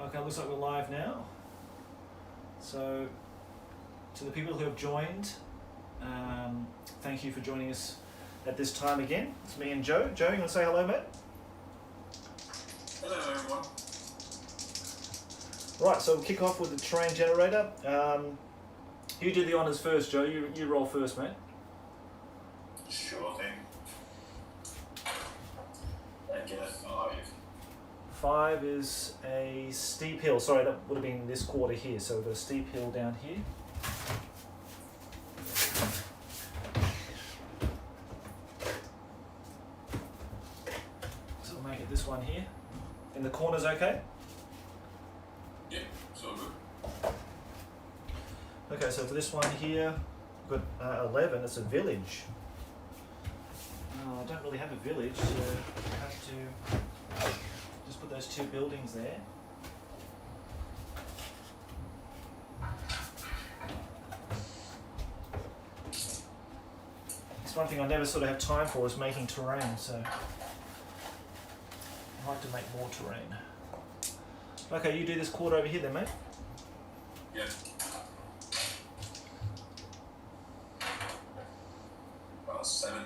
Okay, looks like we're live now. So, to the people who have joined, thank you for joining us at this time again. It's me and Joe. Joe, you want to say hello, mate? Hello, everyone. Right, so we'll kick off with the terrain generator. You do the honours first, Joe. You roll first, mate. Sure thing. I get a 5. 5 is a steep hill. Sorry, that would have been this quarter here. So we've got a steep hill down here. So we'll make it this one here. In the corners, okay? Yeah, so good. Okay, so for this one here, we've got 11. It's a village. I don't really have a village, so I have to just put those 2 buildings there. It's one thing I never sort of have time for is making terrain, so I like to make more terrain. Okay, you do this quarter over here then, mate. Yeah. Well, 7.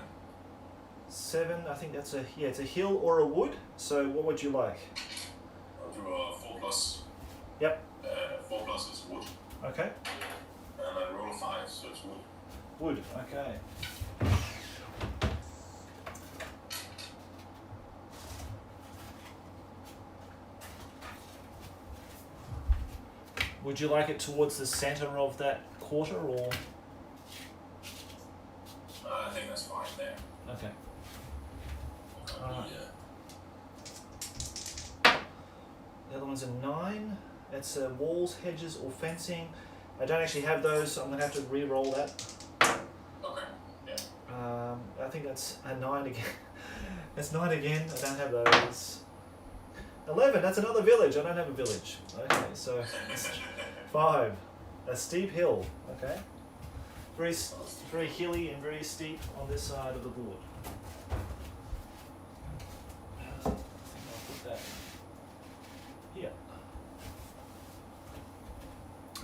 7, I think that's it's a hill or a wood. So what would you like? I'll do a 4 plus. Yep. 4 plus is wood. Okay. And I roll a 5, so it's wood. Wood, okay. Would you like it towards the centre of that quarter, or? I think that's fine there. Okay. The other one's a 9. That's walls, hedges, or fencing. I don't actually have those, so I'm going to have to re-roll that. Okay, yeah. I think that's a 9 again. That's 9 again. I don't have those. 11. That's another village. I don't have a village. Okay, so 5. A steep hill. Okay. Very hilly and very steep on this side of the board. I think I'll put that here.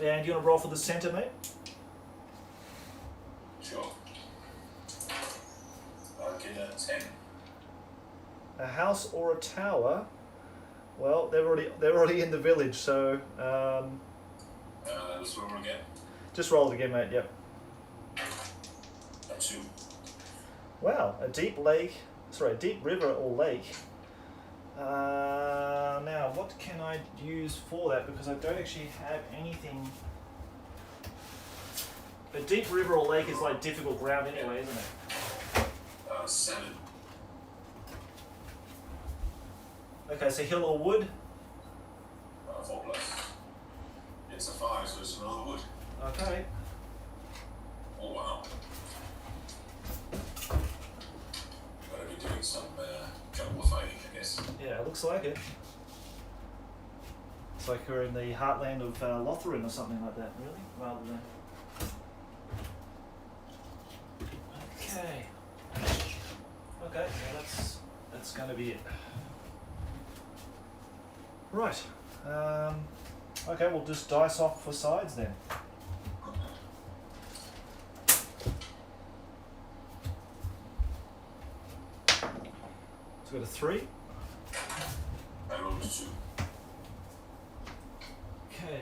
And do you want to roll for the centre, mate? Sure. I'll get a 10. A house or a tower? Well, they're already in the village, so Let's roll again. just roll it again, mate. Yep. A 2. Wow, a deep river or lake. Now, what can I use for that? Because I don't actually have anything. A deep river or lake is like difficult ground anyway, isn't it? 7. Okay, so hill or wood? 4 plus. It's a 5, so it's another wood. Okay. Oh wow. Gotta be doing some jungle fighting, I guess. Yeah, it looks like it. It's like we're in the heartland of Lotharin or something like that, really, rather than. Okay. Okay, so that's going to be it. Right. Okay, we'll just dice off for sides then. So we've got a 3. I rolled a 2. Okay,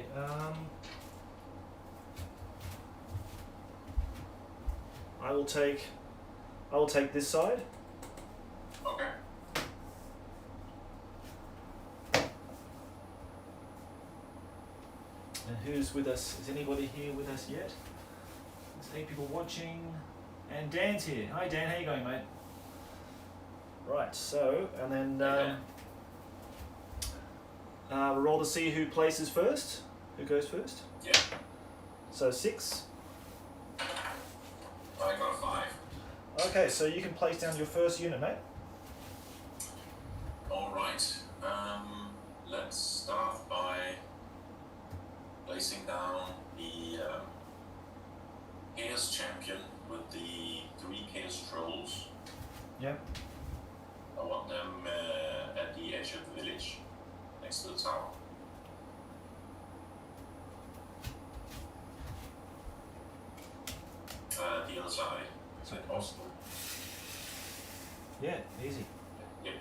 I will take this side. Okay. And who's with us? Is anybody here with us yet? There's 8 people watching. And Dan's here. Hi Dan, how you going, mate? Right, so, and then we'll roll to see who places first. Who goes first? Yeah. So 6. I got a 5. Okay, so you can place down your first unit, mate. Alright. Let's start by placing down the Chaos Champion with the 3 Chaos Trolls. Yeah. I want them at the edge of the village, next to the tower. Is that possible? Yeah, easy. Yep.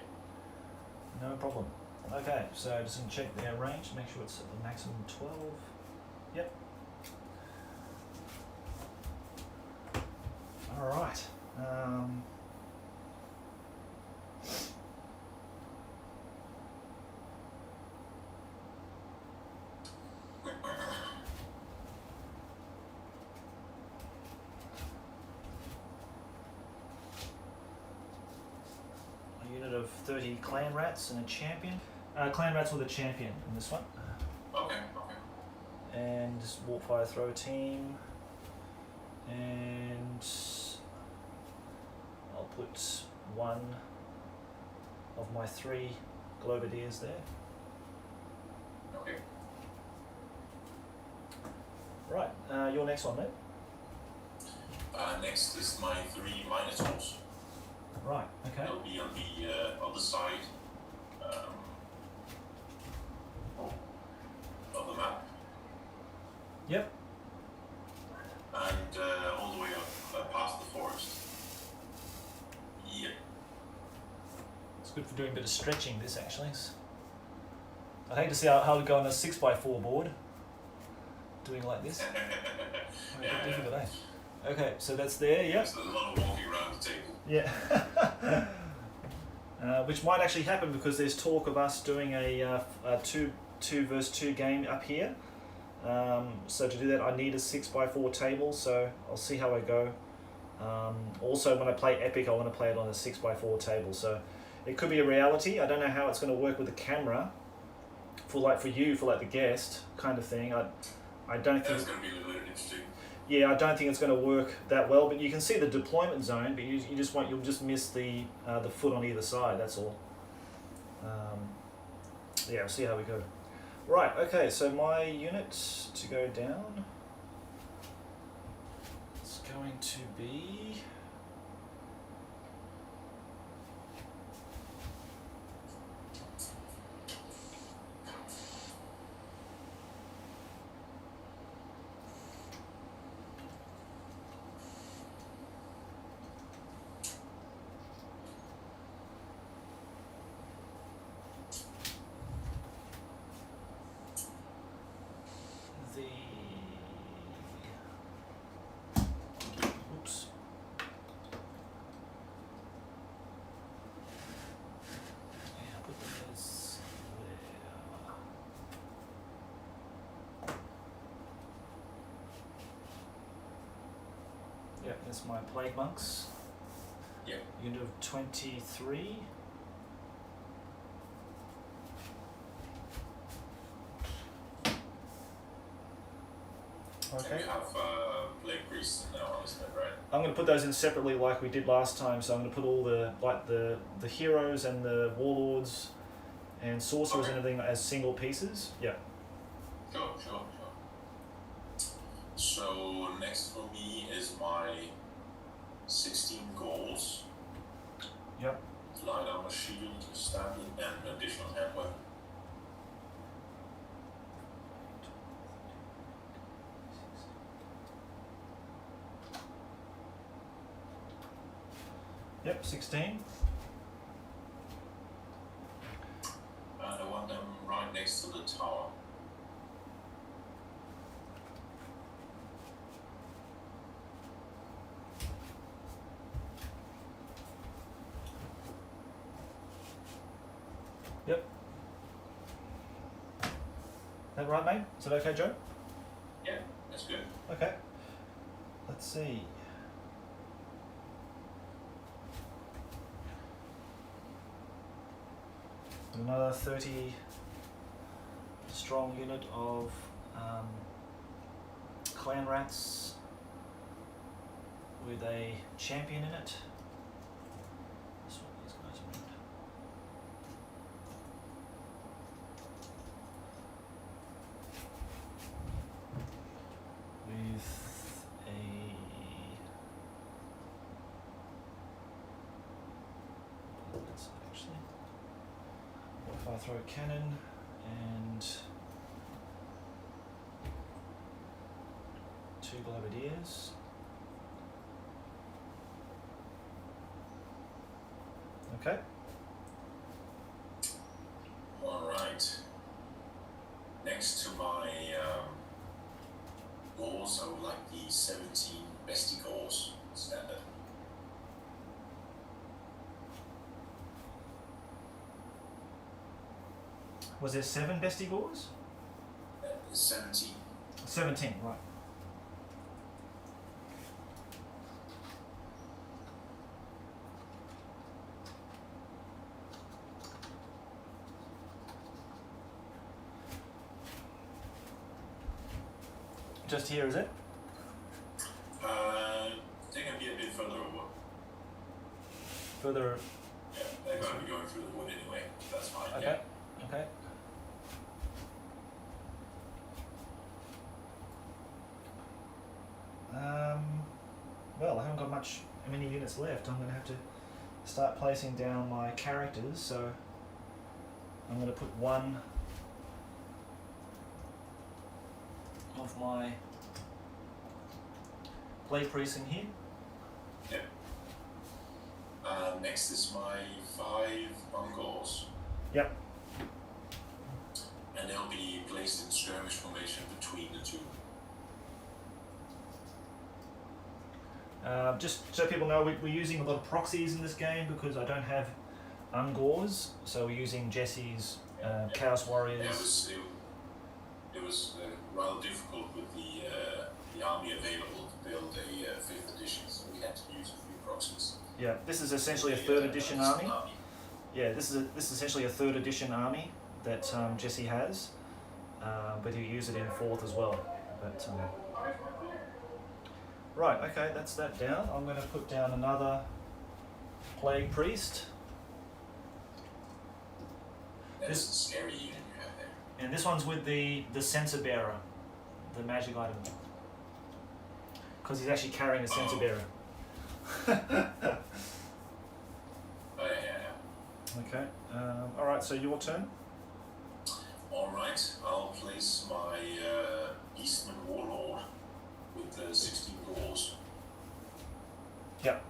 No problem. Okay, so just gonna check their range, make sure it's at the maximum 12. Yep. Alright. A unit of 30 clan rats and a champion. Clan rats with a champion in this one. Okay. And just walk fire throw team. And I'll put one of my 3 globadiers there. Okay. Right, your next one, mate. Next is my 3 minotaurs. Right, okay. They'll be on the other side of the map. Yep. And all the way up past the forest. Yep. It's good for doing a bit of stretching, this actually. I'd hate to see how to go on a 6x4 board. Doing like this. Yeah. Difficult, eh? Okay, so that's there, yep. There's a lot of walking around the table. Yeah. Which might actually happen because there's talk of us doing a 2 versus 2 game up here. So to do that I need a 6x4 table, so I'll see how I go. Also when I play Epic I want to play it on a 6x4 table, so it could be a reality. I don't know how it's going to work with the camera for the guest kind of thing. I don't think That's going to be a little bit interesting. Yeah, I don't think it's going to work that well, but you can see the deployment zone, but you'll just miss the foot on either side, that's all. Yeah, we'll see how we go. Right, okay, so my unit to go down is going to be oops. Yeah, put this there. Yep, that's my plague monks. Yep. Unit of 23. And Okay. you have plague priests now, isn't it, right? I'm going to put those in separately like we did last time. So I'm going to put all the heroes and the warlords and sorcerers and everything as single pieces. Yeah. Sure. So next for me is my 16 goals. Yep. Light armor shield, standard, and an additional hand weapon. Yep, 16. And I want them right next to the tower. Yep. That right, mate? Is that okay, Joe? Yeah, that's good. Okay. Let's see. Another 30 strong unit of clan rats with a champion in it. That's what these guys are in. With a let's actually if I throw a cannon and 2 globadiers. Okay. Alright. Next to my goals, I would like the 17 bestie goals standard. Was there 7 bestie gores? 17. 17, right. Just here, is it? They can be a bit further over. Further. Yeah, they're going to be going through the wood anyway. That's fine. Okay. Yeah. Okay. Well, I haven't got many units left. I'm going to have to start placing down my characters. So I'm going to put one of my Plague Priests in here. Yeah. Next is my 5 Mongols. Yep. And they'll be placed in skirmish formation between the two. Just so people know, we're using a lot of proxies in this game because I don't have Ungors, so we're using Jesse's Chaos Warriors. It was rather difficult with the army available to build a 5th edition, so we had to use a few proxies. Yeah, this is essentially a 3rd edition army. Yeah, this is essentially a 3rd edition army that Jesse has, but you use it in 4th as well. But right, okay, that's that down. I'm going to put down another Plague Priest. That's a scary unit you have there. And this one's with the Censer Bearer, the magic item. Because he's actually carrying a Censer Bearer. Oh, yeah. Okay, alright, so your turn. Alright, I'll place my Eastman Warlord with the 16 goals. Yep.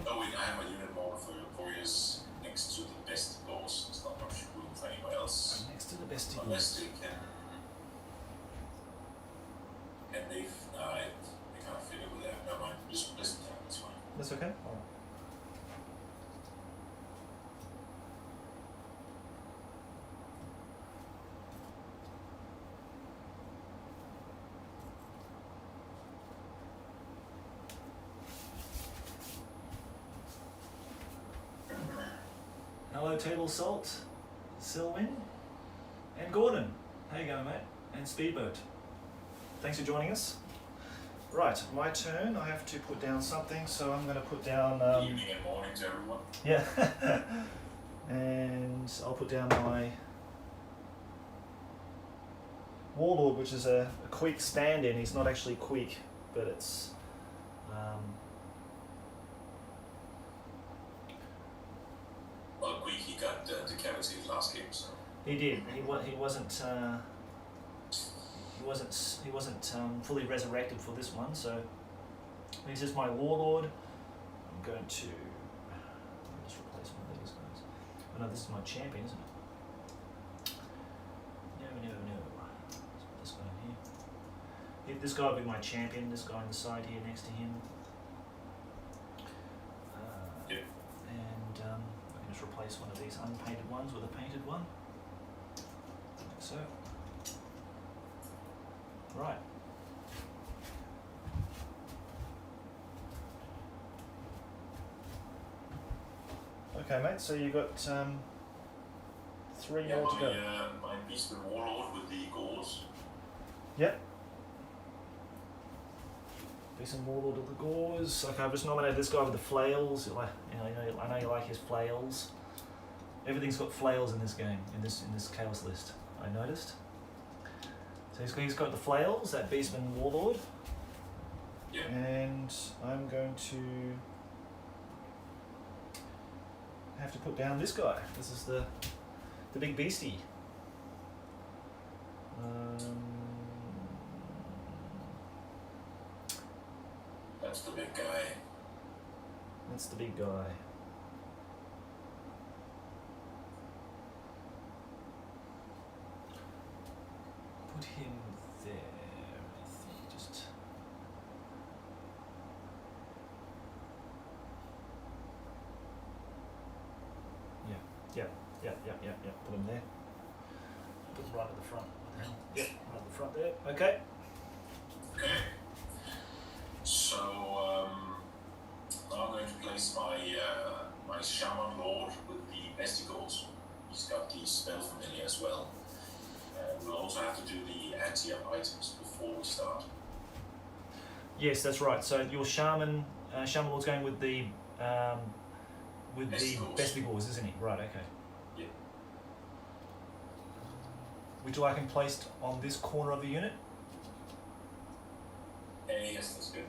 Oh wait, I have a unit more for warriors next to the best goals. There's not much room for anywhere else. Next to the best. Unless they can... And they can't fit it with that. Never mind, just listen to them, that's fine. That's okay. Alright. Hello, Table Salt, Selwyn, and Gordon. How you going, mate? And Speedboat. Thanks for joining us. Right, my turn. I have to put down something, so I'm going to put down... Evening and morning to everyone. Yeah. And I'll put down my Warlord, which is a quick stand-in. He's not actually quick, but it's... Well, quick, he got decapitated last game, so... He did. He wasn't fully resurrected for this one, so this is my Warlord. I'm going to just replace one of these guys. Oh no, this is my champion, isn't it? No. Let's put this guy in here. This guy will be my champion. This guy on the side here next to him. Yeah. And I can just replace one of these unpainted ones with a painted one. Like so. Right. Okay, mate, so you got 3 more to go. My Beastman Warlord with the goals. Yep. Decent Warlord of the Gores. Okay, I've just nominated this guy with the flails. I know you like his flails. Everything's got flails in this game, in this chaos list, I noticed. So he's got the flails, that Beastman Warlord. Yeah. And I'm going to have to put down this guy. This is the big beastie. That's the big guy. That's the big guy. Yeah. Put them there. Put them right at the front. What the hell? Yeah, right at the front there. Okay. Okay. So now I'm going to place my my shaman lord with the vesticles. He's got the spell familiar as well. We'll also have to do the ante of items before we start. Yes, that's right. So your shaman lord's going with the Vesticles. vesticles, isn't he? Right. Okay. Yeah. Would you like him placed on this corner of the unit? Yes, that's good.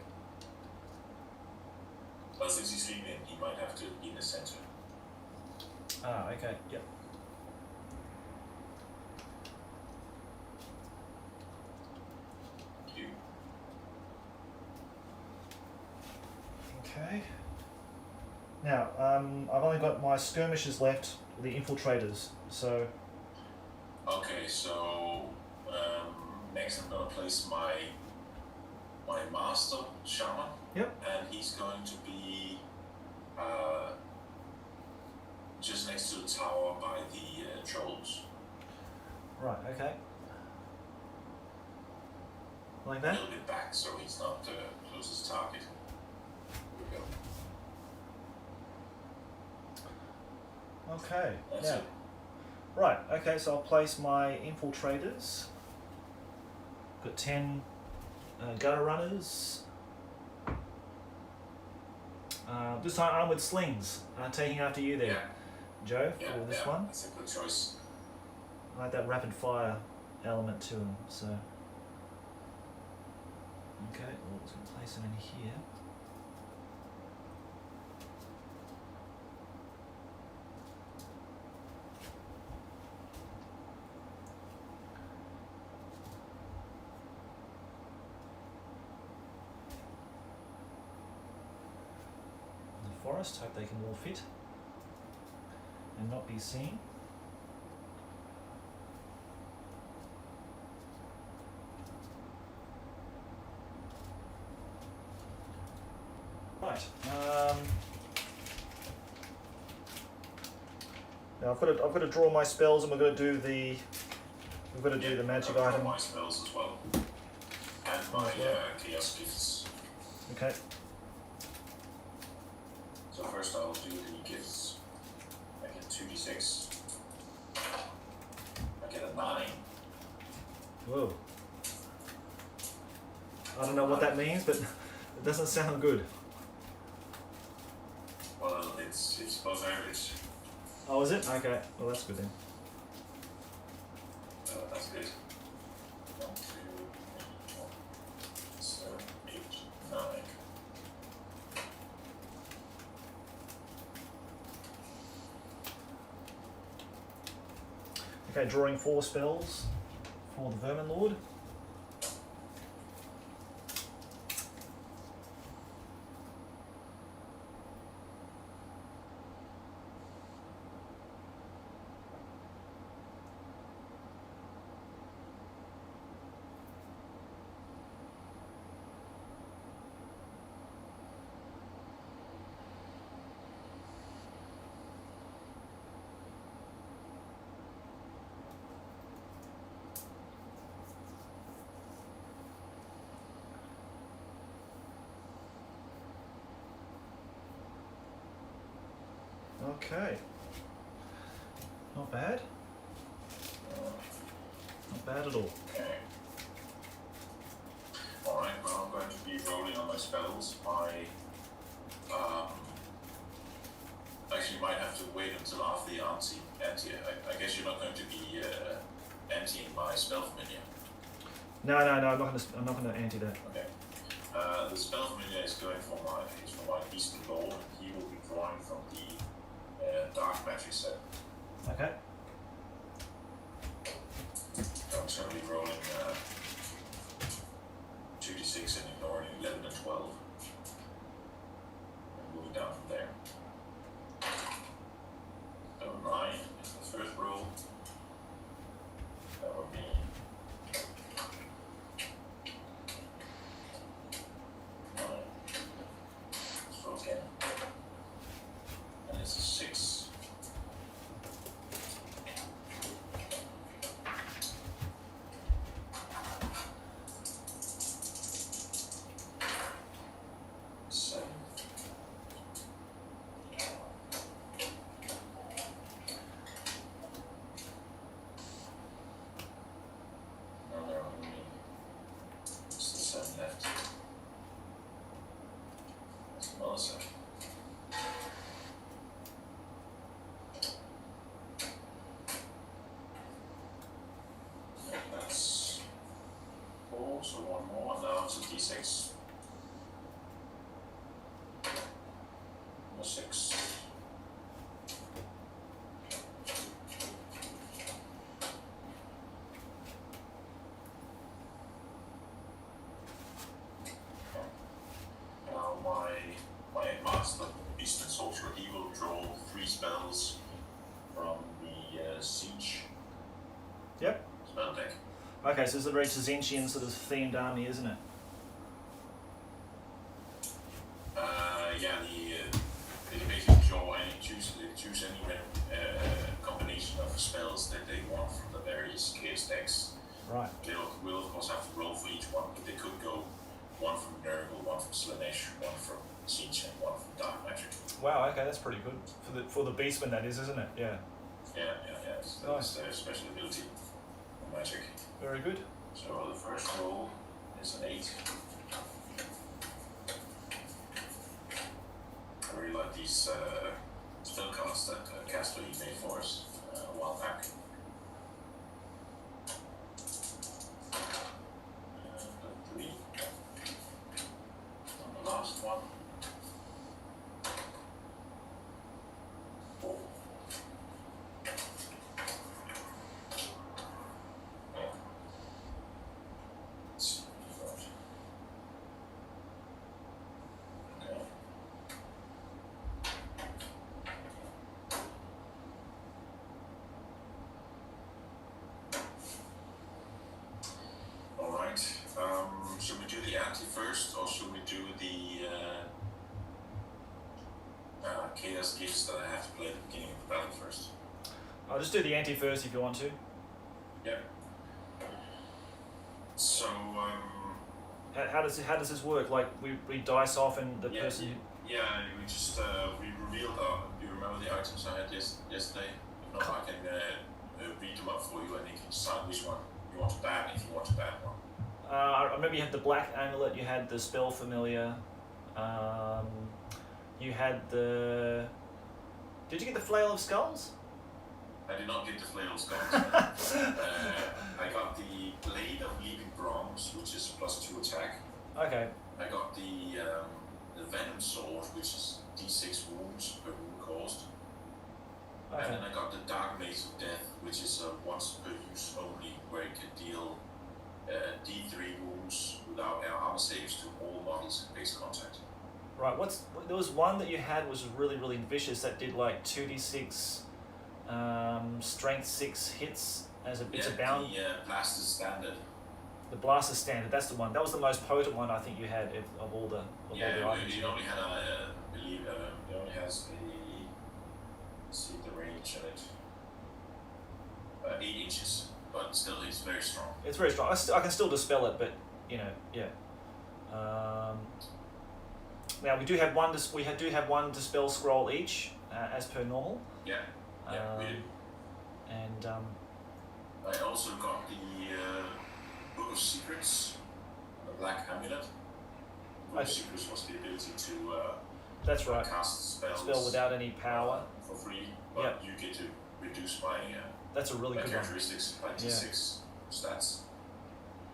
But since he's leaving, he might have to be in the center. Ah, okay. Yep. Thank you. Okay. Now, I've only got my skirmishers left, the infiltrators. So. Okay, so next I'm going to place my master shaman. Yep. And he's going to be just next to the tower by the trolls. Right. Okay. Like A that. little bit back, so he's not the closest target. Here we go. Okay. That's Now. it. Right. Okay. So I'll place my infiltrators. Got 10 gutter runners. This time armed with slings. Taking after you there, Joe, for this one. That's a good choice. I like that rapid fire element to them. So. Okay. Well, let's place them in here. Forest, hope they can all fit and not be seen. Right. Now I've got to draw my spells, and we're going to do the magic I'll item. draw my spells as well, and my chaos gifts. Okay. So first I'll do the gifts. I get 2d6. I get a 9. Whoa. I don't know what that means, but it doesn't sound good. Well, it's above average. Oh, is it? Okay. Well, that's good then. That's good. 1, 2, 3, 4, 7, 8, 9. Okay, drawing 4 spells for the Vermin Lord. Okay. Not bad. Not bad at all. Okay. Alright, well I'm going to be rolling on my spells. Actually might have to wait until after the ante. I guess you're not going to be anteing my spell familiar. No, I'm not gonna ante that. Okay. The spell familiar is going for my Eastern Lord. He will be drawing from the Dark Magic set. Okay. I'm just going to be rolling 2d6 and ignoring 11 and 12. And moving down from there. So 9 is the first roll. That would be 9. So again. And it's a 6. D6. A 6. Now my master, Beastman Sorcerer, he will draw 3 spells from the Siege Yep. spell deck. Okay, so it's a very Tzynchian sort of themed army, isn't it? Yeah, they can basically choose any combination of spells that they want from the various chaos decks. Right. They will of course have to roll for each one, but they could go one from Nurgle, one from Slaanesh, one from Siege, and one from Dark Magic. Wow. Okay, that's pretty good for the Beastman, that is, isn't it? Yeah. Yeah. That's their special ability in Magic. Very good. So the first roll is an 8. I really like these spell cards that Casper made for us a while back. The 3. And the last one. 4. Should we do the ante first, or should we do the chaos gifts that I have to play at the beginning of the battle first? I'll just do the ante first if you want to. Yeah. So How does this work? Like we dice off and the person. Yeah, we just we revealed. Do you remember the items I had yesterday? If not, I can read them up for you, and you can decide which one you want to ban if you want to ban one. I remember you had the black amulet, you had the spell familiar, you had the... Did you get the flail of skulls? I did not get the flail of skulls. I got the blade of leaping bronze, which is +2 attack. Okay. I got the venom sword, which is D6 wounds per wound caused. Okay. And then I got the dark mace of death, which is once per use only, where it can deal D3 wounds without armor saves to all models in base contact. Right. There was one that you had was really, really vicious that did like 2d6 strength 6 hits as it's a bound. The blaster standard. The blaster standard. That's the one. That was the most potent one I think you had of all the items. It only had it only has let's see the range of it. 8 inches. But still, it's very strong. It's very strong. I can still dispel it, but yeah. Now we do have one. We do have one dispel scroll each, as per normal. Yeah, we do. And I also got the Book of Secrets, the Black Amulet. Book of Secrets was the ability to that's right. Cast spell without any power for free, but you get to reduce my that's a really good characteristics by D6 stats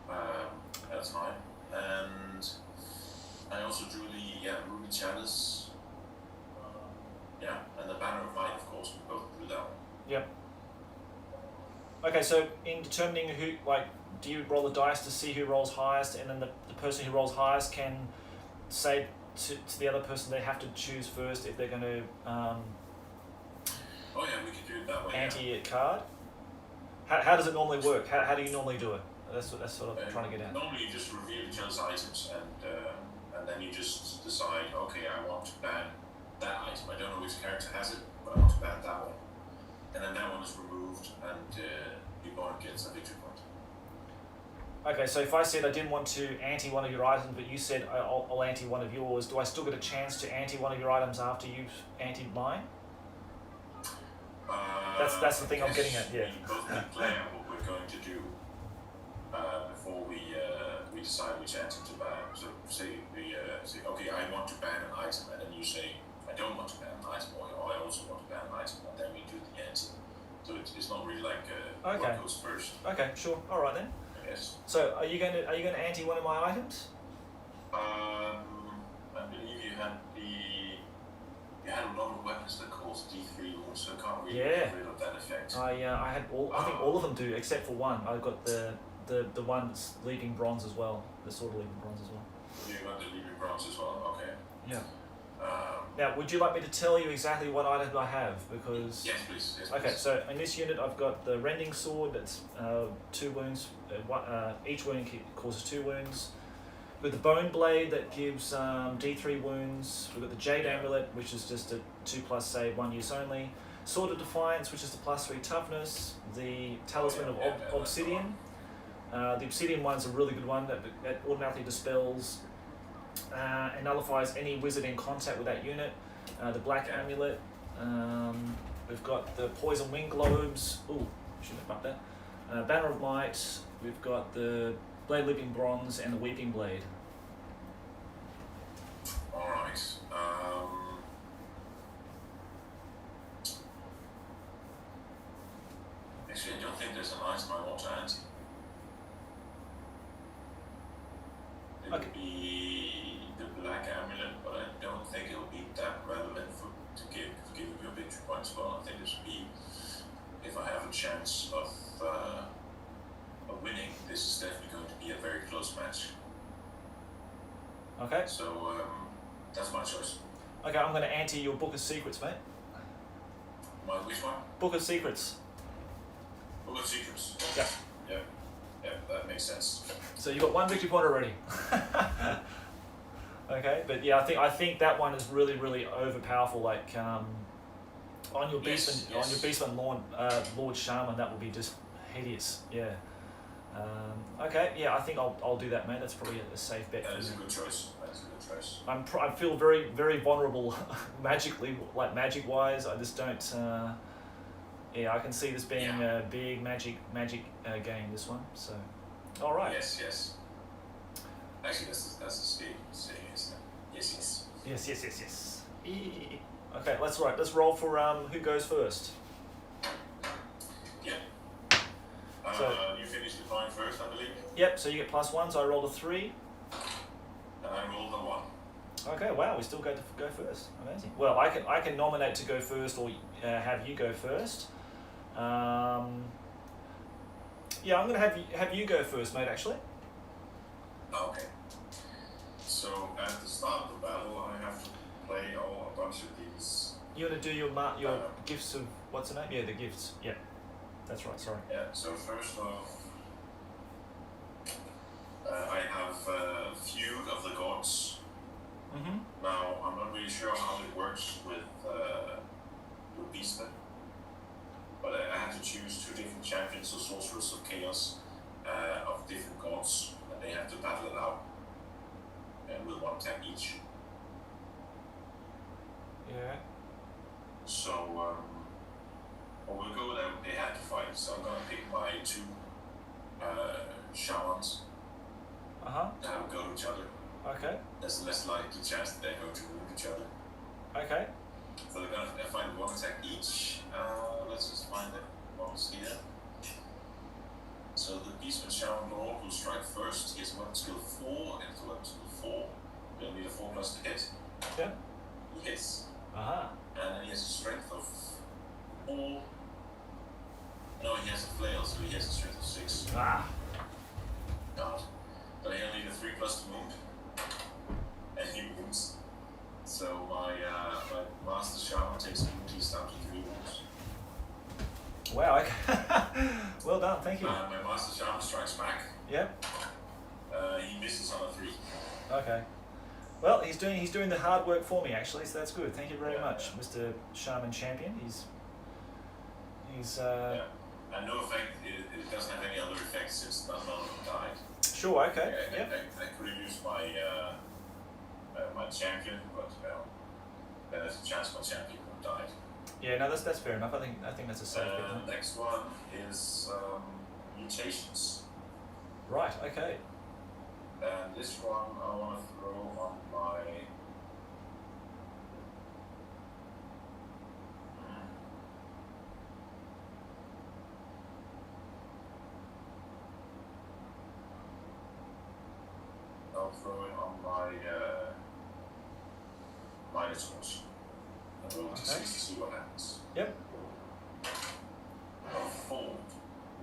at a time. And I also drew the Ruby Chalice. And the Banner of Might, of course, we both drew that one. Yep. Okay, so in determining who, do you roll the dice to see who rolls highest, and then the person who rolls highest can say to the other person they have to choose first if they're going to we could do it that way. Ante a card. How does it normally work? How do you normally do it? That's sort of trying to get at. Normally you just reveal each other's items and then you just decide, okay, I want to ban that item. I don't know which character has it, but I want to ban that one. And then that one is removed and your opponent gets a victory point. Okay, so if I said I didn't want to ante one of your items, but you said I'll ante one of yours, do I still get a chance to ante one of your items after you've anteed mine? That's the thing I'm getting at, yeah. We both declare what we're going to do before we decide which item to ban. So say we say, okay, I want to ban an item, and then you say, I don't want to ban an item, or I also want to ban an item, and then we do the ante. So it's not really like what goes first. Okay, sure. All right then. Yes. So are you going to ante one of my items? I believe you had a lot of weapons that caused D3 wounds, so I can't really get rid of that effect. I had all. I think all of them do except for one. I got the one that's leaving bronze as well. The sword leaving bronze as well. You got the leaving bronze as well. Okay. Yeah. Now, would you like me to tell you exactly what items I have? Because yes, please. Yes, okay, please. so in this unit I've got the rending sword. That's 2 wounds. Each wound causes 2 wounds. With the bone blade that gives D3 wounds. We've got the jade amulet, which is just a 2+ save, 1 use only. Sword of Defiance, which is the +3 toughness. The talisman of obsidian. The obsidian one's a really good one that automatically dispels and nullifies any wizard in contact with that unit. The black amulet. We've got the poison wing globes. Ooh, shouldn't have bumped that. Banner of Might. We've got the blade living bronze and the weeping blade. All right. Actually, I don't think there's an item I want to ante. It would be the black amulet, but I don't think it will be that relevant to give you a victory point as well. I think this would be, if I have a chance of winning, this is definitely going to be a very close match. Okay. So that's my choice. Okay, I'm going to ante your Book of Secrets, mate. Which one? Book of Secrets. Book of Secrets. Yeah. Yeah, that makes sense. So you got 1 victory point already. Okay, but yeah, I think that one is really overpowerful. Like on your beastman Lord Shaman, that will be just hideous. Yeah. Okay, yeah, I think I'll do that, mate. That's probably a safe bet. That is a good choice. I feel very vulnerable magically, like magic wise. I just don't. I can see this being a big magic game. This one, so all right. Yes. Actually, that's the saying, isn't it? Yes. Okay, let's roll for who goes first. Yeah. So you finished the point first, I believe. Yep. So you get +1. So I rolled a 3. And I rolled a 1. Okay. Wow. We still go first. Amazing. Well, I can nominate to go first, or have you go first. Yeah, I'm gonna have you go first, mate. Actually. Okay. So at the start of the battle, I have to play a bunch of these. You want to do your gifts of what's the name? Yeah, the gifts. Yeah, that's right. Sorry. Yeah. So first off, I have Feud of the Gods. Mm-hmm. Now I'm not really sure how it works with Beastmen, but I had to choose 2 different champions, so sorcerers of chaos of different gods, and they have to battle it out, and with 1 attack each. Yeah. So, we'll go with them. They had to fight, so I'm gonna pick my 2 shamans that have go to each other. Okay. There's less likely chance that they're going to wound each other. Okay. So they're gonna find 1 attack each. Let's just find the ones here. So the Beastman Shaman Lord will strike first. He has weapon skill 4 and it's weapon skill 4. He'll need a 4+ to hit. Yeah. He hits. And then he has a strength of 4. No, he has a flail, so he has a strength of 6. God. But he'll need a 3+ to wound. And he wounds. So my Master Shaman takes a wound, he's down to 3 wounds. Wow. Okay. Well done. Thank you. My Master Shaman strikes back. Yep. He misses on a 3. Okay. Well, he's doing the hard work for me actually, so that's good. Thank you very much, Mr. Shaman Champion. He's And no effect. It doesn't have any other effects since none of them died. Sure. Okay. I could have used my my champion, but there's a chance my champion would have died. Yeah. No, that's fair enough. I think that's a safe bet. Next one is mutations. Right. Okay. And this one I want to throw on my. I'll throw it on my Minotaurs. And roll to 6 to see what happens. Yep. 4.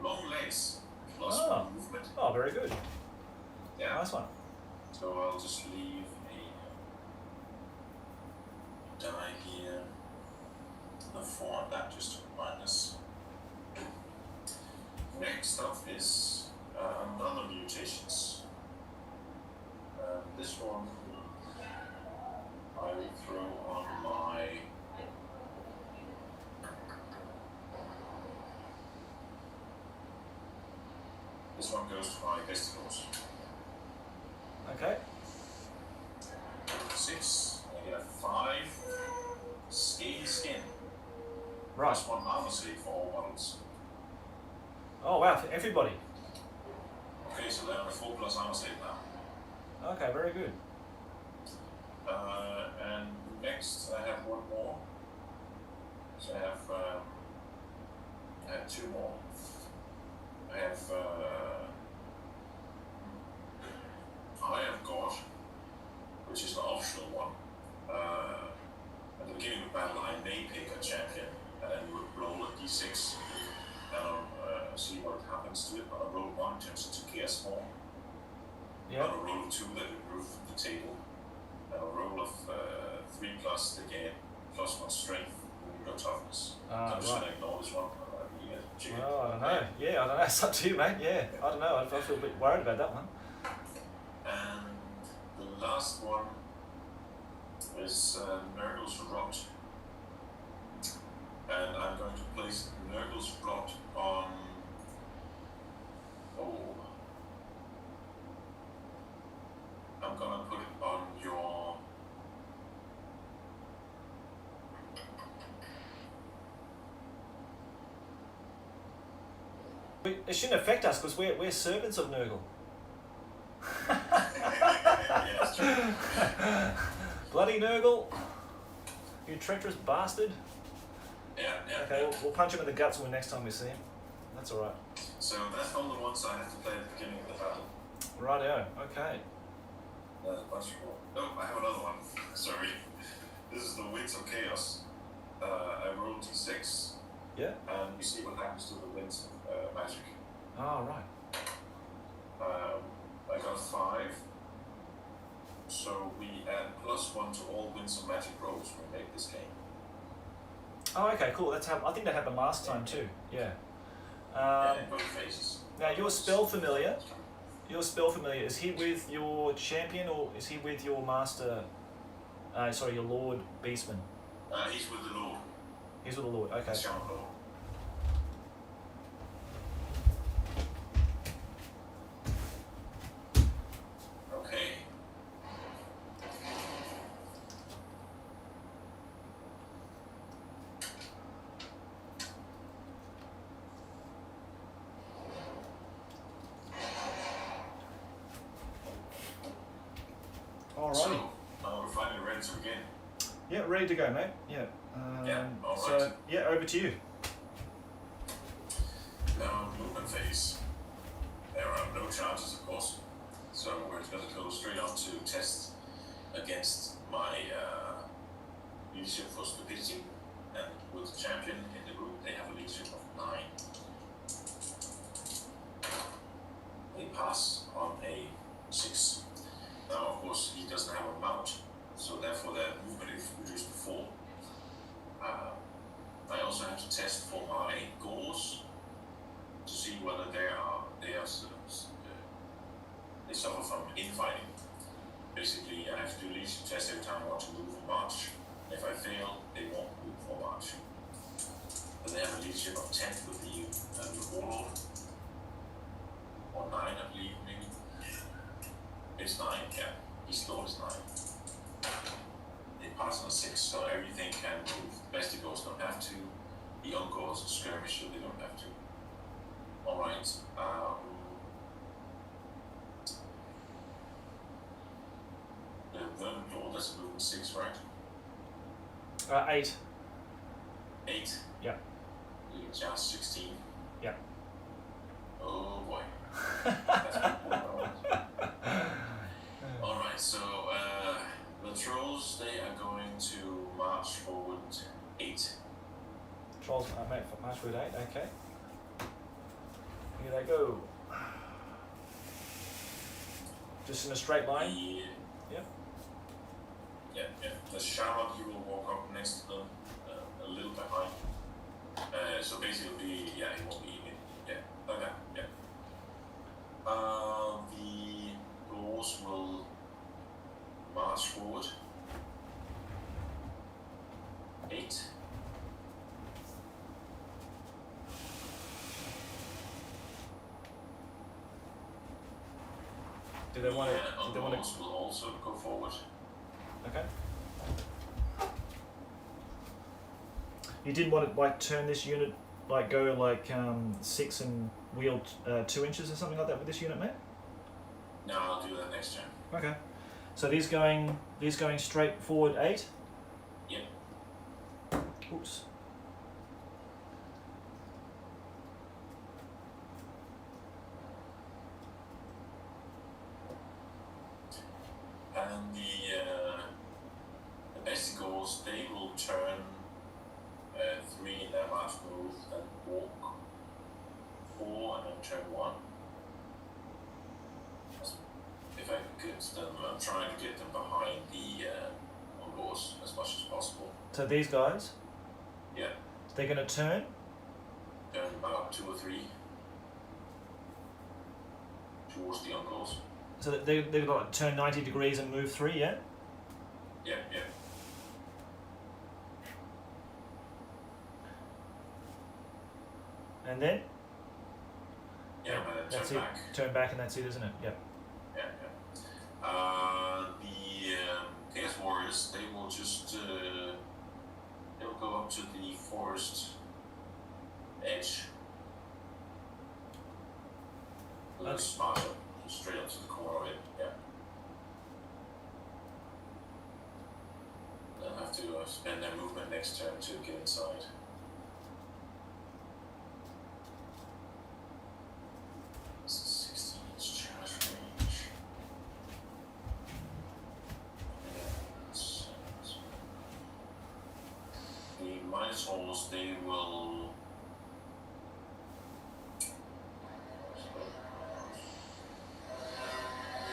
Long legs. Plus Oh. 1 movement. Oh, very good. Yeah. Nice one. So I'll just leave a die here. A 4 on that, just to minus. Next up is another mutations. This one I will throw on my this one goes to my vesticles. Okay. 6, I get a 5 scaly skin. Right. Plus 1 armor save for all models. Oh wow, for everybody. Okay, so they're on a 4 plus armor save now. Okay, very good. And next I have one more. So I have 2 more. I have God, which is an optional one. At the beginning of battle, I may pick a champion and then roll a d6 and see what happens to it. On a roll 1, turns into chaos form. Yeah. On a roll of 2, that will remove the table. And a roll of 3 plus the game, plus 1 strength, and your toughness. I'm just Right. gonna ignore this one. Well, I don't know. Yeah, I don't know. It's up to you, mate. Yeah, I don't know. I feel a bit worried about that one. And the last one is Nurgle's Rot. And I'm going to place Nurgle's Rot on. I'm gonna put it on your. It shouldn't affect us because we're servants of Nurgle. Yeah, that's true. Bloody Nurgle, you treacherous bastard. Yeah. Okay, we'll punch him in the guts when next time we see him. That's all right. So that's all the ones I have to play at the beginning of the battle. Rightio. Okay. There's a bunch more. No, I have another one. Sorry. This is the Winds of Chaos. I rolled d6. Yeah. And you see what happens to the Winds of Magic. Oh, right. I got a 5. So we add +1 to all Winds of Magic rolls when we make this game. Oh, okay, cool. I think that happened last time too. Yeah. In both phases. Now your spell familiar. Is he with your champion or is he with your master? Sorry, your Lord Beastman. He's with the Lord. He's with the Lord. Okay. Shaman Lord. Okay. Alrighty. So, we're finally ready to begin. Yeah, ready to go, mate. Yeah. All So right. yeah, over to you. Now, movement phase. There are no charges, of course. So we're going to go straight on to test against my leadership for stupidity. And with the champion in the group, they have a leadership of 9. They pass on a 6. Now, of course, he doesn't have a mount, so therefore their movement is reduced to 4. I also have to test for my gauze to see whether they suffer from infighting. Basically, I have to do leadership test every time I want to move or march. If I fail, they won't move or march. But they have a leadership of 10 with the warlord, or 9, I believe, maybe. It's 9, yeah. Each lord is 9. They pass on a 6, so everything can move. Vestigos don't have to. The Uncors, skirmisher, they don't have to. Alright. The Vermin Lord, that's a movement 6, right? 8. 8? Yeah. You can charge 16. Yeah. Oh boy. That's a good one. foot 8, okay. Here they go. Just in a straight line? Yep. Yeah. The shaman, he will walk up next to them, a little behind. So basically, he won't be in. Yeah, like that, yeah. The dwarves will march forward. 8. Do they want to? And the dwarves will also go forward. Okay. You didn't want to like turn this unit, like go like 6 and wheel 2 inches or something like that with this unit, mate? No, I'll do that next turn. Okay. So these going straight forward 8. Yep. Oops. And the Bestigors, they will turn 3 in their march move and walk 4 and then turn 1. If I can get them, I'm trying to get them behind the Mongols as much as possible. So these guys, Yeah, they're going to turn. turn about 2 or 3 towards the Mongols. So they're going to turn 90 degrees and move 3, yeah? Yeah. And then? Yeah, and then That's turn it. back. Turn back and that's it, isn't it? Yep. Yeah. The Chaos Warriors, they will just they'll go up to the forest edge. They'll just march up straight up to the corner of it. Yeah. They'll have to spend their movement next turn to get inside. This is 16 charge range. The Minotaurs, they will.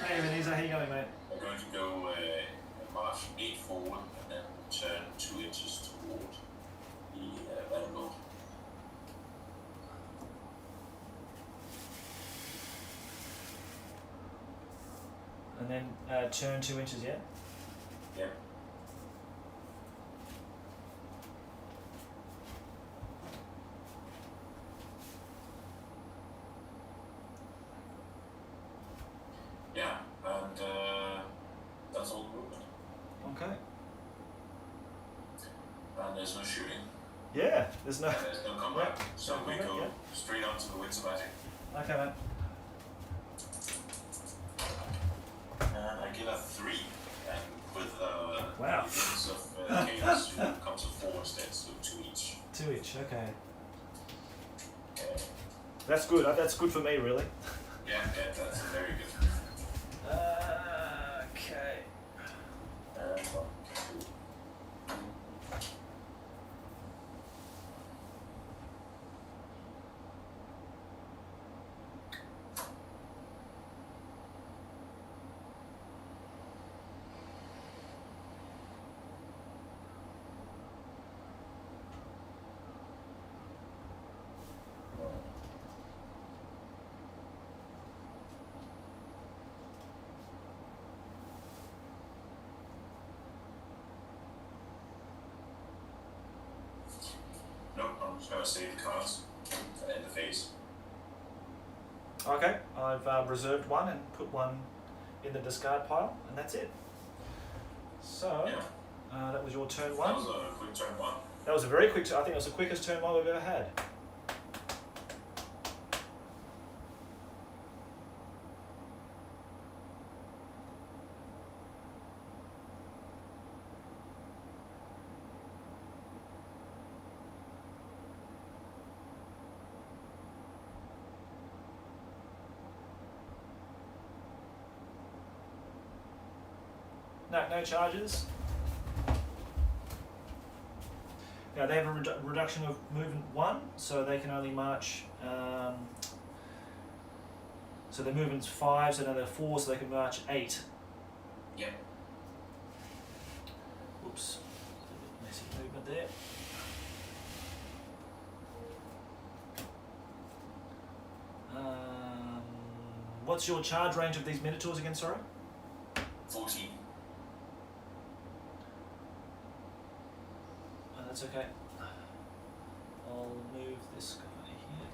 Hey Ebenezer, how you going, mate? They're going to go march 8 forward and then turn 2 inches toward the vanguard. And then turn 2 inches, yeah? Yeah. Yeah, and that's all the movement. Okay. And there's no shooting. Yeah, there's no... And there's no combat. So no we combat, go yeah. straight on to the winds of magic. Okay, mate. And I get a 3. And with Wow. the winds of chaos, who comes to 4 instead, so 2 each. 2 each, okay. Okay. That's good. That's good for me, really. Yeah, that's very good. Okay. And 1, 2. Nope, I'm just going to save the cards and end the phase. Okay, I've reserved one and put one in the discard pile, and that's it. So, Yeah, that was your turn that 1. was a quick turn 1. That was a very quick I think it was the quickest turn 1 we've ever had. No charges. Now they have a reduction of movement 1, so they can only march. So their movement's 5, so now they're 4, so they can march 8. Yep. Oops, messy movement there. What's your charge range of these Minotaurs again, sorry? 14. Oh, that's okay. I'll move this guy here.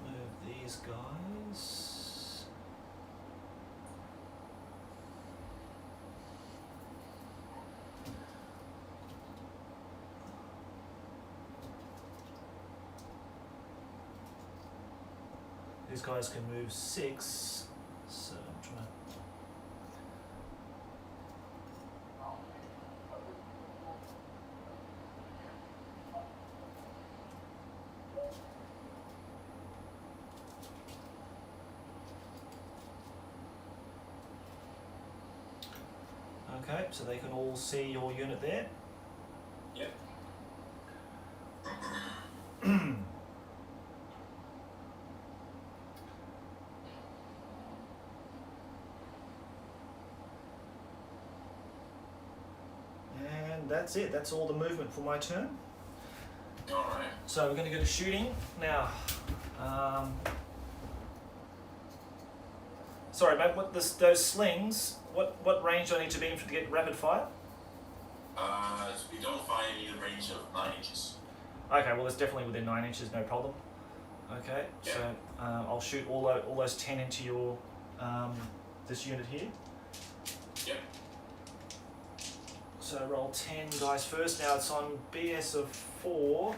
Move these guys. These guys can move 6, so I'm trying to... Okay, so they can all see your unit there. Yep. That's it. That's all the movement for my turn. Alright. So we're going to go to shooting now. Sorry, mate. Those slings? What range do I need to be in to get rapid fire? We don't fire in the range of 9 inches. Okay. Well, it's definitely within 9 inches. No problem. Okay. Yeah. So I'll shoot all those 10 into your this unit here. Yep. So roll 10 dice first. Now it's on BS of 4.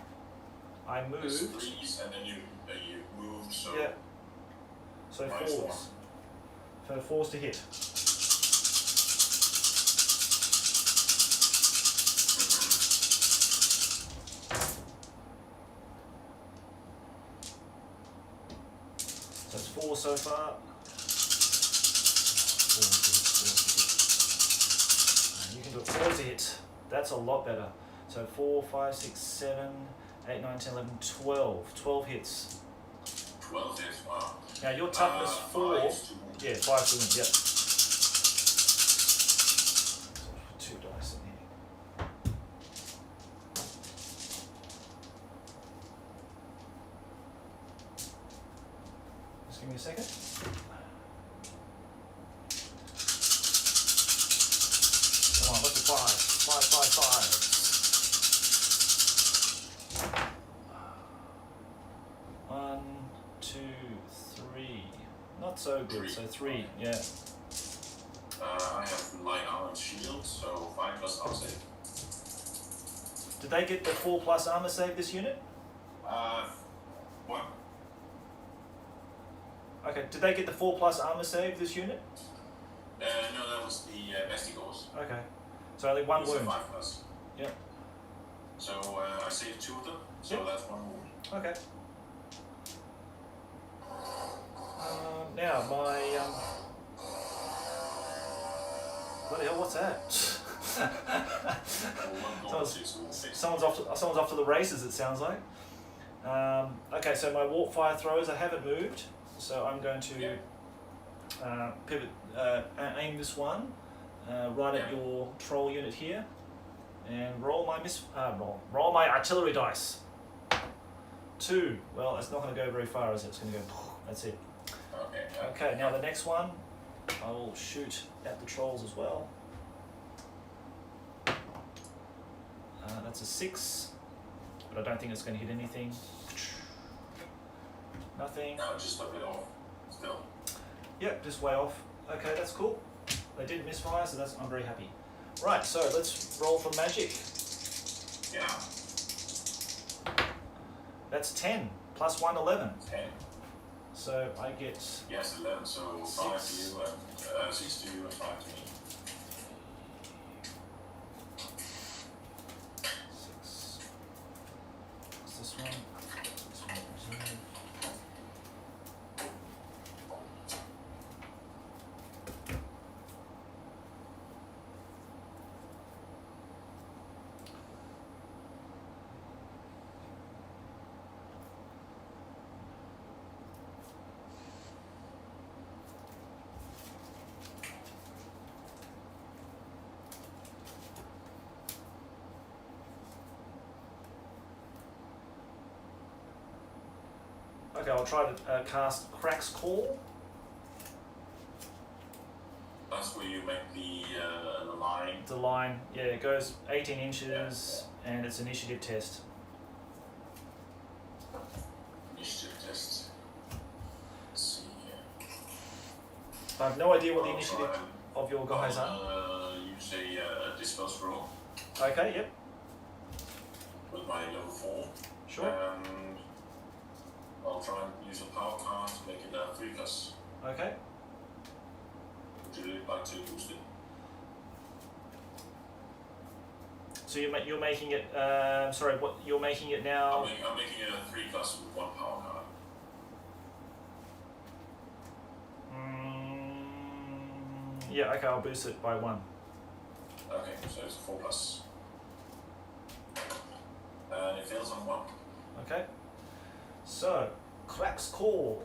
I moved. There's 3s and then you move, so... Yeah. So minus 4s. So 4s to hit. So it's 4 so far. 4 to hit. You can do it 4 to hit. That's a lot better. So 4, 5, 6, 7, 8, 9, 10, 11, 12. 12 hits. 12 hits, wow. Now your toughness 4. 5 to... Yeah, 5 to win, yep. So put 2 dice in here. Just give me a second. Come on, what's the 5? 5, 5, 5. 1, 2, 3. Not so good, so 3, yeah. I have light armor and shield, so 5 plus armor save. Did they get the 4 plus armor save this unit? What? Okay, did they get the 4 plus armor save this unit? No, that was the Vestigos. Okay. So only 1 These are wound. 5 plus. Yep. So I saved 2 of them, so Yep. that's 1 wound. Okay. Now my bloody hell, what's that? Someone's off to the races. It sounds like. Okay, so my warp fire throws. I haven't moved, so I'm going to pivot, aim this one right at your troll unit here, and roll my roll my artillery dice. 2. Well, it's not going to go very far, is it? It's going to go. That's it. Okay, now the next one, I will shoot at the trolls as well. That's a 6, but I don't think it's going to hit anything. Nothing. No, just a bit off. Still. Yep, just way off. Okay, that's cool. They didn't misfire, so I'm very happy. Right, so let's roll for magic. Yeah. That's 10, plus 1, 11. 10. So I get... Yes, 11, so 5 to you and 6 to you and 5 to me. 6. What's this one? This one reserve. Okay, I'll try to cast Crack's Call. That's where you make the line. The line, yeah, it goes 18 inches, and it's an initiative test. Initiative test. Let's see here. I have no idea what the initiative of your guys are. Use a dispel scroll Okay, yep, with my level 4. sure. And I'll try and use a power card to make it a 3+. Okay. Would you like to boost it? So you're making it. Sorry, what you're making it now? I'm making it a 3+ with 1 power card. Yeah. Okay, I'll boost it by 1. Okay, so it's a 4+. And it fails on 1. Okay. So, Crack's Call.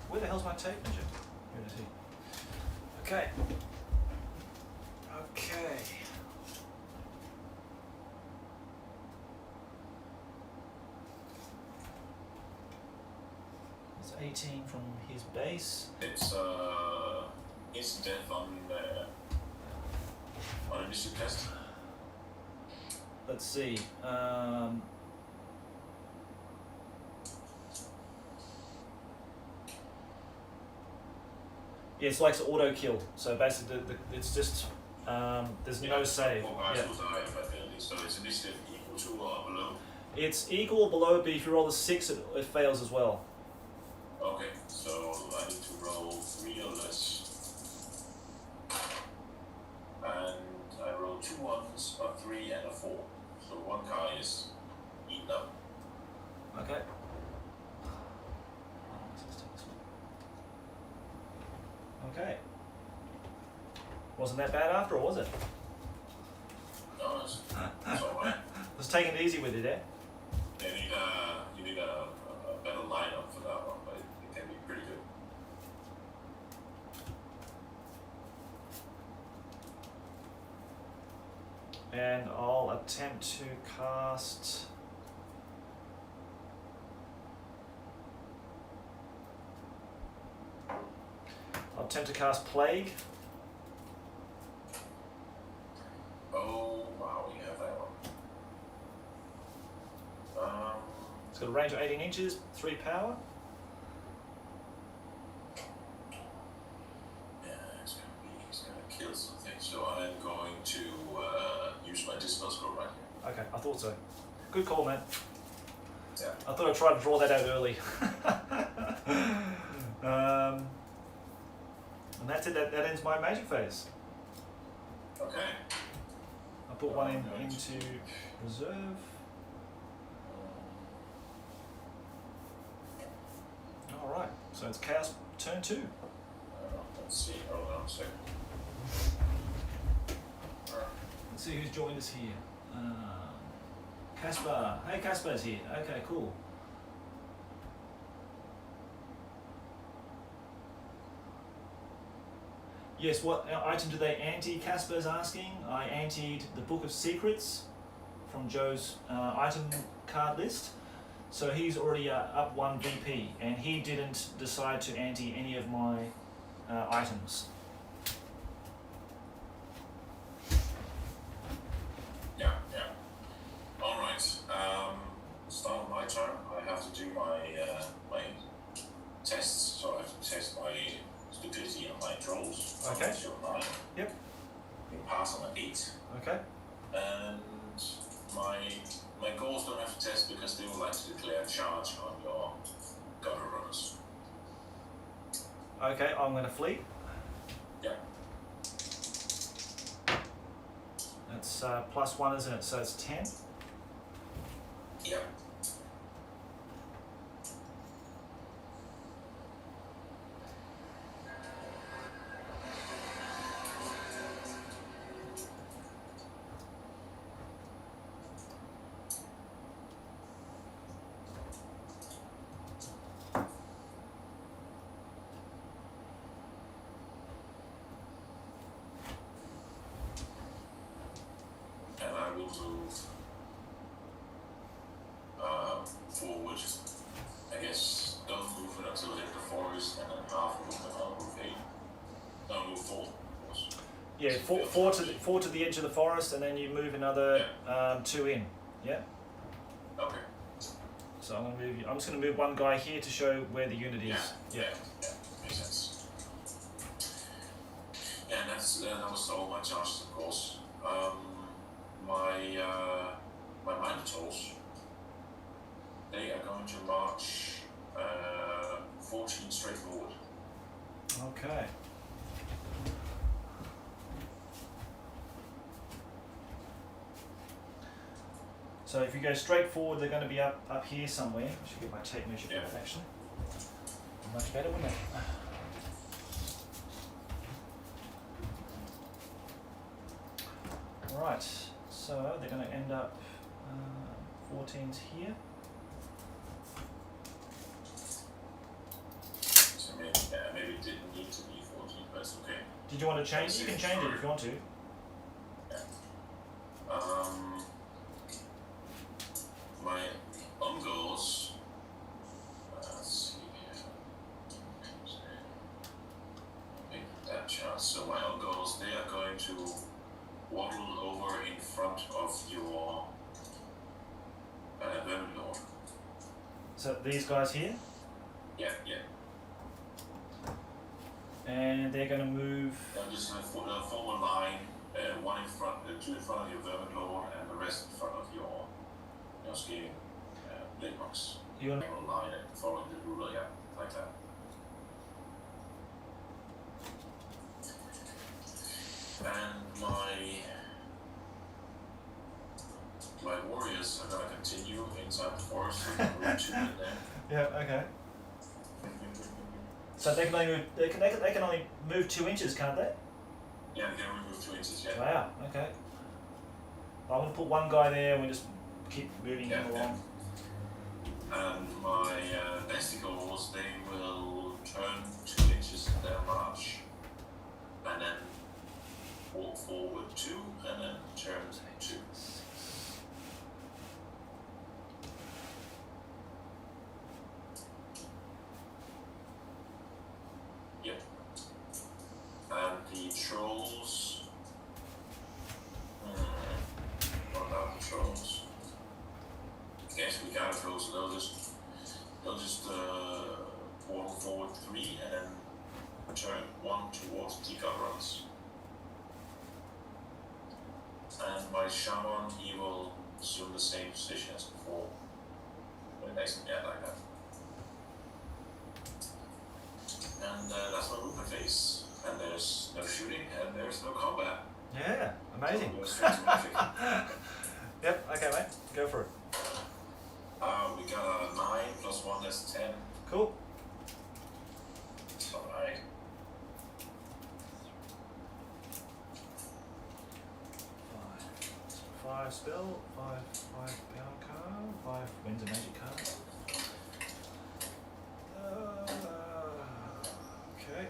Where the hell's my tape measure? Here it is. Okay. Okay. It's 18 from his base. It's instant death on initiative test. Let's see. Yeah, it's like auto kill. So basically, it's just there's no save. Yeah. So it's initiative equal to or below. It's equal or below, but if you roll a 6, it fails as well. Okay, so I need to roll 3 or less. And I roll 2 1s, a 3 and a 4. So 1 card is eaten up. Okay. Okay. Wasn't that bad after all, was it? No, it's alright. Just taking it easy with it, eh? You need a better lineup for that one, but it can be pretty good. And I'll attempt to cast. I'll attempt to cast Plague. Oh, wow, we have that one. It's got a range of 18 inches, 3 power. Yeah, it's gonna kill something. So I'm going to use my dispel scroll right here. Okay, I thought so. Good call, man. Yeah. I thought I'd try to draw that out early. And that's it. That ends my magic phase. Okay. I put one into reserve. All right. So it's chaos turn 2. Let's see. Hold on a second. Let's see who's joined us here. Casper. Hey, Casper's here. Okay, cool. Yes, what item do they ante? Casper's asking. I anteed the Book of Secrets from Joe's item card list. So he's already up 1 VP, and he didn't decide to ante any of my items. Yeah. All right. Start of my turn. I have to do my tests. So I have to test my stupidity on my trolls. Okay. So 9. Yep. You pass on an 8. Okay. And my goals don't have to test because they would like to declare charge on your gutter runners. Okay, I'm going to flee. Yeah. That's +1, isn't it? So it's 10. Yeah. And I will move forward, I guess, Yeah, four to the edge of the forest, and then you move another 2 in. Yeah. Okay. So I'm gonna move. I'm just gonna move one guy here to show where the unit is. Yeah. Makes sense. Yeah, and that was all my charges, of course. My Minotaurs, they are going to march 14 straight forward. Okay. So if you go straight forward, they're going to be up here somewhere. I should get my tape measure for that actually. Much better, wouldn't it? Right, so they're going to end up 14's here. So maybe it didn't need to be 14, but it's okay. Did you want to change it? You can change it if you want to. My uncles, let's see here. Make that chart. So my uncles, they are going to waddle over in front of your Vermin Lord. So these guys here? Yeah. And they're going to move. They'll just form a line, one in front, two in front of your Vermin Lord, and the rest in front of your Skaven blade marks. You want a line and following the ruler, like that. And my warriors are gonna continue inside the forest and move 2 in there. Yeah. Okay. So they can only move, they can only move 2 inches, can't they? Yeah, they can only move 2 inches. Yeah. Wow. Okay. I'm gonna put one guy there, and we just keep moving him along. And my testicles, they will turn 2 inches in their march, and then walk forward 2, and then turn 2. Yep. And the trolls. What about the trolls? Yes, we got it. So they'll just walk forward 3 and then turn 1 towards the runs. And my shaman, he will assume the same position as before. Like that. And that's my movement phase. And there's no shooting and there's no combat. Yeah, amazing. So straight to magic. Yep. Okay, mate. Go for it. We got a 9 plus 1, that's 10. Cool. Alright. 5 spell, 5 power card, 5 wins a magic card. Okay.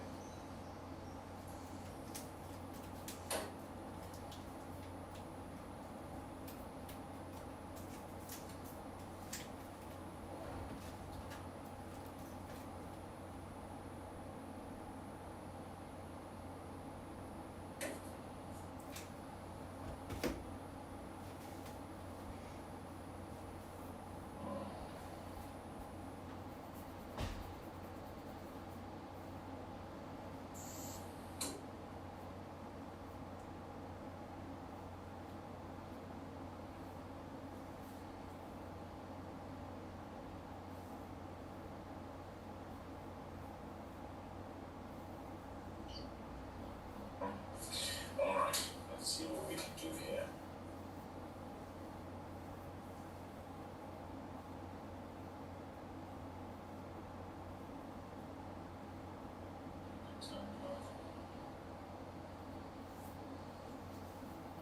Alright, let's see what we can do here.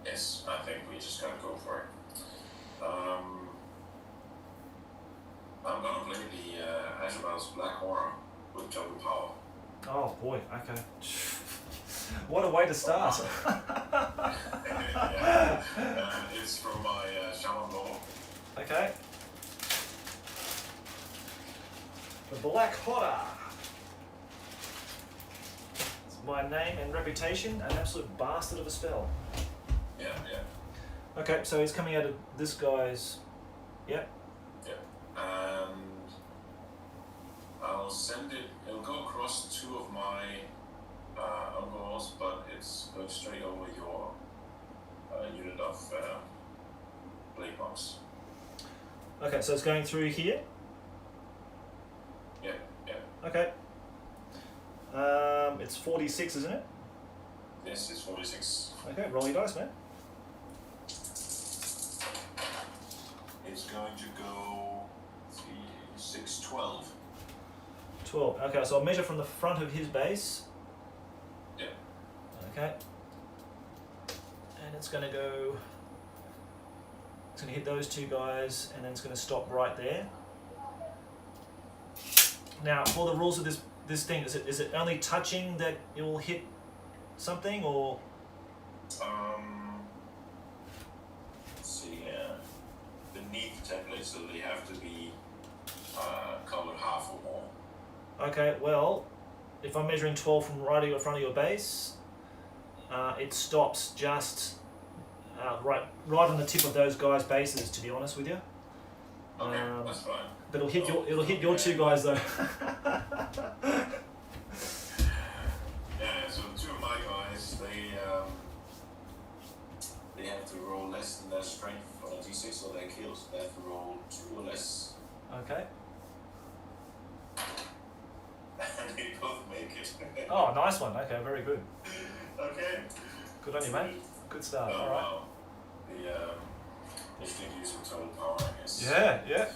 Yes, I think we just gotta go for it. I'm gonna play the Azrael's Black Horror with double power. Oh boy. Okay. What a way to start. It's from my Shaman Lord. Okay. The Black Horror. It's by name and reputation, an absolute bastard of a spell. Yeah, yeah. Okay, so he's coming out of this guy's. Yeah. Yeah. And I'll send it. It'll go across 2 of my uncles, but it's going straight over your unit of blade box. Okay, so it's going through here. Yeah, yeah. Okay. It's 46, isn't it? Yes, it's 46. Okay, roll your dice, man. It's going to go 6, 12. 12. Okay, so I'll measure from the front of his base. Yeah. Okay. And it's going to go. It's going to hit those 2 guys, and then it's going to stop right there. Now, for the rules of this thing, is it only touching that it will hit something, or? Let's see. Beneath the template, so they have to be covered half or more. Okay, well, if I'm measuring 12 from right to the front of your base, it stops just right on the tip of those guys' bases. To be honest with you. Okay, that's fine. But it'll hit your 2 guys though. Yeah, so 2 of my guys, they have to roll less than their strength on a d6 or their kills. They have to roll 2 or less. Okay. And they both make it. Oh, nice one. Okay, very good. Okay. Good on you, mate. Good start. Oh, All right. wow. They should use some total power, I guess. Yeah, yeah.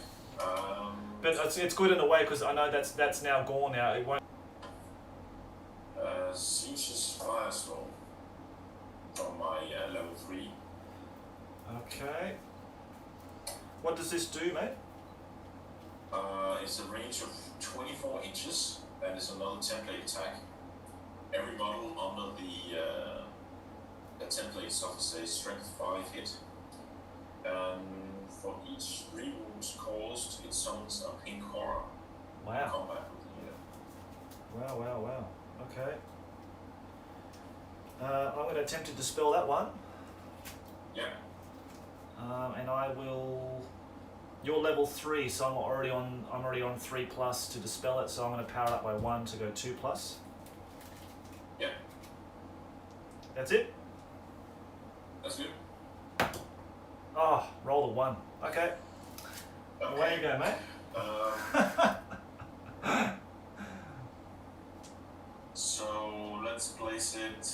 But it's good in a way because I know that's now gone now. It won't. Siege's Firestorm from my level 3. Okay. What does this do, mate? It's a range of 24 inches, and it's another template attack. Every model under the template suffers a strength 5 hit. And for each 3 wounds caused, it summons a pink horror. Wow. Combat with the Wow. Okay. I'm going to attempt to dispel that one. Yeah. And I will. You're level 3, so I'm already on 3+ to dispel it. So I'm going to power up by 1 to go 2+. Yeah. That's it. That's good. Oh, roll the 1. Okay. Away you go, mate. So let's place it.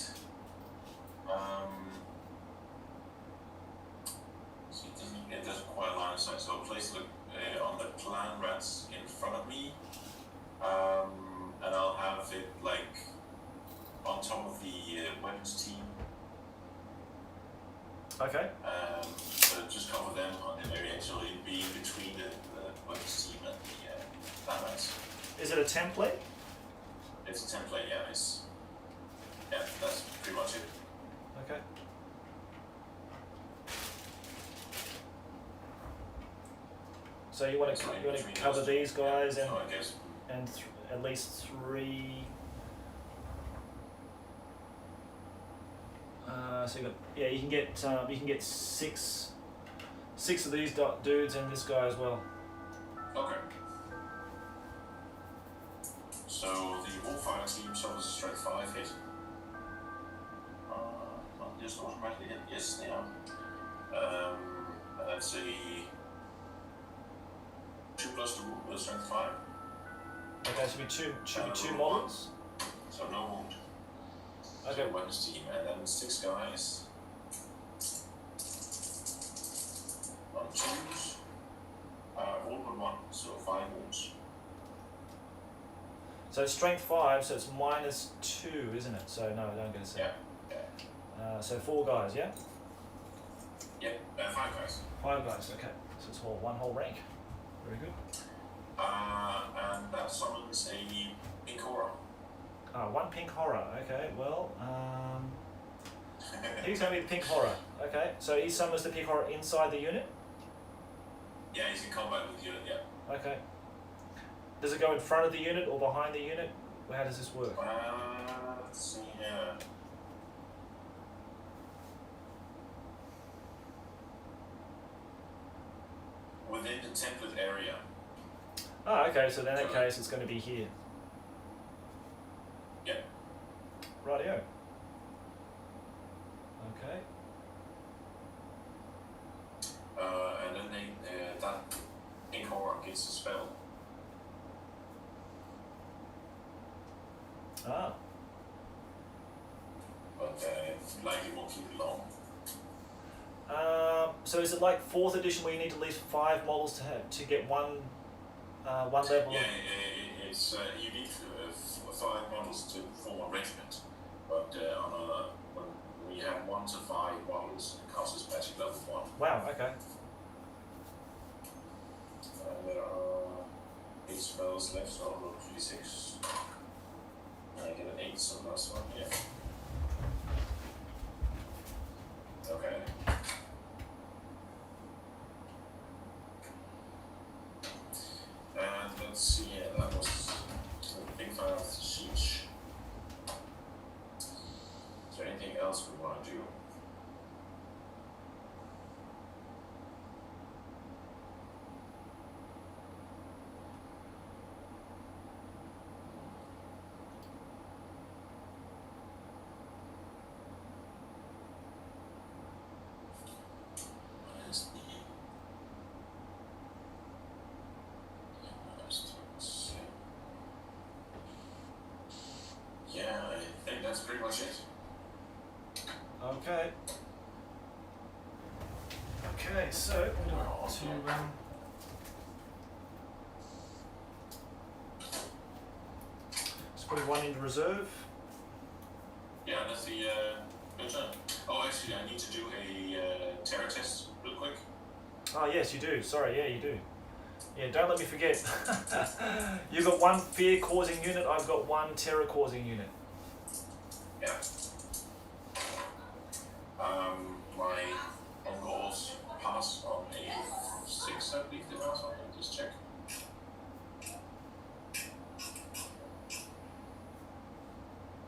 So it doesn't quite line of sight. So I'll place it on the clan rats in front of me, and I'll have it like on top of the weapons team. Okay. So just cover them on the very edge, so it'll be in between the weapons team and the clan rats. Is it a template? It's a template, yeah. That's pretty much it. Okay. So you want to cover these guys so I guess. and at least 3. So you can get 6 of these dudes and this guy as well. Okay. So the Warfighter team suffers a strength 5 hit. Not just automatically hit. Yes, they are. And that's a 2+ to wound with a strength 5. Okay, should be two models. So no wound. Okay. So weapons team, and then 6 guys. On 2s. All but 1, so 5 wounds. So strength 5, so it's -2, isn't it? So no, I don't get a 7. Yeah. So 4 guys, yeah? Yeah, 5 guys. 5 guys, okay. So it's one whole rank. Very good. And that summons a pink horror. 1 pink horror, okay, well, he's going to be the pink horror. Okay, so he summons the pink horror inside the unit? Yeah, he's in combat with the unit, yeah. Okay. Does it go in front of the unit or behind the unit? How does this work? let's see here. Within the template area. Ah, okay, so in that case it's going to be here. Yeah. Rightio. Okay. And then that ink horror gets a spell. Ah. But likely won't keep it long. So is it like 4th edition where you need at least 5 models to get one level? Yeah, it's you need 5 models to form a regiment, but when we have 1 to 5 models, it counts as magic level 1. Wow. Okay. There are 8 spells left, so I'll roll 3d6. I get an 8, so last one, yeah. Okay. And let's see, yeah, that was the big fire of the siege. Is there anything else we want to do? Yeah, I think that's pretty much it. Okay. Okay, so we want to let's put 1 into reserve. Yeah, that's the good turn. Oh, actually, I need to do a terror test real quick. Oh yes, you do. Sorry, yeah, you do. Yeah, don't let me forget. You've got 1 fear-causing unit. I've got 1 terror-causing unit. Yeah. My uncles pass on a 6, I believe they pass on. Let me just check.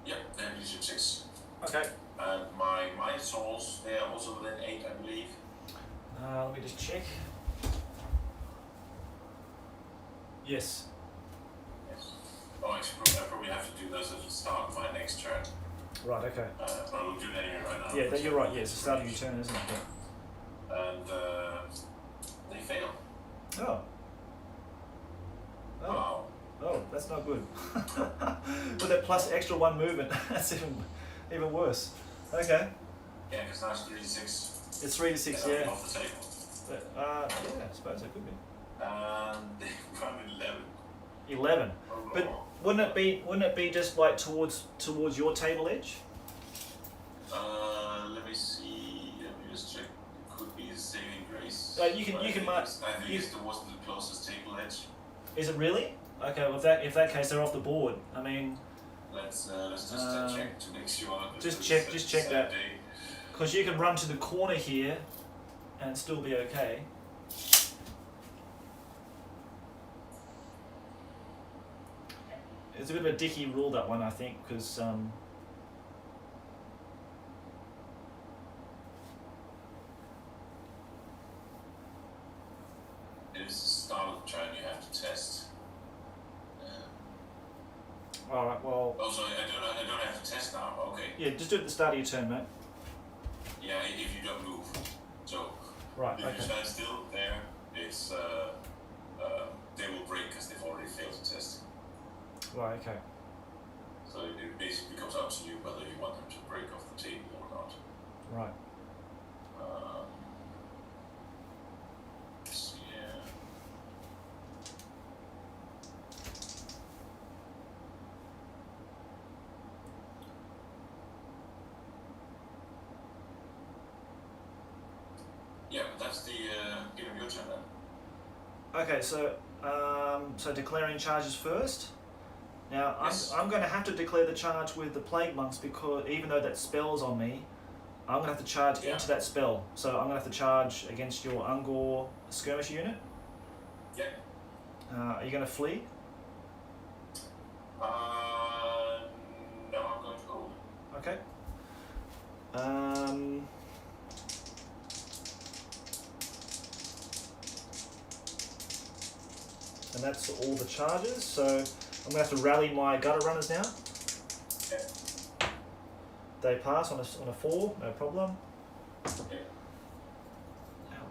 Yeah, they're usually 6. Okay. And my Minotaurs, they are also within 8, I believe. Let me just check. Yes. Yes. Oh, actually, I probably have to do those at the start of my next turn. Right, okay. But I will do that here right now. Yeah, you're right. Yeah, it's the start of your turn, isn't it? Yeah. And they fail. Oh. Oh. Wow. Oh, that's not good. With that plus extra 1 movement, that's even worse. Okay. Yeah, because now it's 3d6. It's 3 to 6, They're yeah. off the table. Yeah, I suppose it could be. And they run 11. 11. But wouldn't it be just like towards your table edge? Let me see. Let me just check. It could be a saving grace. You can mark. I think it's towards the closest table edge. Is it really? Okay. Well, if that case, they're off the board. I mean. Let's just check to make sure. Just check that. Because you can run to the corner here, and still be okay. It's a bit of a dicky rule, that one, I think, because it is the start of the turn you have to test. all right. Well. Oh, so I don't have to test now. Okay. Yeah, just do it at the start of your turn, mate. Yeah, if you don't move. So. Right. If you stand still there, it's they will break because they've already failed to test. Right. Okay. So it basically comes up to you whether you want them to break off the table or not. Right. Yeah. Yeah, but that's the game of your turn then. Okay. So declaring charges first. Now, Yes. I'm going to have to declare the charge with the Plague Monks because even though that spell's on me, I'm going to have to charge into that spell. So I'm going to have to charge against your Ungor skirmish unit. Yeah. Are you going to flee? No, I'm going to go And that's all the charges, so I'm going to have to rally my gutter runners now. Okay. They pass on a 4, no problem. Okay. Ow,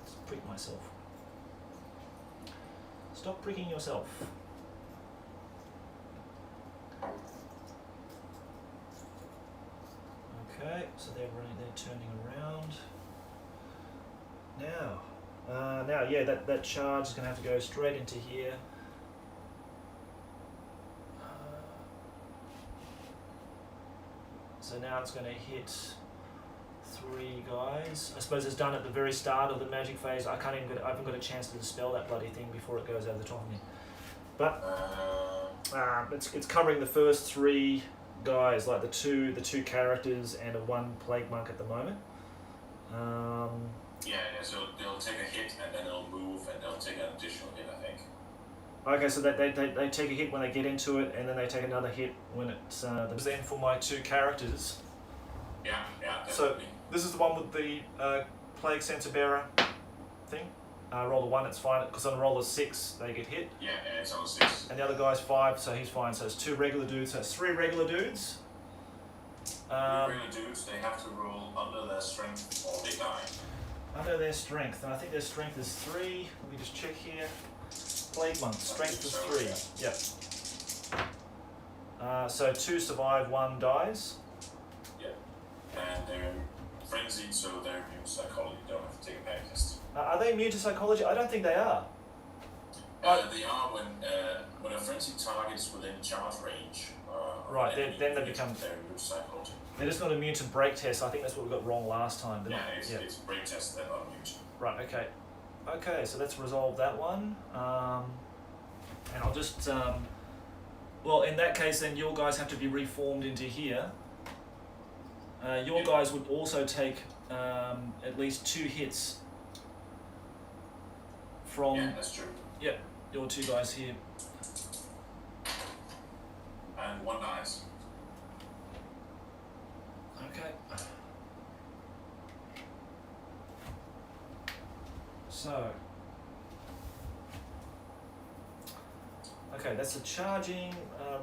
let's prick myself. Stop pricking yourself. Okay, so they're turning around. Now, yeah, that charge is going to have to go straight into here. So now it's going to hit 3 guys. I suppose it's done at the very start of the magic phase. I haven't got a chance to dispel that bloody thing before it goes over the top of me. But it's covering the first 3 guys, like the two characters and a 1 plague monk at the moment. Yeah, so they'll take a hit and then they'll move and they'll take an additional hit, I think. Okay, so they take a hit when they get into it, and then they take another hit when it's then for my 2 characters. Yeah, definitely. So this is the one with the plague sensor bearer thing. Roll a 1, it's fine, because on a roll of 6 they get hit. Yeah, it's on 6. And the other guy's 5, so he's fine. So it's 2 regular dudes, so it's 3 regular dudes. Regular dudes, they have to roll under their strength or they die. Under their strength, and I think their strength is 3. Let me just check here. Plague monk, strength is 3. Yep. So 2 survive, 1 dies. Yeah. And they're frenzied, so they're immune to psychology. You don't have to take a panic test. Are they immune to psychology? I don't think they are. They are when a frenzied target is within charge range. Right, then they become. They're immune to psychology. They're just not immune to break tests. I think that's what we got wrong last time. It's break test. They're not immune to. Right. Okay. Okay. So let's resolve that one. And I'll just. Well, in that case, then your guys have to be reformed into here. Your guys would also take at least 2 hits from. Yeah, that's true. Yep, your 2 guys here. And 1 dies. Okay. So. Okay, that's a charging,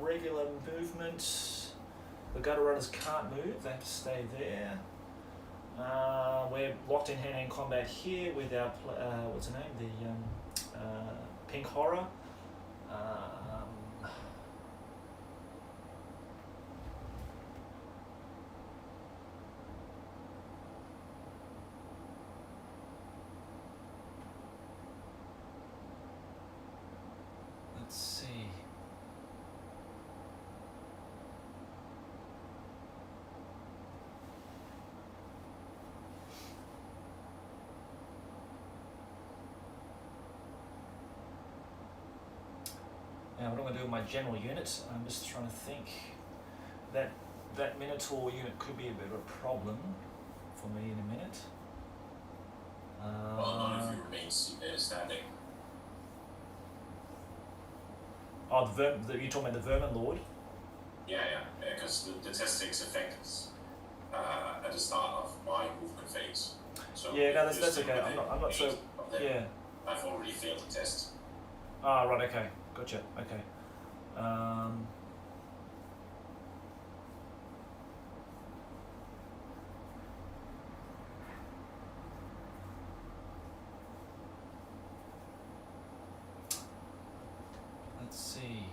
regular movement. The gutter runners can't move, they have to stay there. We're locked in hand-to-hand combat here with our, what's her name? The Pink Horror. Let's see. Now, what I'm going to do with my general unit, I'm just trying to think. That Minotaur unit could be a bit of a problem for me in a minute. Well, none of you remain standing. Oh, you're talking about the Vermin Lord? Yeah, because the test takes effect at the start of my movement phase. So yeah, no, that's okay. I'm not so. Yeah. I've already failed the test. Ah, right. Okay. Gotcha. Okay. Let's see.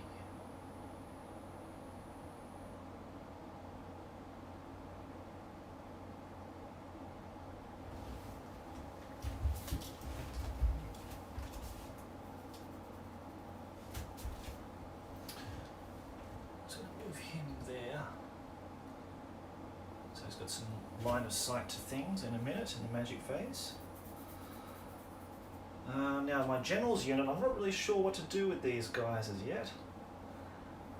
Got some line of sight to things in a minute in the magic phase. Now my general's unit, I'm not really sure what to do with these guys as yet.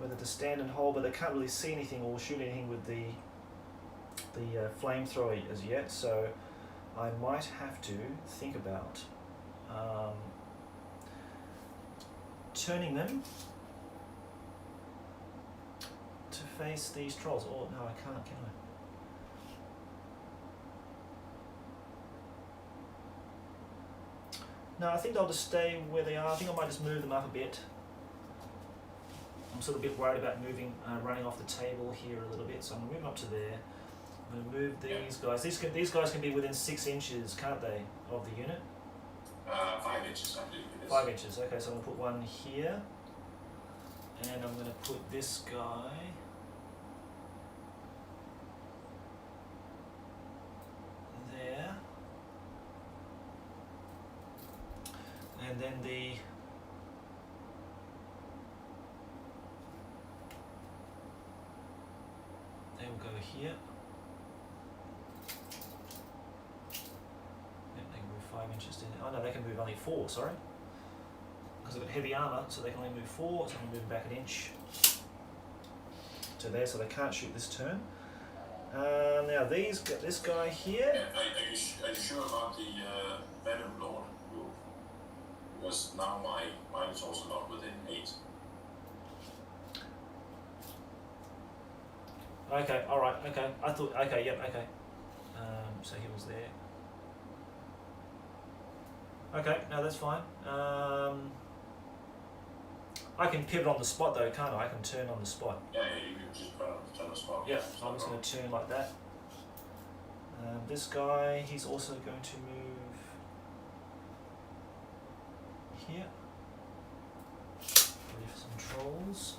Whether to stand and hold, but they can't really see anything or shoot anything with the flamethrower as yet, so I might have to think about turning them to face these trolls. Oh no, I can't, can I? No, I think they'll just stay where they are. I think I might just move them up a bit. I'm sort of a bit worried about moving, running off the table here a little bit, so I'm going to move them up to there. I'm going to move these guys. These guys can be within 6 inches, can't they, of the unit? 5 inches, I believe it is. 5 inches, okay, so I'm going to put one here. And I'm going to put this guy there. And then they will go here. Yep, they can move 5 inches down. Oh no, they can move only 4, sorry. Because they've got heavy armour, so they can only move 4, so I'm going to move them back an inch to there, so they can't shoot this turn. Now this guy here. Yeah, are you sure about the Venom Lord rule? Because now mine is also not within 8. Okay, alright, okay. I thought, okay, yep, okay. So he was there. Okay, no, that's fine. I can pivot on the spot though, can't I? I can turn on the spot. Yeah, you can just turn on the spot. Yeah, I'm just going to turn like that. This guy, he's also going to move here. Ready for some trolls.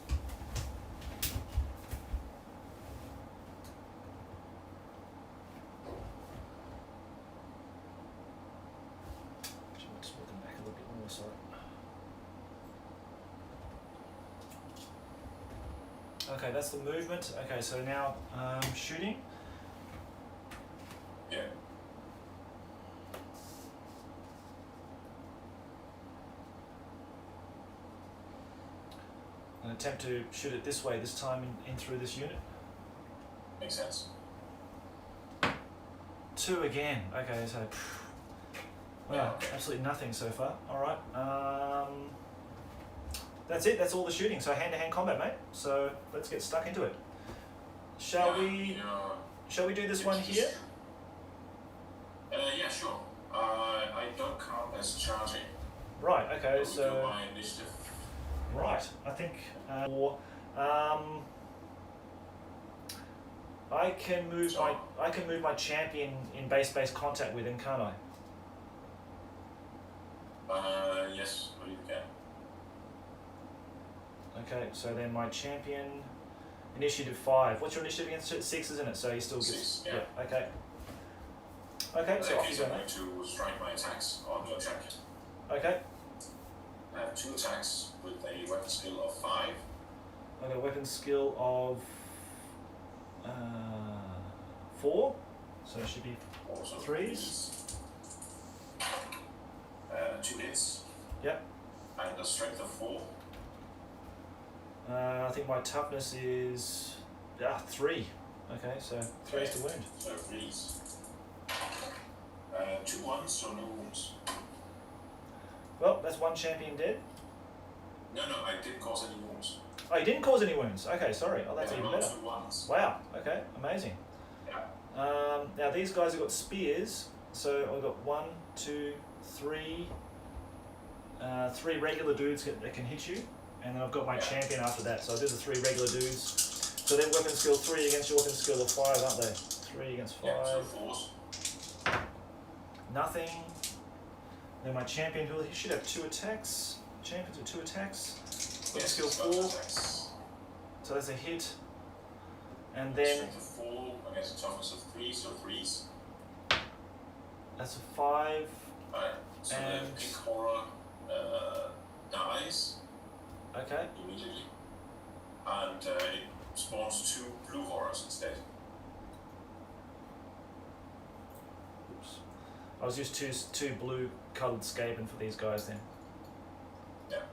Just move them back a little bit more, sorry. Okay, that's the movement. Okay, so now shooting. Yeah. An attempt to shoot it this way, this time in through this unit. Makes sense. 2 again. Okay, so wow, absolutely nothing so far. All right. That's it. That's all the shooting. So hand-to-hand combat, mate. So let's get stuck into it. Shall we do this one here? Yeah, sure. I don't count as charging. Right. Okay. Do So my initiative. right. I think I can move my champion in base contact with him, can't I? Yes, I believe you can. Okay, so then my champion, initiative 5. What's your initiative against it? 6, isn't it? So he still gets. 6, yeah. Yeah. Okay. Okay. So off you go, I'm going mate. to strike my attacks on your champion. Okay. I have 2 attacks with a weapon skill of 5. I got a weapon skill of 4, so it should be Also 3s. 2 hits. Yep. And a strength of 4. I think my toughness is 3. Okay, so 3 is to wound. So 3s. 2 ones, so no wounds. Well, that's one champion dead. No, I didn't cause any wounds. Oh, you didn't cause any wounds. Okay, sorry. Oh, that's Yeah, even rolled better. 2 ones. Wow. Okay, amazing. Yeah. Now these guys have got spears, so I've got 1, 2, 3. 3 regular dudes that can hit you, and then I've got my champion after that. So these are 3 regular dudes. So they're weapon skill 3 against your weapon skill of 5, aren't they? 3 against 5. Yeah, so 4s. Nothing. Then my champion, he should have 2 attacks. Champions with 2 attacks. Weapon skill 4. Attacks. So that's a hit. And then Strength of 4 against a toughness of 3, so 3s. that's a 5. Alright, so And- the pink horror dies Okay. immediately, and it spawns 2 blue horrors instead. Oops. I was used two blue coloured Skaven for these guys then. Yeah.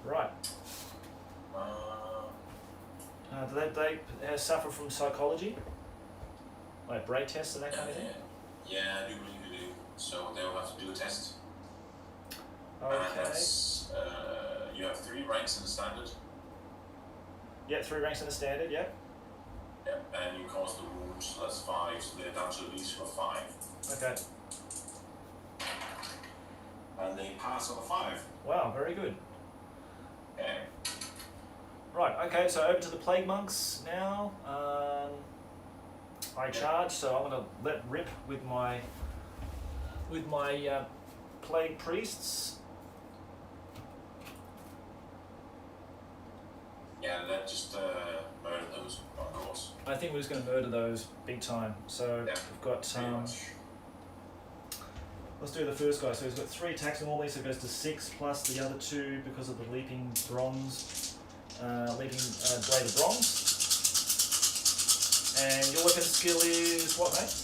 Right. Do they suffer from psychology? Like brain tests and that kind of thing? Yeah, I do believe you do. So they will have to do a test. And Okay. that's, you have 3 ranks in the standard. Yeah, 3 ranks in the standard, yeah. Yeah, and you cause the wounds, so that's 5, so they're down to at least for 5. Okay. And they pass on a 5. Wow, very good. Okay. Right, okay, so over to the Plague Monks now. I charge, so I'm going to let rip with my Plague Priests. Yeah, that just murder those, of course. I think we're just going to murder those big time. So Yeah, we've got, pretty much. let's do the first guy. So he's got 3 attacks normally, so it goes to 6 plus the other 2 because of the leaping bronze, blade of bronze. And your weapon skill is what, mate?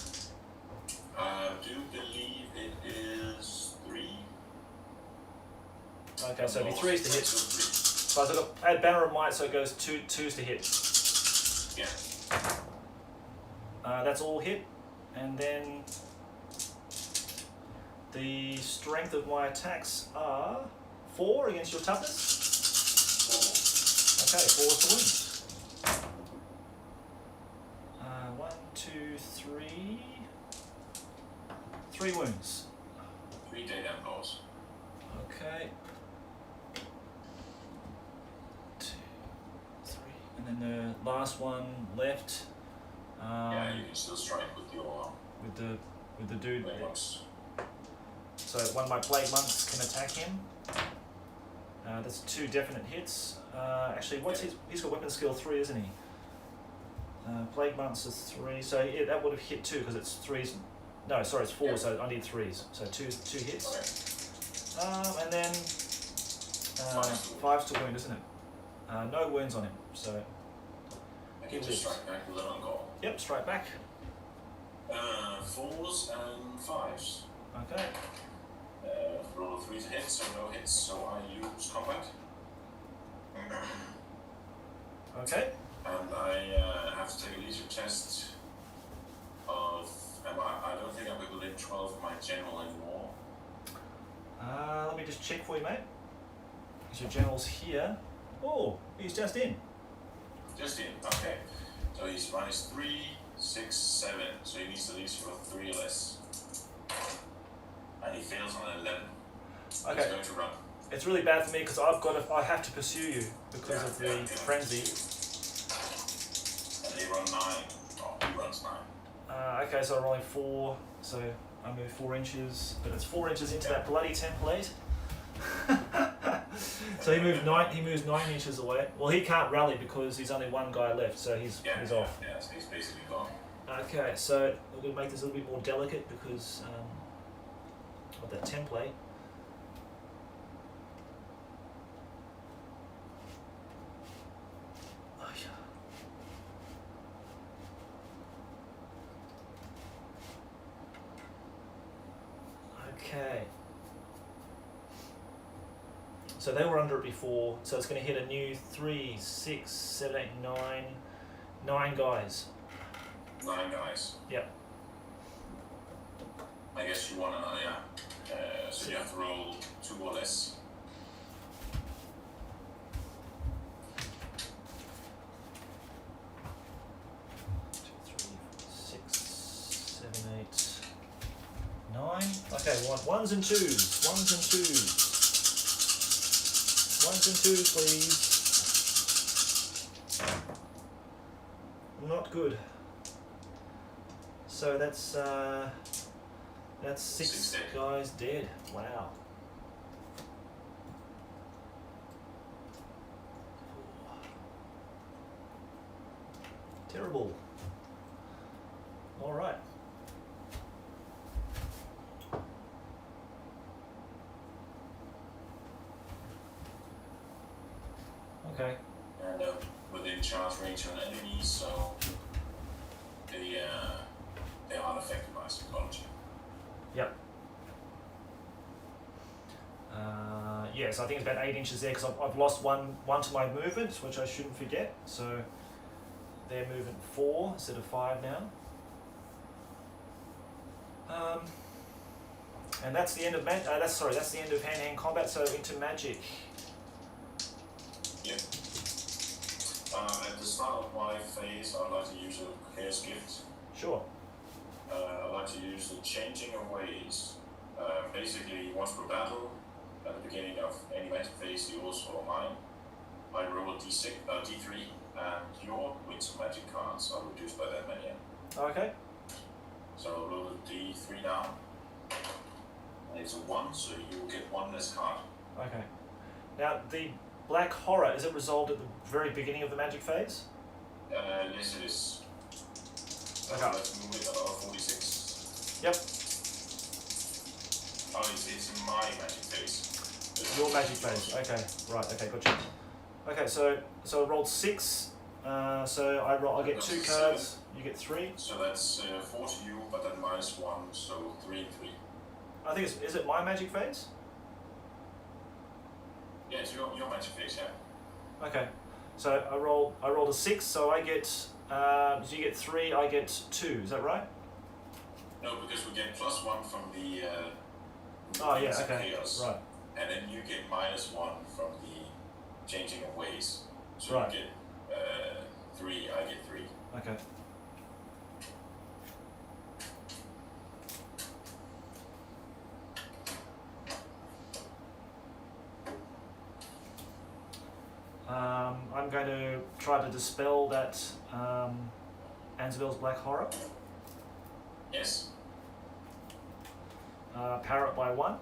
I do believe it is 3. Okay, so it'll be 3s to hit. So I've got add Banner of Might, so it goes 2s to hit. Yeah. That's all hit, and then the strength of my attacks are 4 against your toughness. 4. Okay, 4 to wound. 1, 2, 3. 3 wounds. 3 day down blows. Okay. 2, 3, and then the last one left. Yeah, you can still strike with your with the dude. Plague Monks. So one of my Plague Monks can attack him. That's 2 definite hits. Actually, what's he's got weapon skill 3, isn't he? Plague Monks is 3, so yeah, that would have hit 2 because it's 3s. No, sorry, it's 4, Yeah. so I need 3s. So 2 hits. Okay. And then 5's to wound, isn't it? No wounds on him, so I can just strike back with it on goal. yep, strike back. 4s and 5s. Okay. Roll 3 to hit, so no hits, so I use combat. Okay. And I have to take a leisure test of. I don't think I'm within 12 of my general anymore. Let me just check for you, mate. Because your general's here. Oh, he's just in. Just in, okay. So he's -3, 6, 7. So he needs to least for 3 less. And he fails on an 11. Okay. He's going to run. It's really bad for me because I have to pursue you because of the frenzy. And they run 9. Oh, he runs 9. Okay, so I'm rolling 4, so I move 4 inches, but it's 4 inches into that bloody template. So he moves 9 inches away. Well, he can't rally because he's only one guy left, so he's off. Yeah, so he's basically gone. Okay, so we're going to make this a little bit more delicate because of that template. Okay. So they were under it before, so it's going to hit a new 3, 6, 7, 8, 9 guys. 9 guys. Yep. I guess you want to, so you have to roll 2 or less. Okay, ones and twos. Ones and twos, please. Not good. So that's 6 guys dead. Wow. Terrible. All right. Okay. And within charge range of an enemy, so they aren't affected by psychology. Yep. Yes, I think it's about 8 inches there because I've lost one to my movement, which I shouldn't forget. So they're moving 4 instead of 5 now. And that's the end of that's the end of hand-to-hand combat. So into magic. Yeah. At the start of my phase, I'd like to use a chaos gift. Sure. I'd like to use the changing of ways. Basically, once per battle, at the beginning of any magic phase, yours or mine, I roll a d6, d3, and your wins of magic cards are reduced by that many. Okay. So I'll roll a d3 now. And it's a 1, so you will get 1 less card. Okay. Now, the Black Horror, is it resolved at the very beginning of the magic phase? Yes, it is. So Okay. let's move it another 46. Yep. Oh, it's in my magic phase. Your magic phase. Okay. Right. Okay. Gotcha. Okay. So I rolled 6. So I get 2 cards. You get 3. So that's 4 to you, but then minus 1, so 3 and 3. I think is it my magic phase? Yeah, it's your magic phase, yeah. Okay. So I rolled a 6. So I get so you get 3. I get 2. Is that right? No, because we get plus 1 from the. Oh yeah. Okay. Chaos, right. and then you get minus 1 from the changing of ways. So Right. you get 3. I get 3. Okay. I'm going to try to dispel that Ansbel's Black Horror. Yes. Power it by 1.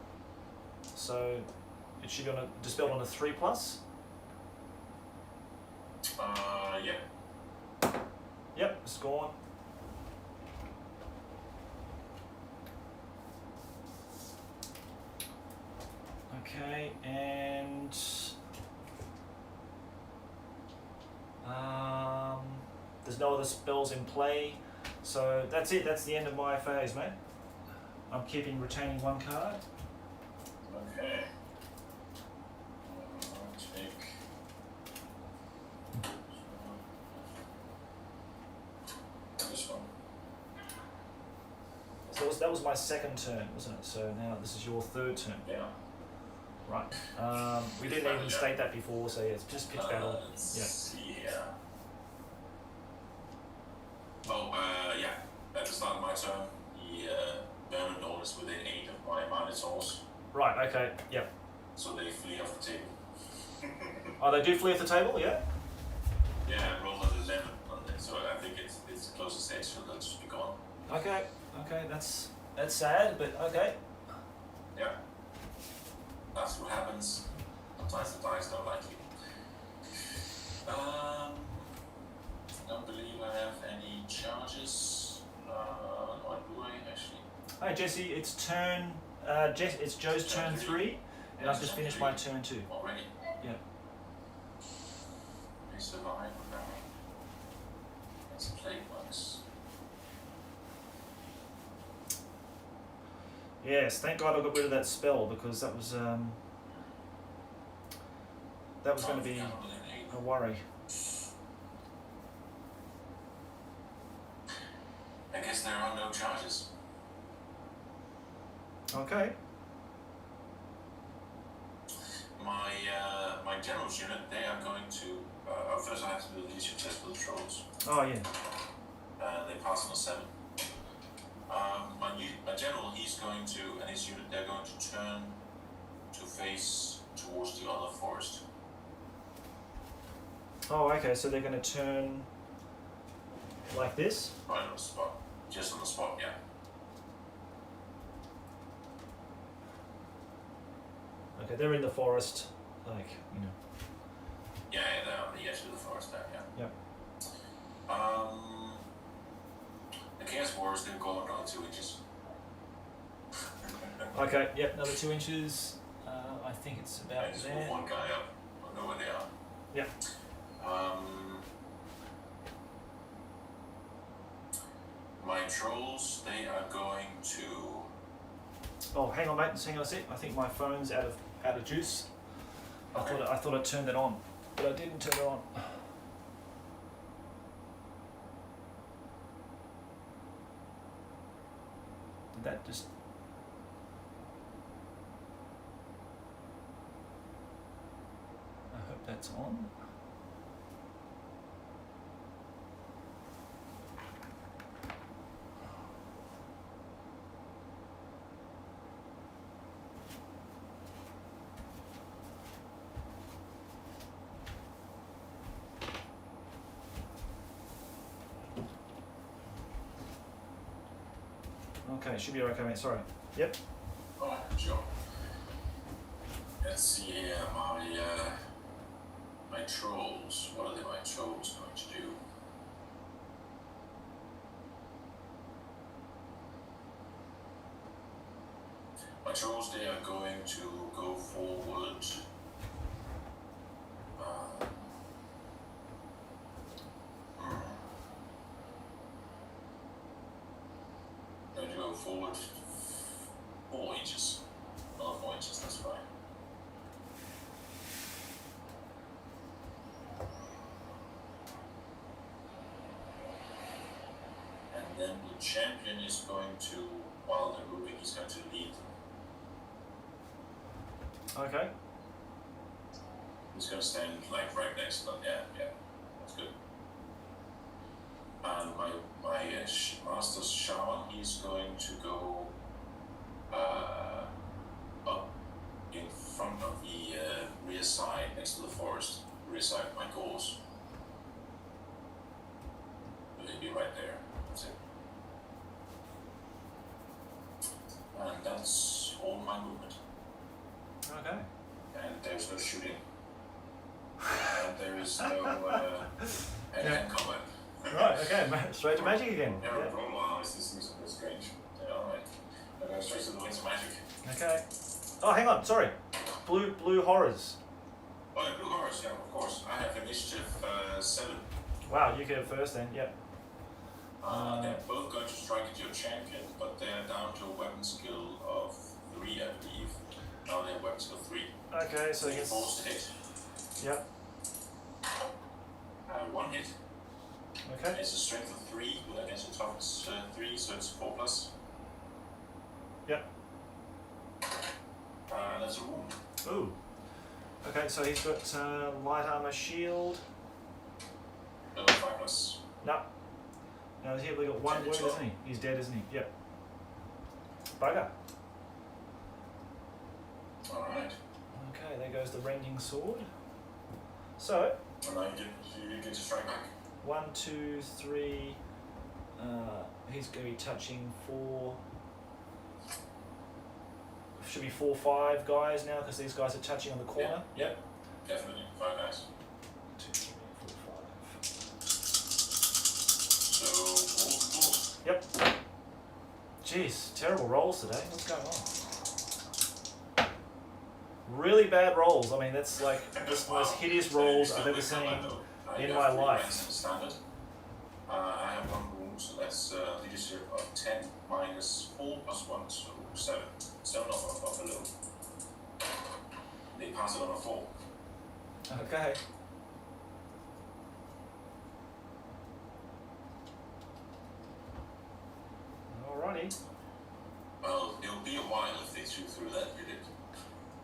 So it should be dispelled on a 3+. Yeah. Yep, it's gone. Okay, and there's no other spells in play, so that's it. That's the end of my phase, mate. I'm retaining 1 card. Okay. I'll take. This one. So that was my 2nd turn, wasn't it? So now this is your 3rd turn. Yeah. Right. We didn't even state that before, so yeah, it's just pitch battle. Let's Yeah. see here. Oh, yeah. At the start of my turn, the Vermin Lord is within 8 of my Minotaurs, Right. Okay. Yep. so they flee off the table. Oh, they do flee off the table. Yeah. Yeah, I rolled an 11 on it, so I think it's the closest edge, so they'll just be gone. Okay. Okay. That's sad, but okay. Yeah. That's what happens. Sometimes the dice don't like you. Don't believe I have any charges. What do I actually? Hi Jesse, it's Joe's turn 3, and I've just finished my turn 2. Already? Yeah. They survive now. That's plague bugs. Yes, thank God I got rid of that spell, because that was going to be a worry. I guess there are no charges. Okay. My general's unit, they are going to. First, I have to do the leadership test with the trolls. Oh yeah. They pass on a 7. My general, he's going to, and his unit, they're going to turn to face towards the other forest. Oh, okay. So they're going to turn like this. Right on the spot. Just on the spot, yeah. Okay, they're in the forest, like Yeah, they're on the edge of the forest there, yeah. Yep. The Chaos Warriors didn't go another 2 inches. Okay. Yep. Another 2 inches. I think it's about I just there. move one guy up. I know where they are. Yeah. My trolls, they are going to. Oh, hang on, mate. Hang on a sec. I think my phone's out of juice. Okay. I thought I turned it on, but I didn't turn it on. Did that just? I hope that's on. Okay, should be okay, mate. Sorry. Yep. Oh, sure. Let's see here, my trolls. What are my trolls going to do? My trolls, they are going to go forward. Going to go forward 4 inches. Not 4 inches, that's fine. And then the champion is going to, while they're moving, he's going to lead them. Okay. He's going to stand like right next to them. Yeah, that's good. And my master shaman, he's going to go up in front of the rear side next to the forest, rear side of my goals. He'll be right there. That's it. And that's all my movement. Okay. And there's no shooting. And there is no hand combat. Right, okay, straight to magic again. Yeah, wow, this seems a bit strange. Yeah, alright. I'm going straight to the winds of magic. Okay. Oh, hang on, sorry. Blue horrors. Oh, yeah, blue horrors, yeah, of course. I have initiative 7. Wow, you get it first then, yep. They're both going to strike at your champion, but they're down to a weapon skill of 3, I believe. Now they have weapon skill 3. Okay, so you're forced to hit. Yep. 1 hit. Okay. It's a strength of 3 with against a toughness 3, so it's 4 plus. Yep. That's a wound. Ooh. Okay, so he's got light armor shield. 5 plus. No. No, he's only got 1 wound, isn't he? He's dead, isn't he? Yep. Bugger. Alright. Okay, there goes the rending sword. So. And now you get to strike back. 1, 2, 3. He's going to be touching 4. Should be 4, 5 guys now because these guys are touching on the corner. Yep. Definitely 5 guys. 2, 3, 4, 5. So 4. Yep. Jeez, terrible rolls today. What's going on? Really bad rolls. I mean, that's like the most hideous rolls I've ever seen in my life. Standard. I have 1 wound, so that's leadership of 10 minus 4 plus 1, so 7. 7 of below. They pass it on a 4. Okay. Alrighty. Well, it'll be a while if they shoot through that unit.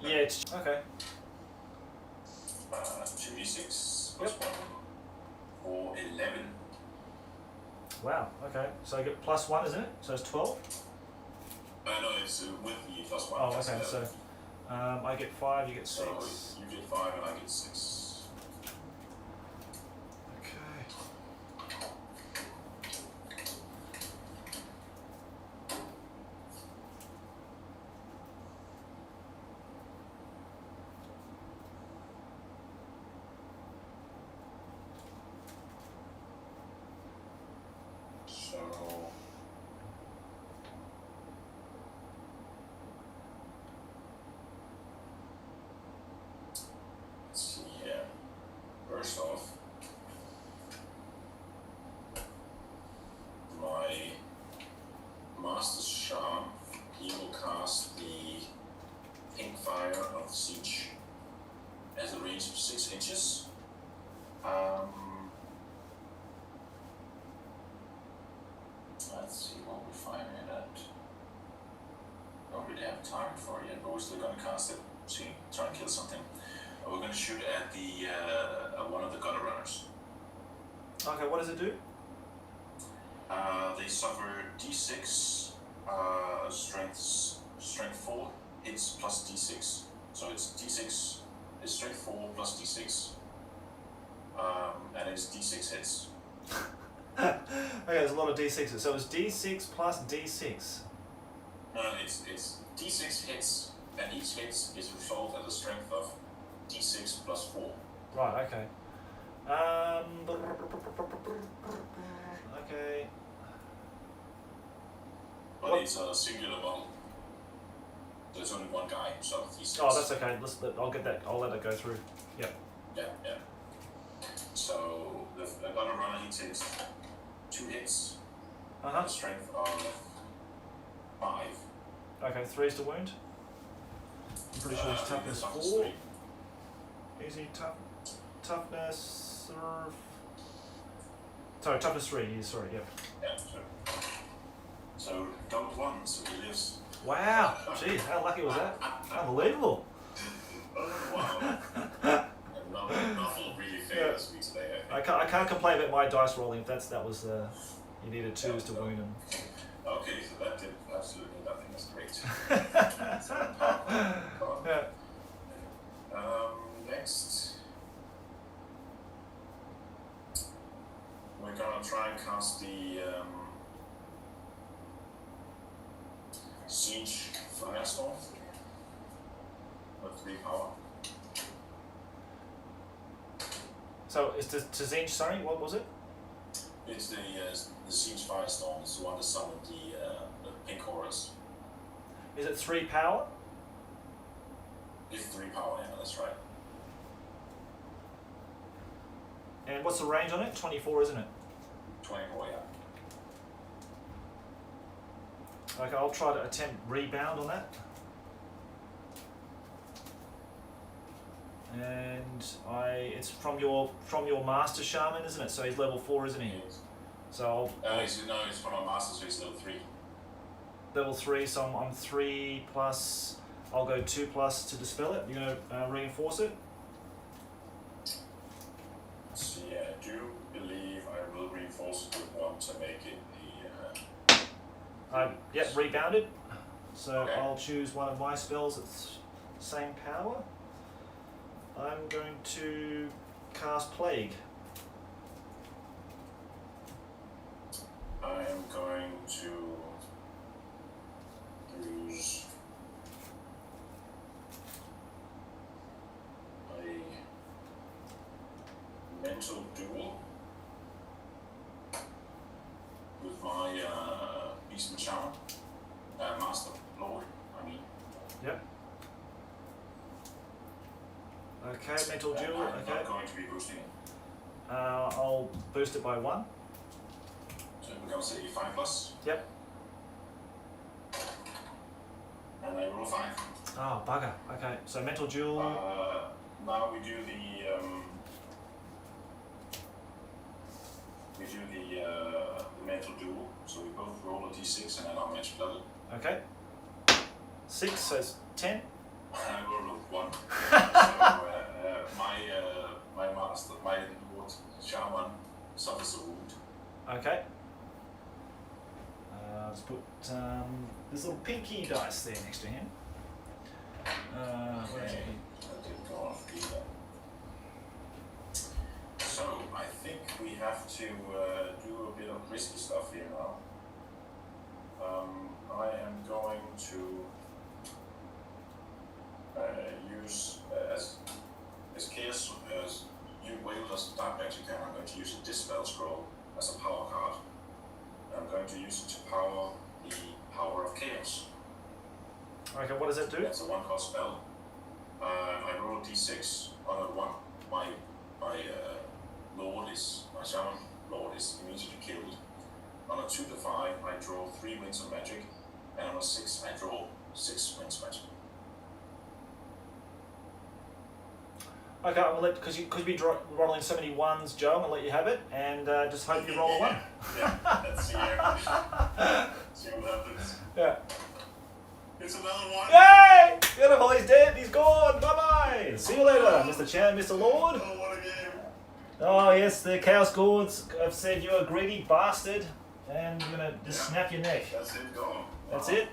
Yeah, it's okay. 2d6 plus 1 for 11. Wow, okay. So I get plus 1, isn't it? So it's 12? No, it's with the plus 1. Oh, okay, so I get 5, you get 6. So you get 5 and I get 6. Okay. So let's see here. First off, my master charm, he will cast the pink fire of siege as a range of 6 inches. Let's see what we find in that. Don't really have time for it yet, but we're still going to cast it. See, try and kill something. We're going to shoot at the one of the gutter runners. Okay, what does it do? They suffer d6 strength 4 hits plus d6. So it's d6 is strength 4 plus d6, and it's d6 hits. Okay, there's a lot of d6s. So it's d6 plus d6. No, it's D6 hits, and each hit is resolved at a strength of D6 plus 4. Right, okay. Okay. But What? it's a singular model. There's only one guy, so D6. Oh, that's okay. I'll get that. I'll let it go through. Yep. Yeah. So the gunner runner, he takes 2 hits, a strength of 5. Okay, 3 is to wound. I'm pretty sure it's toughness 4. Easy toughness. Sorry, toughness 3. Sorry, yep. Yeah, so double 1, so he lives. Wow, jeez, how lucky was that? Unbelievable. Wow. Nothing really favors me today. I can't complain about my dice rolling. If that was you needed 2s to wound him. Okay, so that did absolutely nothing. That's great. Yeah. Next, we're gonna try and cast the Siege Firestorm with 3 power. So is the Zinch, sorry, what was it? It's the Siege Firestorm. It's the one that summoned the pink horrors. Is it 3 power? It's 3 power, yeah, that's right. And what's the range on it? 24, isn't it? 24, yeah. Okay, I'll try to attempt rebound on that. And it's from your master shaman, isn't it? So he's level 4, isn't he? Yes. So It's from a master, so he's level 3. level 3, so I'm 3 plus. I'll go 2 plus to dispel it. You're gonna reinforce it. So yeah, I do believe I will reinforce it with 1 to make it Yep, rebounded. So Okay. I'll choose one of my spells that's same power. I'm going to cast Plague. I am going to use a mental duel with my beast and shaman, master lord. I mean. Yep. Okay, mental duel. I'm Okay. not going to be boosting it. I'll boost it by 1. So it becomes a 5 plus. Yep. And I roll 5. Oh, bugger. Okay, so mental duel. Now we do the mental duel. So we both roll a d6 and then I'll match level. Okay. 6, so it's 10. I roll 1. So my master, my lord shaman suffers a wound. Okay. Let's put this little pinky dice there next to him. Where is it? That didn't go off either. So I think we have to do a bit of risky stuff here now. I am going to use as chaos as you wielder's dark magic, and I'm going to use a dispel scroll as a power card. I'm going to use it to power the power of chaos. Okay, what does it do? That's a 1-cost spell. I roll a d6 on a 1. My shaman lord is immediately killed. On a 2 to 5, I draw 3 winds of magic, and on a 6, I draw 6 winds of magic. Okay, I'm gonna let because you be rolling so many 1s, Joe. I'm gonna let you have it, and just hope you roll a 1. Yeah, let's see here. See what happens. Yeah. It's another 1. Yay! Beautiful. He's dead. He's gone. Bye bye. See you later, Mr. Chan, Mr. Lord. Oh, what a game. Oh yes, the Chaos Gourds have said you're a greedy bastard, and you're gonna just snap your neck. That's it, gone. That's it.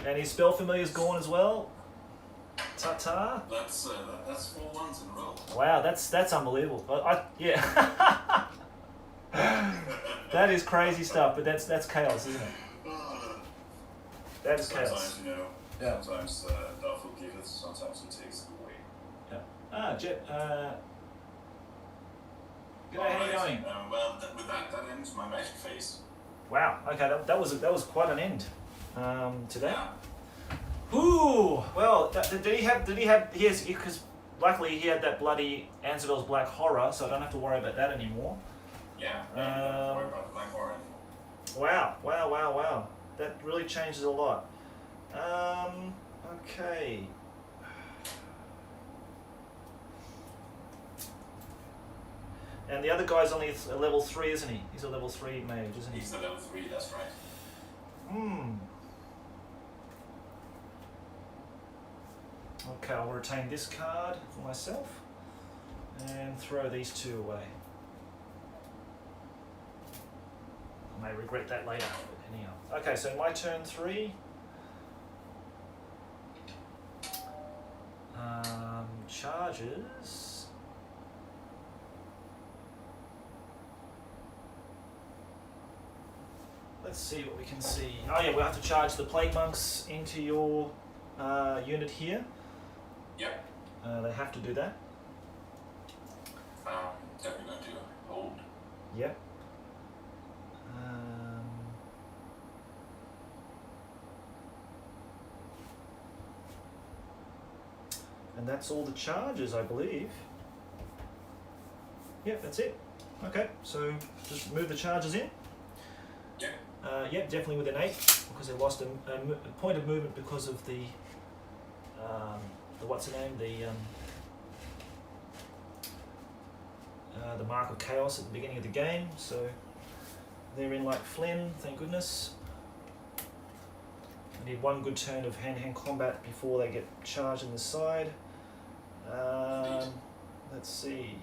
And his spell familiar's gone as well. Ta-ta. That's 4 1s in a row. Wow, that's unbelievable. Yeah. That is crazy stuff, but that's chaos, isn't it? That is sometimes, chaos. you know, Yeah. sometimes Darth will give it, sometimes he takes it away. Yeah. Ah, Jet. G'day, how you going? Well, with that ends my magic phase. Wow. Okay, that was quite an end. Today. Yeah. Ooh. Well, did he have? Yes, because luckily he had that bloody Ansabel's Black Horror, so I don't have to worry about that anymore. Yeah. Don't worry about the Black Horror anymore. Wow. That really changes a lot. Okay. And the other guy's only a level 3, isn't he? He's a level 3 mage, isn't he? He's a level 3, that's right. Okay, I'll retain this card for myself and throw these 2 away. I may regret that later, but anyhow. Okay, so my turn 3. Charges. Let's see what we can see. Oh yeah, we'll have to charge the Plague Monks into your unit here. Yep. They have to do that. Definitely going to hold. Yep. And that's all the charges, I believe. Yep, that's it. Okay, so just move the charges in. Yep. Yep, definitely within 8 because they lost a point of movement because of the what's the name, the mark of chaos at the beginning of the game. So they're in like Flynn, thank goodness. I need 1 good turn of hand-to-hand combat before they get charged in the side. Let's see.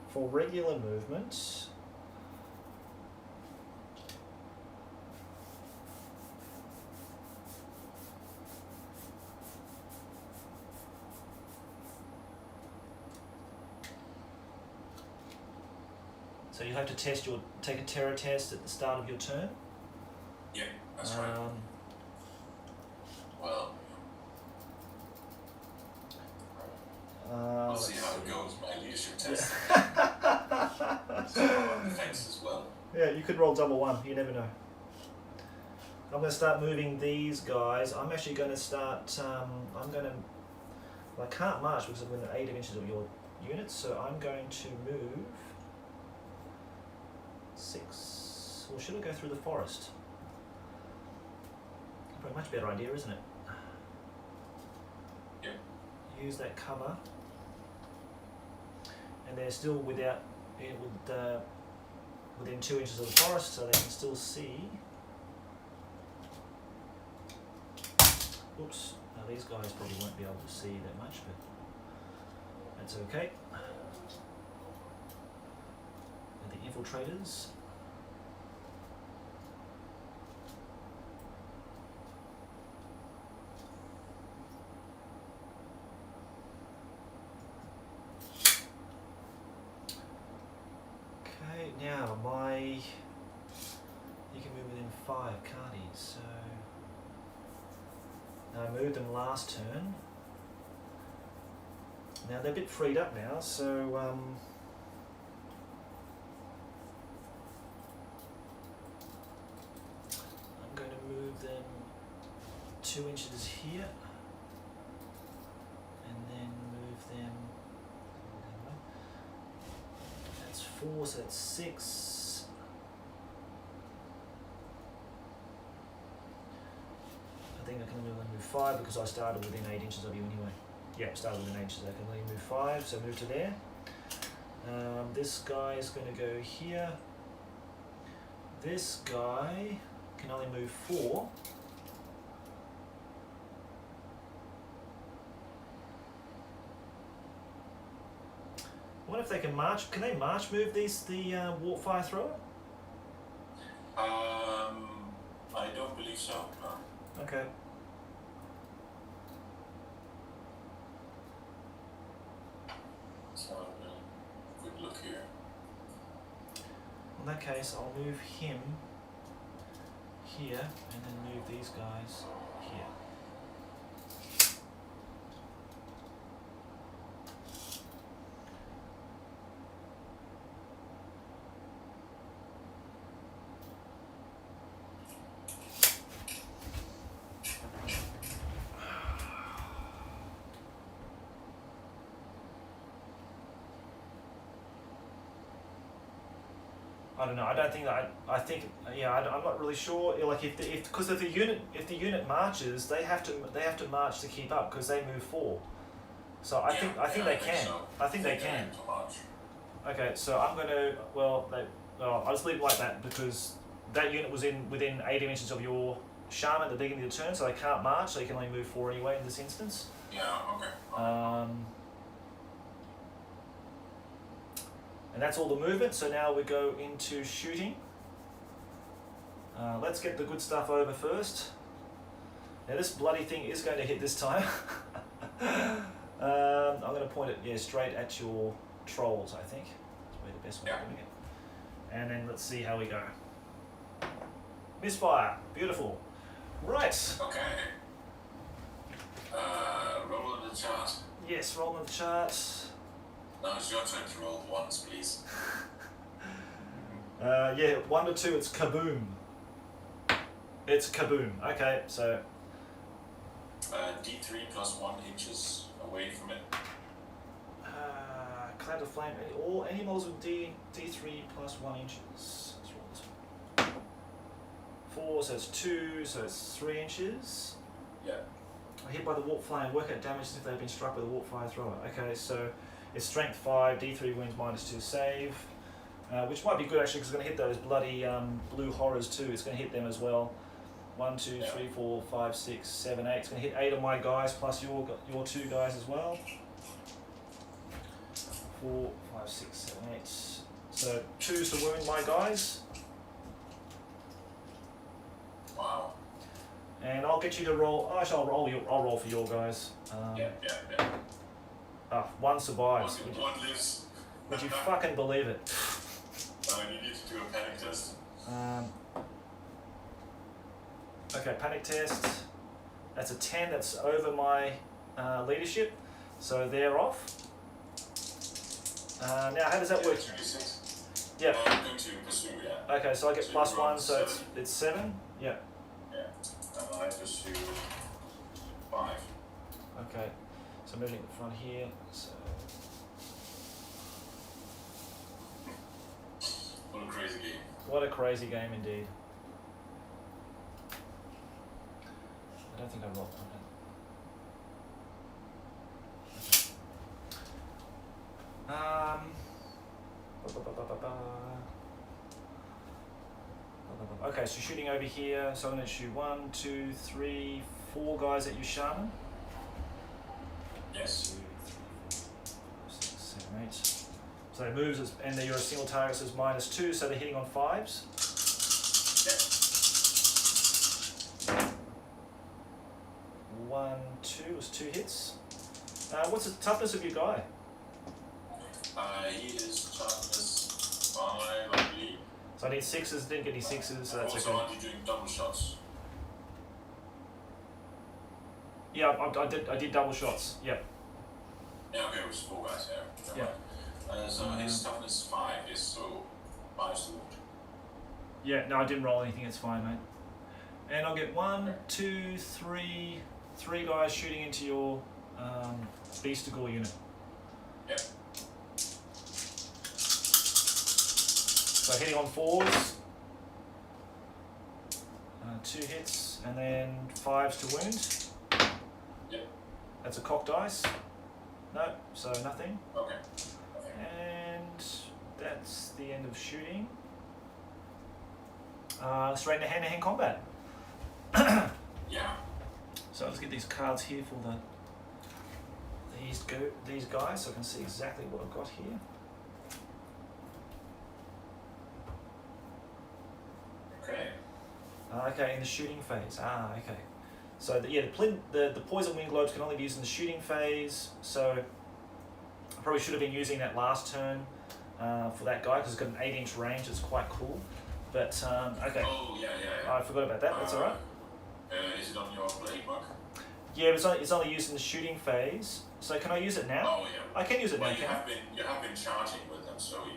For regular movement, so you have to take a terror test at the start of your turn. Yeah, that's right. Well, we'll see how it goes. My leadership test. So on defense as well. Yeah, you could roll double 1. You never know. I'm going to start moving these guys. I'm actually going to start. I can't march because I'm within 8 inches of your units, so I'm going to move 6. Or should I go through the forest? Probably a much better idea, isn't it? Yep. Use that cover. And they're still within 2 inches of the forest, so they can still see. Oops. Now these guys probably won't be able to see that much, but that's okay. They're the infiltrators. Now, he can move within 5, can't he? So, I moved them last turn. Now they're a bit freed up now, so I'm going to move them 2 inches here, and then move them. That's 4, so that's 6. I think I can only move 5 because I started within 8 inches of you anyway. Yeah, started within 8 inches. I can only move 5, so move to there. This guy is going to go here. This guy can only move 4. I wonder if they can march. Can they march move the warp fire thrower? I don't believe so. No. Okay. So, good look here. In that case, I'll move him here, and then move these guys here. I don't know. I don't think that. I think, yeah. I'm not really sure. Like if the unit marches, they have to march to keep up because they move 4. So I think they can. So. I think they can. Okay, so I'm gonna. I'll just leave it like that because that unit was within 80 inches of your shaman at the beginning of the turn, so they can't march. So you can only move 4 anyway in this instance. Yeah. Okay. And that's all the movement, so now we go into shooting. Let's get the good stuff over first. Now this bloody thing is going to hit this time. I'm going to point it straight at your trolls, I think. That's probably the best way of doing it. And then let's see how we go. Misfire, beautiful. Right. Okay. Roll on the chart. Yes, roll on the chart. Now it's your turn to roll ones, please. 1 to 2, it's kaboom. It's kaboom. Okay, so. D3 plus 1 inches away from it. Cloud of flame. All any models with D3 plus 1 inches. Let's roll this one. 4, so it's 2, so it's 3 inches. Yeah. Hit by the warp flame. Work out damage if they've been struck by the warp fire thrower. Okay, so. It's strength 5, D3 wounds -2 save, which might be good actually because it's going to hit those bloody blue horrors too. It's going to hit them as well. 1, 2, 3, 4, 5, 6, 7, 8. It's going to hit 8 of my guys plus your 2 guys as well. 4, 5, 6, 7, 8. So 2's to wound my guys. Wow. And I'll get you to roll. I'll roll for your guys. Yeah. 1 survives. One lives. Would you fucking believe it? You need to do a panic test. Okay, panic test. That's a 10. That's over my leadership. So they're off. Now, how does that work? 2d6. Yeah. I'm going to pursue, yeah. Okay, so I get So plus you roll 1, so 7. it's 7. Yeah. Yeah. And I pursue 5. Okay. So moving at the front here. So. What a crazy game. What a crazy game indeed. I don't think I rolled on it. Okay, so shooting over here. So I'm going to shoot 1, 2, 3, 4 guys at you, shaman. Yes. 2, 3, 4, 5, 6, 7, 8. So it moves, and you're a single target, so it's -2, so they're hitting on 5s. Yeah. 1, 2 was 2 hits. What's the toughness of your guy? He is toughness 5, I believe. So I need 6s, didn't get any 6s, so that's also, okay. aren't you doing double shots? Yeah, I did double shots, yeah. Yeah, okay, it was 4 guys, yeah. Yeah. So his toughness 5 is so minus the wound. Yeah, no, I didn't roll anything, it's fine, mate. And I'll get 1, 2, 3 guys shooting into your Beastigal unit. Yep. So hitting on 4s. 2 hits, and then 5s to wound. Yep. That's a cock dice. No, so nothing. Okay. And that's the end of shooting. Straight into hand-to-hand combat. Yeah. So let's get these cards here for these guys, so I can see exactly what I've got here. Okay. Okay, in the shooting phase. Okay. So the poison wind globes can only be used in the shooting phase. So I probably should have been using that last turn for that guy because it's got an 8-inch range. It's quite cool. But okay. Oh, yeah. I forgot about that. That's all right. Is it on your blade book? Yeah, it's only used in the shooting phase. So can I use it now? Oh, yeah. I can use it Well, now. you have been charging with them, so you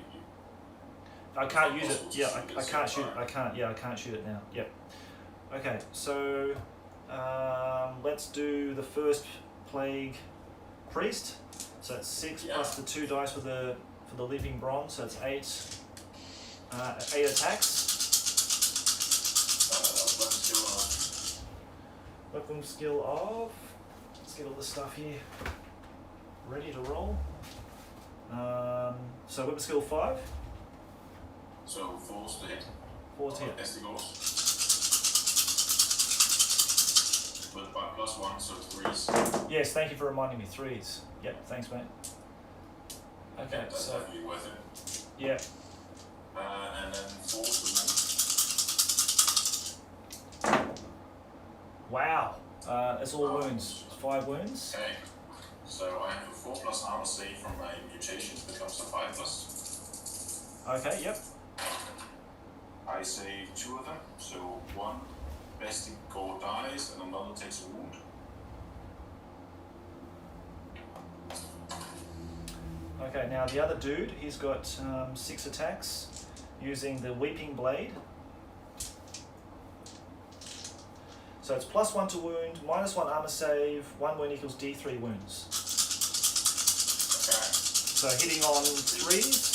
I can't use it. Yeah, shoot I at the can't same shoot. time. I can't. Yeah, I can't shoot it now. Yep. Okay, so let's do the first plague priest. So it's 6 plus the 2 dice for the living bronze. So it's 8. 8 attacks. Weapon skill of. Let's get all this stuff here ready to roll. So weapon skill 5. So 4's to hit. 4 to hit. Investigos. But by +1, so 3's. Yes, thank you for reminding me. 3s. Yep, thanks, mate. Okay, Yeah, that's so definitely worth it. yeah. And then 4's the wound. Wow. It's all wounds. 5 wounds. Okay. So I have a 4+ armor save from my mutations, becomes a 5+. Okay. Yep. I save 2 of them, so one besting gore dies and another takes a wound. Okay. Now the other dude, he's got 6 attacks using the Weeping Blade. So it's +1 to wound, -1 armor save, 1 wound equals D3 wounds. Okay. So hitting on 3s.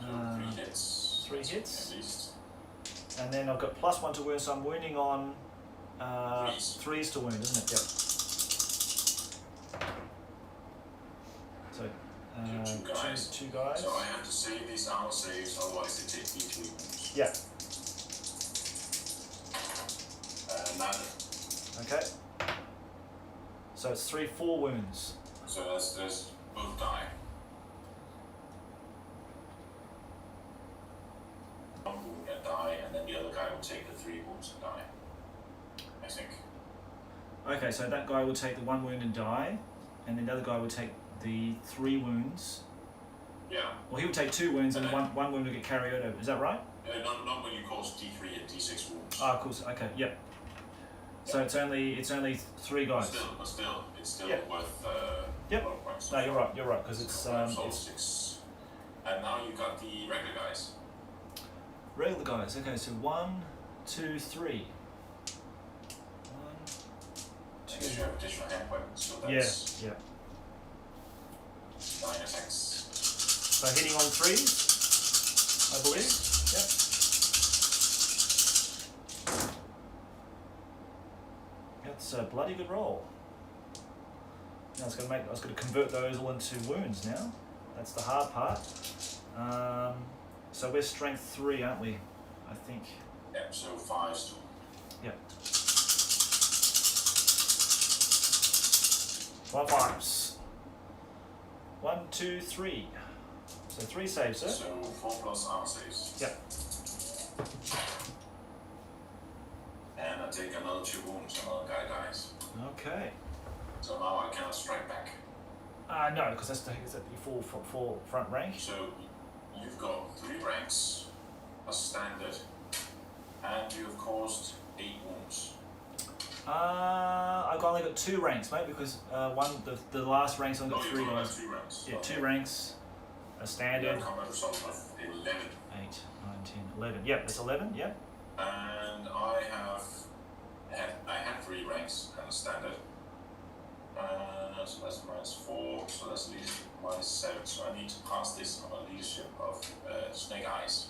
3 hits. 3 hits. At least. And then I've got +1 to wound, so I'm wounding on 3s to wound, isn't it? Yep. So two guys. So I have to save these armor saves, otherwise they take D3 wounds. Yeah. None. Okay. So it's 4 wounds. So there's both die. One wound and die, and then the other guy will take the 3 wounds and die. I think. Okay, so that guy will take the 1 wound and die, and then the other guy will take the 3 wounds. Yeah. Well, he will take 2 wounds, and one wound will get carried over. Is that right? Not when you cause D3 and D6 wounds. Ah, of course. Okay. Yep. So it's only 3 guys. But still, it's still Yep. worth. Yep. A lot of points. No, you're right. You're right because it's So 6. And now you got the regular guys. regular guys. Okay, so 1, 2, 3. 1, Because 2. you have additional hand weapons, so that's Yeah. 9 attacks. So hitting on 3s, I believe. Yep. That's a bloody good roll. Now I was going to convert those all into wounds now. That's the hard part. So we're strength 3, aren't we? I think. Yep, so 5's to. Yep. 1 5s. 1, 2, 3. So 3 saves, sir. So 4+ armor saves. Yep. And I take another 2 wounds, another guy dies. Okay. So now I cannot strike back. No, because that's the full front rank. So you've got 3 ranks, a standard, and you have caused 8 wounds. I've only got 2 ranks, mate, because the last rank's only got 3 you've got guys. 2 ranks. Yeah, Okay. 2 ranks, a You standard. have combat result of 11. 8, 9, 10, 11. Yep, that's 11. Yep. And I had 3 ranks and a standard. So that's -4, so that's leadership -7. So I need to pass this on a leadership of Snake Eyes.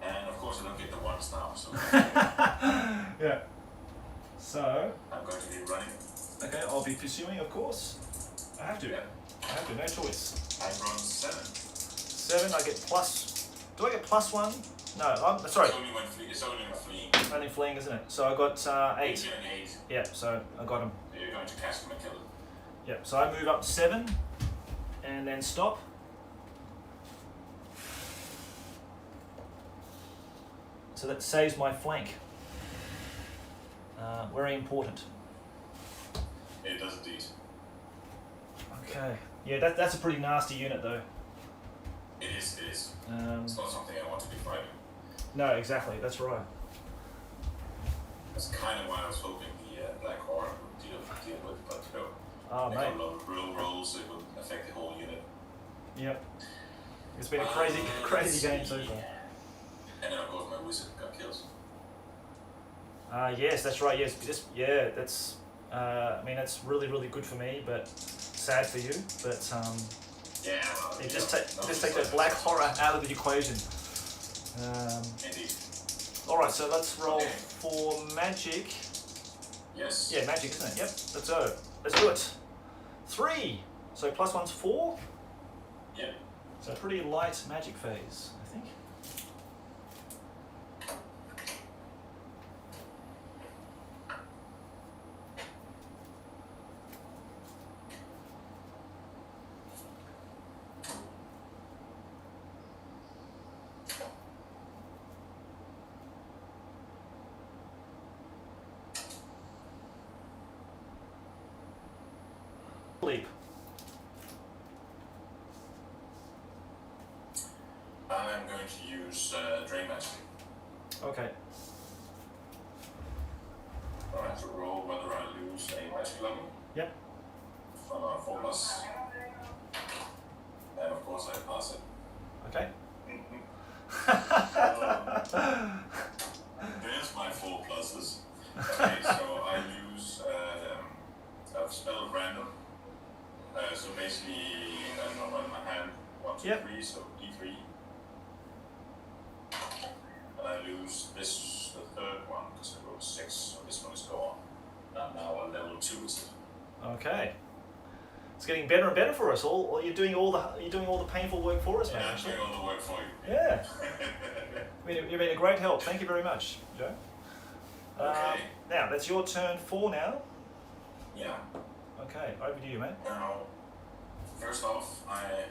And of course I don't get the 1s now, so Yeah. So, I'm going to be running. okay, I'll be pursuing, of course. I have to. Yeah. I have to, no choice. I run 7. 7, I get plus. Do I get +1? No, I'm sorry. It's only when fleeing. Only fleeing, isn't it? So I got 8. You're getting 8. Yeah, so I got him. You're going to cast him and kill him. Yep, so I move up to 7 and then stop. So that saves my flank. Very important. It does indeed. Okay. Yeah, that's a pretty nasty unit though. It is. It's not something I want to be fighting. No, exactly. That's right. That's kind of why I was hoping the Black Horror would deal with, but you know, they got a lot of real rolls, it would affect the whole unit. Yep. It's been a crazy game so far. And then of course my wizard got kills. Yes, that's right. Yes, that's. I mean, that's really good for me, but sad for you. But yeah, well, just take that Black Horror out of the equation. Indeed. All right, so let's roll for magic. Yes. Yeah, magic, isn't it? Yep. Let's go. Let's do it. 3. So +1's 4. Yep. So pretty light magic phase, I think. Leap. I'm going to use Drain Magic. Okay. I have to roll whether I lose a magic level. Yep. On a 4+. And of course I pass it. Okay. There's my 4 pluses. Okay, so I use a spell at random. So basically, I know on my hand 1, 2, 3, so D3. And I lose this, the third one, because I rolled 6, so this one is gone. And now on level 2 is it. Okay. It's getting better and better for us. You're doing all the painful work for us, man. Yeah, I'm doing all the work for you. Yeah. You've been a great help. Thank you very much, Joe. Okay. Now that's your turn 4 now. Yeah. Okay, over to you, mate. Now, first off, I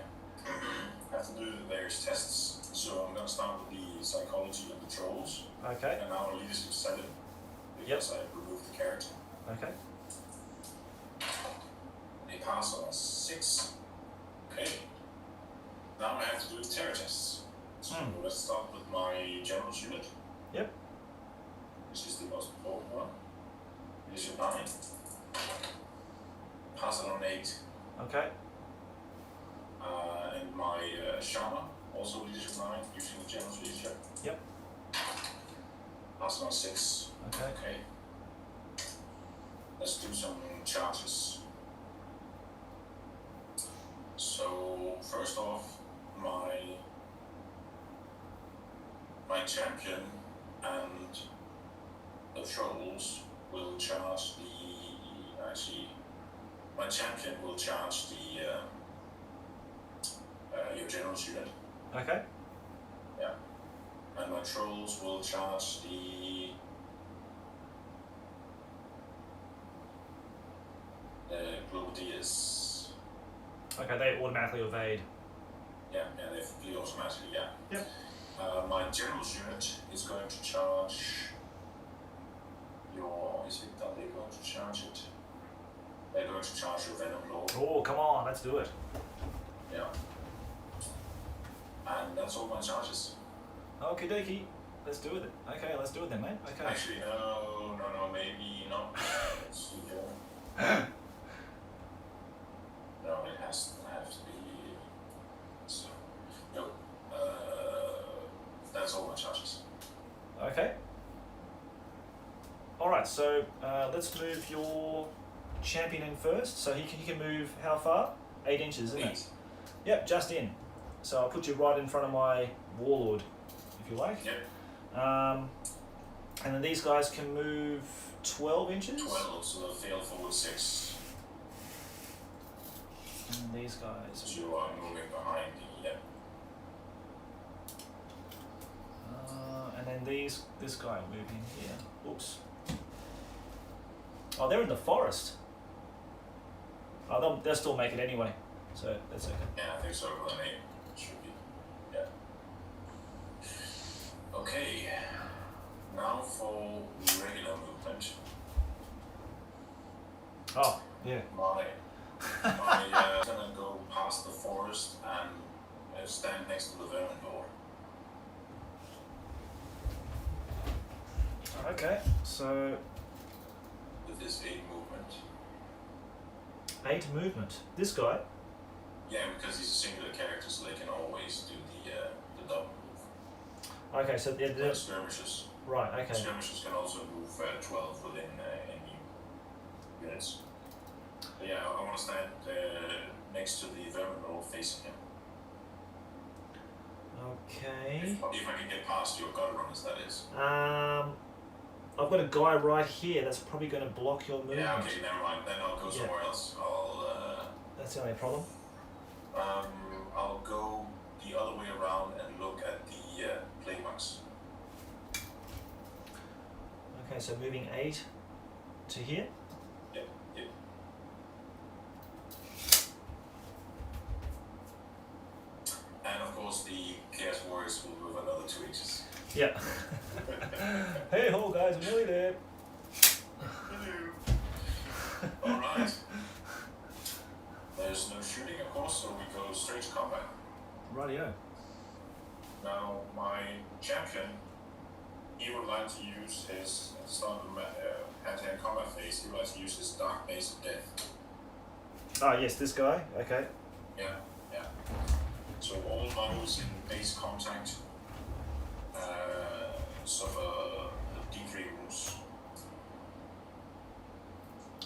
have to do the various tests. So I'm going to start with the psychology of the trolls. Okay. And now leadership 7, because I removed the character. Okay. They pass on a 6. Okay. Now I have to do the terror tests. So let's start with my general unit. Yep. Which is the most important one. Leadership 9. Pass it on 8. Okay. And my shaman, also leadership 9, using the general leadership. Yep. Pass it on 6. Okay. Let's do some charges. So first off, my champion and the trolls will charge my champion will charge your general unit. Okay. Yeah. And my trolls will charge the Globadiers. Okay, they automatically evade. Yeah, they flee automatically, yeah. Yep. My general unit is going to charge your... Is it that they're going to charge it? They're going to charge your Venom Lord. Oh, come on, let's do it. Yeah. And that's all my charges. Okie dokie. Let's do it. Okay, let's do it then, mate. Okay. Actually, no, maybe not. Let's see here. No, it has to be. So, no. That's all my charges. Okay. Alright, so let's move your champion in first. So he can move how far? 8 inches, isn't it? Yep, just in. So I'll put you right in front of my warlord, if you like. Yep. And then these guys can move 12 inches. 12, so they'll fail forward 6. And these guys. So you are moving behind the. Yeah. And then this guy will move in here. Oops. Oh, they're in the forest. Oh, they'll still make it anyway, so that's okay. Yeah, I think so. Well, they should be. Yeah. Okay. Now for regular movement. Oh, yeah. I'm gonna go past the forest and stand next to the Vermin Lord. Okay, so With this 8 movement. 8 movement. This guy. Yeah, because he's a singular character, so they can always do the double move. Okay, so Like skirmishes. right. Okay. Skirmishes can also move 12 within any units. But yeah, I want to stand next to the Vermin Lord facing him. Okay. If I can get past your gutter runners, that is. I've got a guy right here that's probably going to block your movement. Yeah, okay, never mind. Then I'll go somewhere else. That's the only problem. I'll go the other way around and look at the plague marks. Okay, so moving 8 to here. Yep, yep. And of course, the Chaos Warriors will move another 2 inches. Yeah. Hey ho, guys, I'm nearly there. Alright. There's no shooting, of course, so we go straight to combat. Rightio. Now, my champion, he would like to use his, at the start of the hand-to-hand combat phase, he would like to use his Dark Base of Death. Ah, yes, this guy. Okay. Yeah, yeah. So all models in base contact suffer D3 wounds.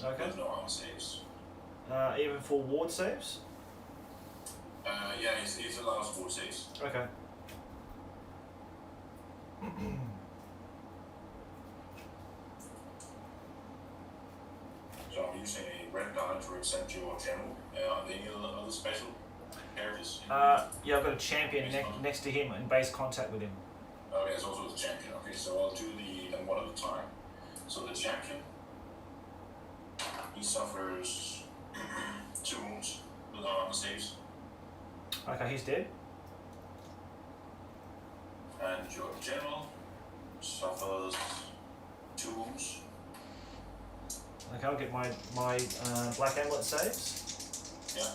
Okay. With no armor saves. Even for ward saves? Yeah, it allows ward saves. Okay. So I'm using a red die to represent your general. Are there any other special characters? Yeah, I've got a champion next to him in base contact with him. Okay, it's also the champion. Okay, so I'll do them one at a time. So the champion, he suffers 2 wounds with armor saves. Okay, he's dead. And your general suffers 2 wounds. Okay, I'll get my black amulet saves. Yeah.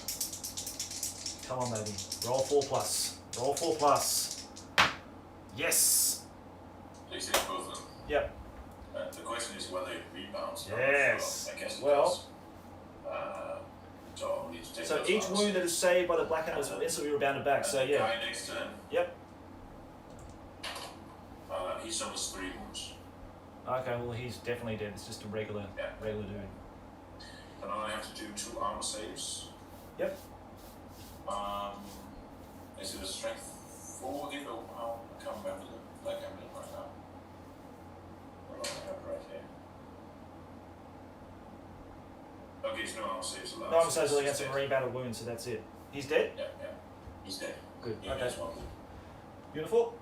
Come on, baby. Roll 4+. Roll 4+. Yes. So you save both of them. Yep. The question is whether it rebounds. Yes. So I guess it Well. does. So I'll need to take So those each armors. wound that is saved by the black amulet will instantly rebounded back. So The yeah. guy next to him, Yep. he suffers 3 wounds. Okay, well he's definitely dead. It's just a regular dude. And I have to do 2 armor saves. Yep. Is it a strength 4 hit or how? I can't remember the black amulet right now. Hold on, I have it right here. Okay, so no armor saves allowed. No, I'm supposed to against a rebounded wound, so that's it. He's dead? Yeah, yeah. He's dead. Good. Yeah, Okay. that's one. Beautiful.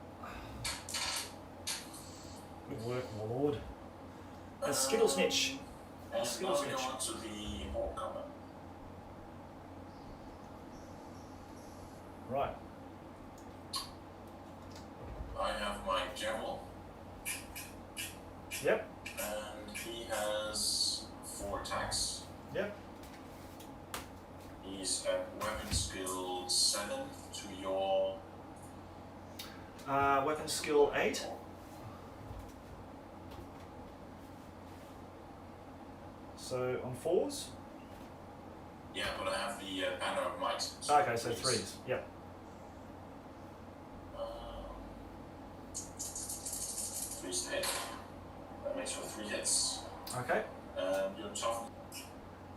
Good work, Warlord. And Skittle Snitch. And Skittle now we go Snitch. on to the Horde combat. Right. I have my general, Yep. and he has 4 attacks. Yep. He's at weapon skill 7 to your Weapon skill 8. So on 4s? Yeah, but I have the banner of might. Okay, so 3s. Yep. 3's to hit. That makes for 3 hits. Okay. Your toughness.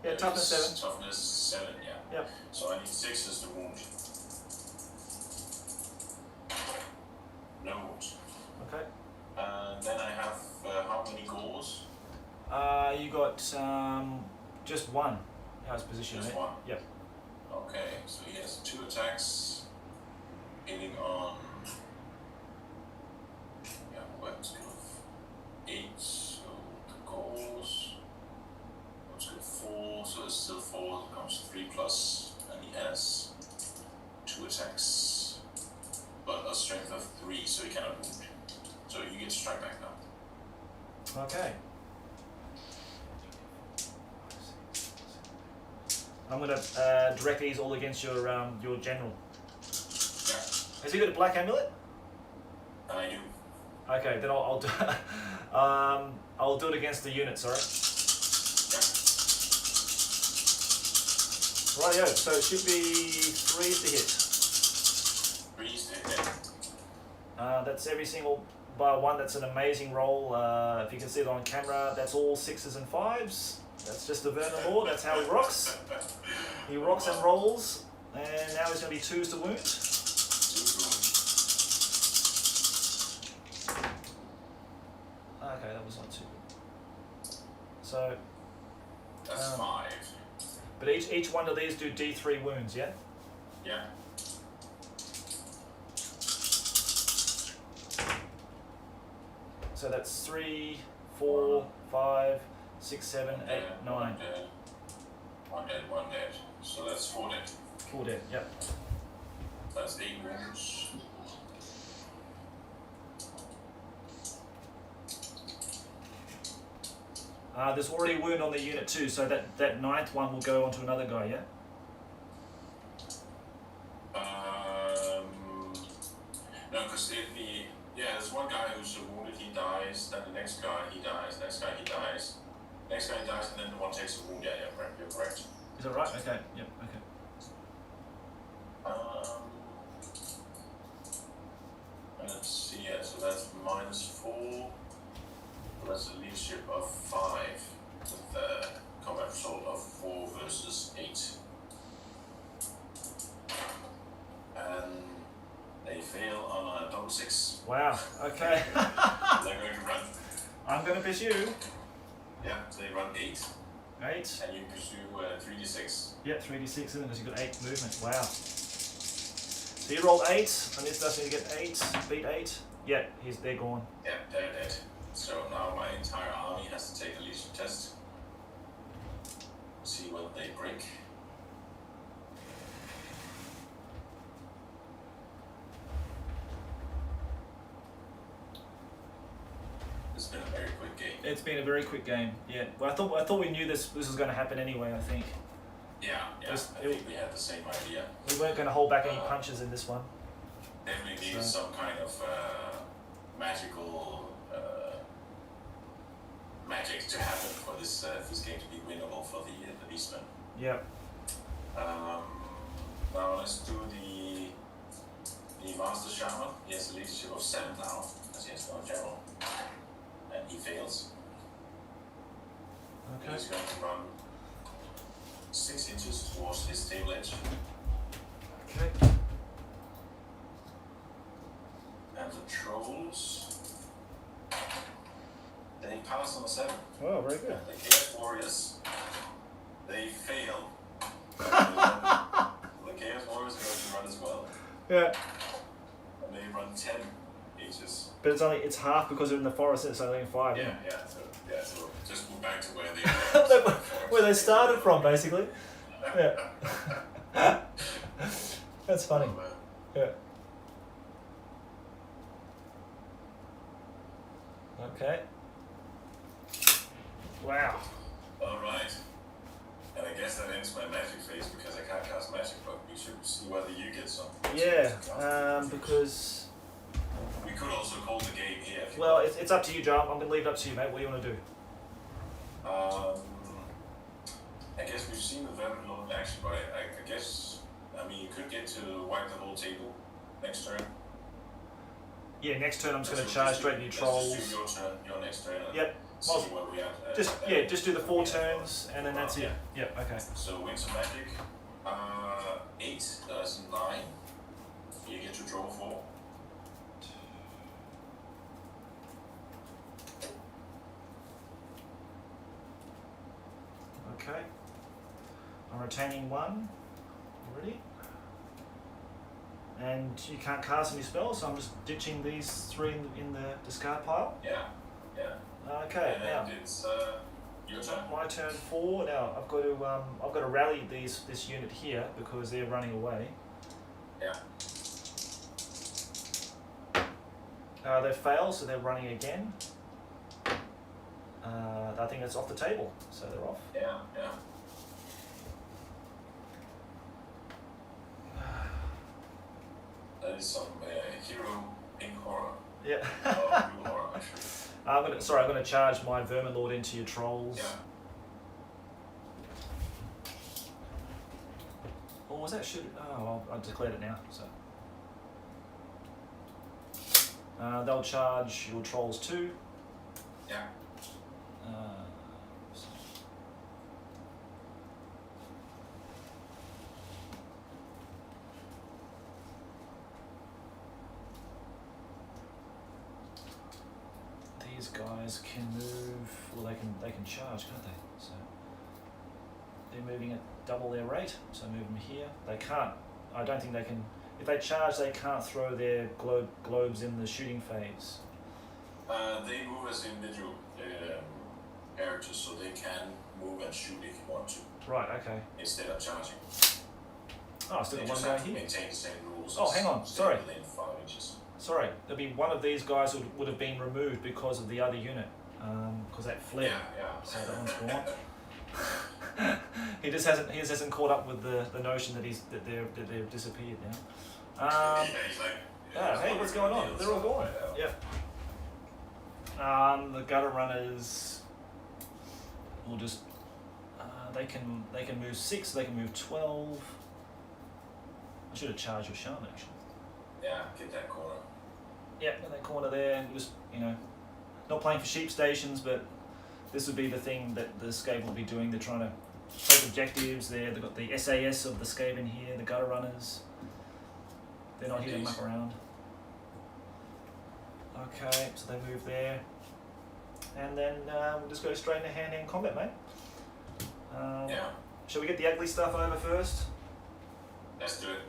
Yeah, toughness 7. Toughness 7, yeah. Yep. So I need 6s to wound. No wound. Okay. Then I have how many gauls? You got just 1. How's position? Just mate? 1. Yep. Okay, so he has 2 attacks, hitting on weapon skill of 8, so the goals, weapon skill 4, so it's still 4, it becomes 3 plus, and he has 2 attacks, but a strength of 3, so he cannot wound. So you get to strike back now. Okay. I'm gonna direct these all against your general. Yeah. Has he got a black amulet? I do. Okay, then I'll do I'll do it against the unit. Sorry. Rightio. So it should be 3s to hit. 3s to hit. That's every single bar 1. That's an amazing roll. If you can see it on camera, that's all 6s and 5s. That's just the Vernon Lord. That's how he rocks. He rocks and rolls. And now he's going to be 2s to wound. Okay, that was not too good. So. That's 5. But each one of these do D3 wounds, yeah? Yeah. So that's 3, 4, 5, 6, 7, 8, 9. One dead. So that's 4 dead. 4 dead, yep. That's 8 wounds. There's already a wound on the unit too, so that 9th one will go onto another guy, yeah? No, because there's one guy who's wounded, he dies, then the next guy, he dies, next guy, he dies, and then the one takes a wound. Yeah, right, you're correct. Is that right? Okay, yep, okay. Let's see, so that's -4. That's a leadership of 5 with a combat result of 4 versus 8. And they fail on a double 6. Wow, okay. They're going to run. I'm going to pursue. Yeah, so they run 8. 8. And you pursue 3d6. Yeah, 3d6 isn't it? Because you've got 8 movement. Wow. So you rolled 8, and this does need to get 8, beat 8. Yeah, they're gone. Yeah, they're dead. So now my entire army has to take a leadership test. See what they break. It's been a very quick game. It's been a very quick game. Yeah. Well, I thought we knew this was going to happen anyway. I think. Yeah. I think we had the same idea. We weren't going to hold back any punches in this one. Definitely needed some kind of magical magic to happen for this game to be winnable for the beastmen. Yeah. Now let's do the master shaman. He has a leadership of 7 now, as he has no general, and he fails. Okay. He's going to run 6 inches towards his table edge. Okay. And the trolls, they pass on a 7. Oh, very good. And the Chaos Warriors, they fail. The Chaos Warriors are going to run as well. Yeah. And they run 10 inches. But it's half because they're in the forest. It's only 5. Yeah. So just move back to where they were. Where they started from, basically. Yeah. That's funny. Yeah. Okay. Wow. Alright. And I guess that ends my magic phase because I can't cast magic, but we should see whether you get some. Yeah, because... We could also call the game here. If you well, want. it's up to you, Joe. I'm going to leave it up to you, mate. What do you want to do? I guess we've seen the Vermin Lord in action, but I guess, you could get to wipe the whole table next turn. Yeah, next turn I'm just going to charge straight into your trolls. Just do your turn, your next turn. Yep. See where we at. Just do the 4 turns, and then that's it. Yep, okay. So Winds of Magic, 8, that's 9. You get to draw 4. Okay. I'm retaining 1 already. And you can't cast any spells, so I'm just ditching these 3 in the discard pile. Yeah. Okay, And now it's your turn. my turn 4. Now I've got to rally this unit here because they're running away. Yeah. They fail, so they're running again. I think that's off the table, so they're off. Yeah. is some hero pink horror. Yeah. Blue horror, actually. I'm gonna charge my Vermin Lord into your trolls. Yeah. Or was that should? Oh, well, I declared it now. So they'll charge your trolls too. Yeah. These guys can move. Well, they can charge, can't they? So they're moving at double their rate. So move them here. They can't. I don't think they can. If they charge, they can't throw their globes in the shooting phase. They move as individual characters, so they can move and shoot if you want to. Right. Okay. Instead of charging. Oh, I still They got just one guy have to here. maintain the same rules. Oh, as hang on, stay sorry. within 5 inches. Sorry, there'd be one of these guys would have been removed because of the other unit, because that fled. Yeah. So that one's gone. he just hasn't caught up with the notion that they've disappeared now. Yeah, he's like, Hey, what's going on? They're all gone. Yeah. Yeah. The gutter runners will just they can move 6, they can move 12. I should have charged your shaman actually. Yeah, get that corner. Yeah, in that corner there, just not playing for sheep stations, but this would be the thing that the Skaven will be doing. They're trying to take objectives. They've got the SAS of the Skaven here, the gutter runners. They're not here to muck around. Okay, so they move there. And then we'll just go straight into hand-to-hand combat, mate. Yeah. Shall we get the ugly stuff over first? Let's do it.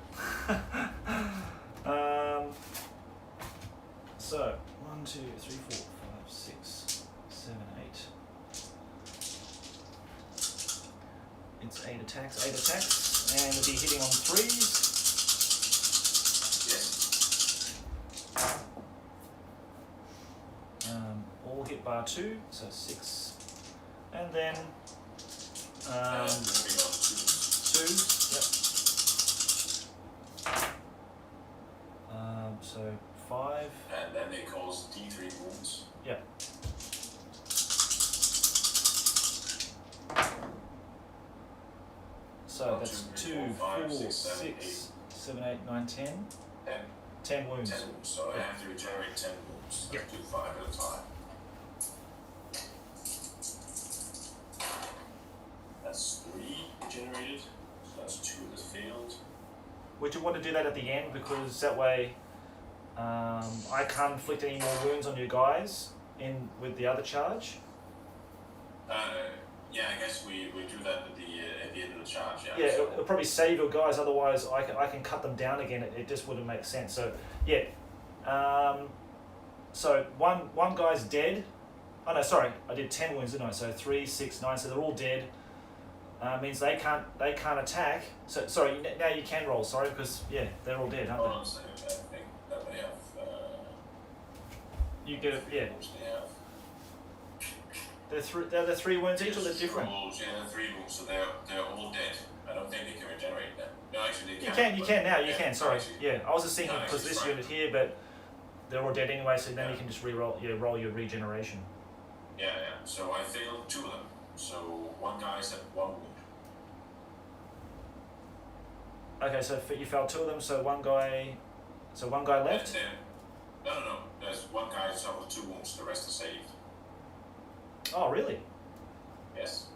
So 1, 2, 3, 4, 5, 6, 7, 8. It's 8 attacks, and it'll be hitting on 3s. Yes. All hit bar 2, so 6, and then Moving on to 2. Yep. So 5. and then they cause D3 wounds. Yep. So that's 2, 4, 6, 7, 8, 9, 10. 10 wounds. 10 wounds, so I have to regenerate 10 wounds. Yep. Do 5 at a time. That's 3 generated, so that's 2 that failed. Would you want to do that at the end, because that way I can't inflict any more wounds on you guys in with the other charge? Yeah, I guess we do that at the end of the charge. Yeah, so it'll probably save your guys, otherwise I can cut them down again. It just wouldn't make sense. So yeah, so one guy's dead. Oh no, sorry, I did 10 wounds, didn't I? So 3, 6, 9. So they're all dead. Means they can't attack. So sorry, now you can roll. Sorry, because yeah, they're all dead, aren't hold on a second, I think that they have. they? You get it. Yeah, wounds they have. they're the 3 wounds each, or they're Yes, different. Rolls, yeah, they're 3 wounds, so they're all dead. I don't think they can regenerate them. No, actually they You can. can now. You yeah, can. Sorry. actually, Yeah, I was just thinking No, because actually, this sorry. unit here, but they're all dead anyway. So then Yeah. you can just re-roll. Yeah, roll your regeneration. Yeah. So I failed 2 of them. So one guy's at 1 wound. Okay, so you failed 2 of them. So one guy left. No. There's one guy who suffered 2 wounds. The rest are saved. Oh, really? Yes.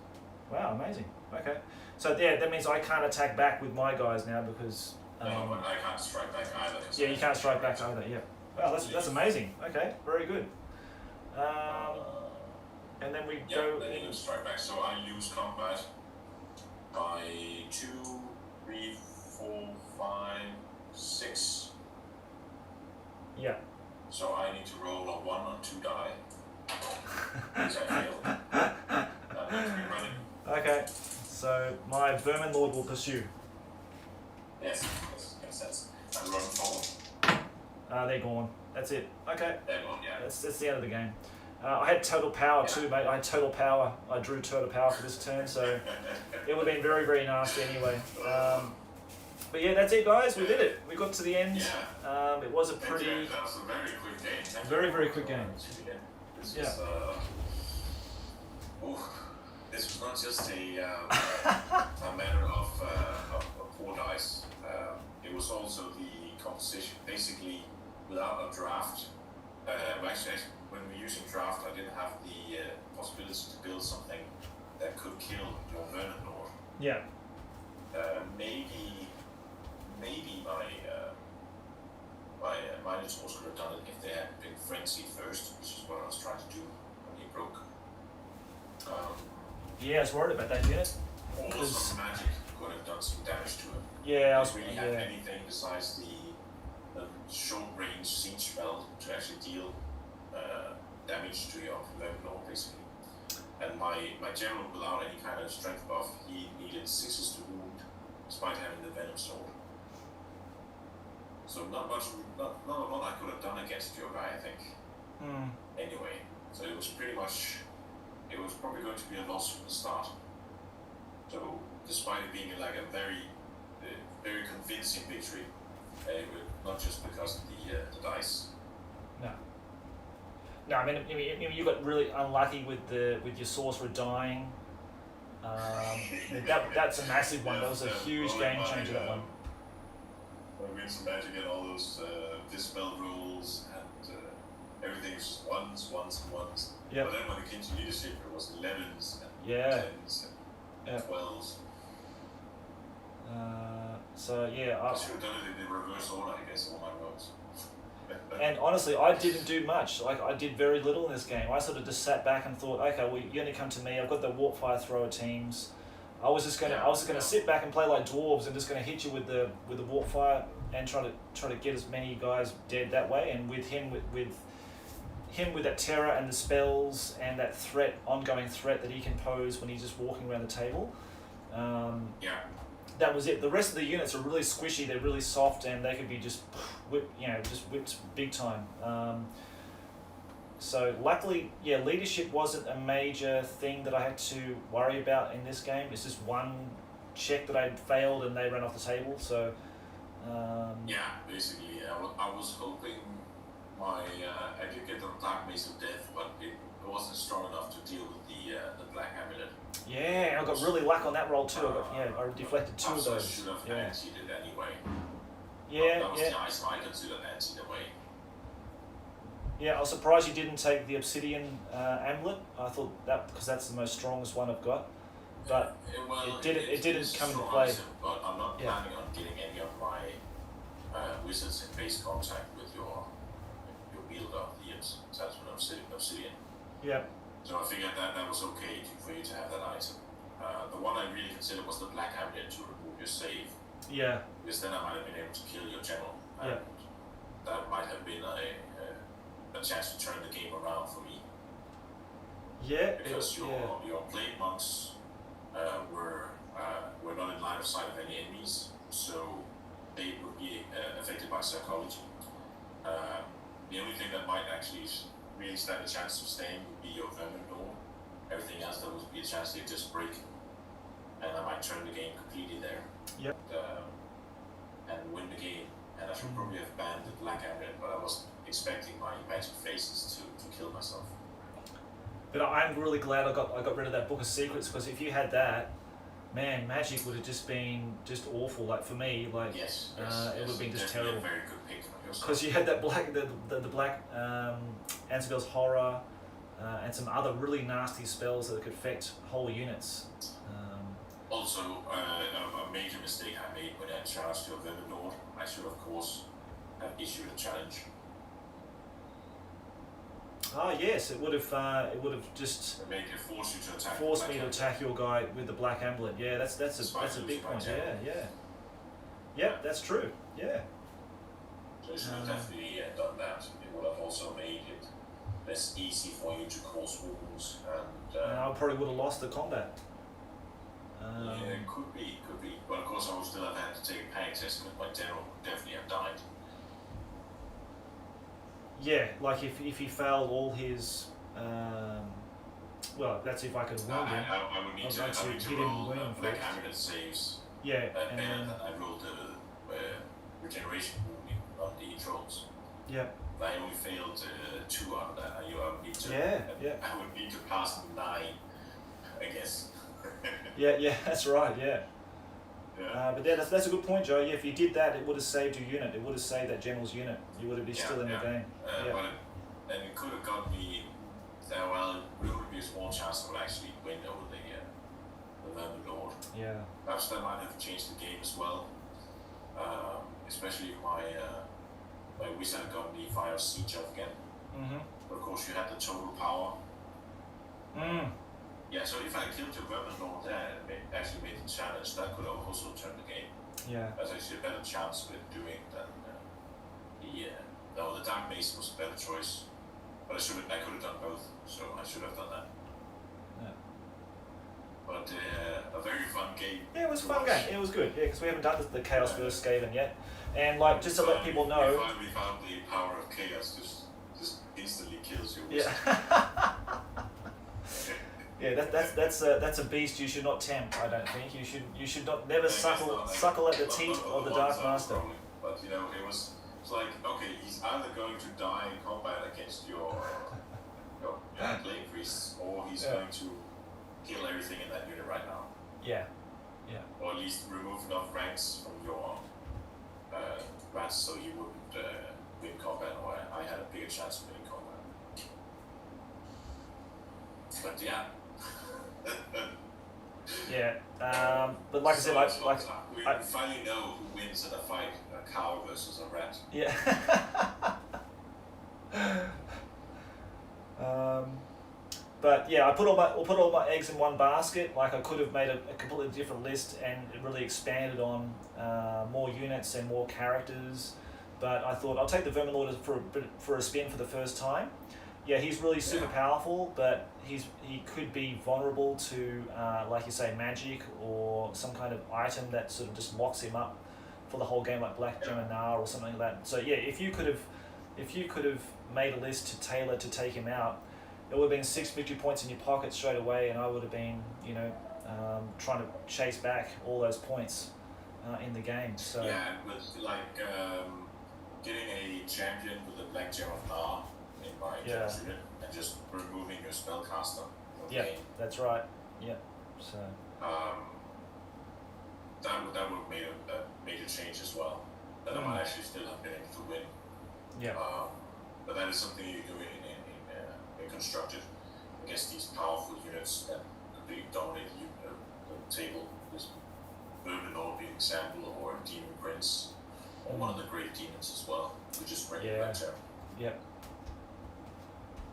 Wow, amazing. Okay, so yeah, that means I can't attack back with my guys now because. No, but I can't strike back either. 'cause Yeah, I you have can't to strike back regenerate. either. Yeah. Wow, that's amazing. Okay, very good. And then we Yeah, go then you in. can strike back. So I lose combat by 2, 3, 4, 5, 6. Yeah. So I need to roll a 1 or 2 die. Because I failed. I'm going to be running. Okay, so my Vermin Lord will pursue. Yes, makes sense. I'm running forward. They're gone. That's it. Okay. There we go, yeah. That's the end of the game. I had total power Yeah. too, mate. I had total power. I drew total power for this turn, so it would have been very, very nasty anyway. But yeah, that's it, guys. We did it. We got to the end. Yeah. It was a pretty, That was a very quick game. very, very quick game. This Yeah. This was not just a matter of poor dice. It was also the composition. Basically, without a draft, actually, when we were using draft, I didn't have the possibility to build something that could kill your Vernon Lord. Yeah. Maybe my Minotaurs could have done it if they had been frenzied first, which is what I was trying to do when he broke. Yeah, I was worried about that unit. Also, magic could have done some damage to him. Yeah, I Didn't really have anything besides the short range siege spell to actually deal damage to your Vernon Lord, basically. And my general, without any kind of strength buff, he needed 6s to wound, despite having the Venom Sword. So not a lot I could have done against your guy, I think. Anyway, so it was probably going to be a loss from the start. So despite it being like a very, very convincing victory, not just because of the dice. No, I mean you got really unlucky with your sorcerer dying. That's a massive one. That was a huge game changer. That one. I win some magic and all those dispel rules and everything was just ones. Yep. But then when it came to leadership, it was 11s and 10s and 12s. So yeah, I should have done it in the reverse order, I guess, all my votes. And honestly, I didn't do much. Like I did very little in this game. I sort of just sat back and thought, okay, well, you're gonna come to me. I've got the warp fire thrower teams. I was just gonna sit back and play like dwarves and just gonna hit you with the warp fire and try to get as many guys dead that way. And with him with that terror and the spells and that ongoing threat that he can pose when he's just walking around the table. That was it. The rest of the units are really squishy. They're really soft, and they could be just whipped big time. So luckily, leadership wasn't a major thing that I had to worry about in this game. It's just one check that I failed, and they ran off the table. So basically, I was hoping I could get the Black Mace of Death, but it wasn't strong enough to deal with the Black Amulet. Yeah, I got really luck on that roll too. I deflected 2 of those. I should have antied it anyway. Yeah, that was the ice I considered antied away. Yeah, I was surprised you didn't take the Obsidian Amulet. I thought that because that's the most strongest one I've got, but it didn't come into play. Item, but I'm not planning on getting any of my wizards in base contact with your wielder, the Talisman of Obsidian. Yeah. So I figured that was okay for you to have that item. The one I really considered was the Black Amulet to remove your save. Yeah. Because then I might have been able to kill your general. And that might have been a chance to turn the game around for me. Yeah. Because your Blade Monks were not in line of sight of any enemies, so they would be affected by psychology. The only thing that might actually really stand a chance of staying would be your Vermin Door. Everything else, there would be a chance they'd just break, and I might turn the game completely there. Yep. And win the game. And I should probably have banned the Black Amulet, but I wasn't expecting my magic faces to kill myself. But I'm really glad I got rid of that Book of Secrets, because if you had that, man, magic would have just been awful. Like for me, it would have been just terrible. A very good pick. Because you had that the black Ansabel's Horror, and some other really nasty spells that could affect whole units. Also, a major mistake I made when I charged your Vermin Lord. I should, of course, have issued a challenge. Oh yes, it would have just forced me to attack your guy with the Black Amulet. Yeah, that's a big point. Yeah, that's true. Yeah. So you should have definitely done that. It would have also made it less easy for you to cause wounds, and I probably would have lost the combat. It could be. But of course, I would still have had to take a panic test, because my general would definitely have died. Yeah, like if he failed all his, that's if I could wound him. I would need to hit him wound Black Amulet saves. Yeah, And I rolled regeneration wounding on the trolls. Yeah. I only failed 2 out of that. I would need to. I would need to pass 9, I guess. yeah, that's right. Yeah. But that's a good point, Joe. Yeah, if you did that, it would have saved your unit. It would have saved that general's unit. You would have been still in the game. And it could have got me. Well, it would be a small chance I would actually win over the Lord. Yeah. Perhaps that might have changed the game as well. Especially if my wizard had gotten the Fire Siege off again. Mm-hmm. But of course, you had the total power. Yeah, so if I killed your Vermin Lord there and actually made the challenge, that could also turn the game. Yeah. That's actually a better chance with doing than the Dark Mace was a better choice. But I could have done both, so I should have done that. Yeah. But a very fun game. Yeah, it was a fun game. It was good. Yeah, because we haven't done the Chaos vs Skaven yet. And like, just to let people know. We finally found the power of Chaos just instantly kills you. Yeah. Yeah, that's a beast you should not tempt. I don't think you should not never suckle at the teat of the Dark Master. But it's like, okay, he's either going to die in combat against your Plague Priests, or he's going to kill everything in that unit right now. Yeah. Or at least remove enough ranks from your rats so you wouldn't win combat, or I had a bigger chance of winning combat. But yeah, but like I said, we finally know who wins in a fight: a cow versus a rat. Yeah. But yeah, I put all my eggs in one basket. Like, I could have made a completely different list and it really expanded on more units and more characters. But I thought I'll take the Vermin Lord for a spin for the first time. Yeah, he's really super powerful, but he could be vulnerable to, like you say, magic or some kind of item that sort of just locks him up for the whole game, like Black Gemini or something like that. So yeah, if you could have made a list to tailor to take him out, it would have been 6 victory points in your pocket straight away, and I would have been, trying to chase back all those points in the game. So yeah, with getting a champion with a Black Gemini in my unit and just removing your spellcaster. That's right. Yeah. So that would have made a major change as well. That I might actually still have been able to win. Yeah. But that is something you do in constructed against these powerful units that completely dominate the table. This Vermin Lord being an example, or a Demon Prince, or one of the great demons as well, who just bring it back to. Yep.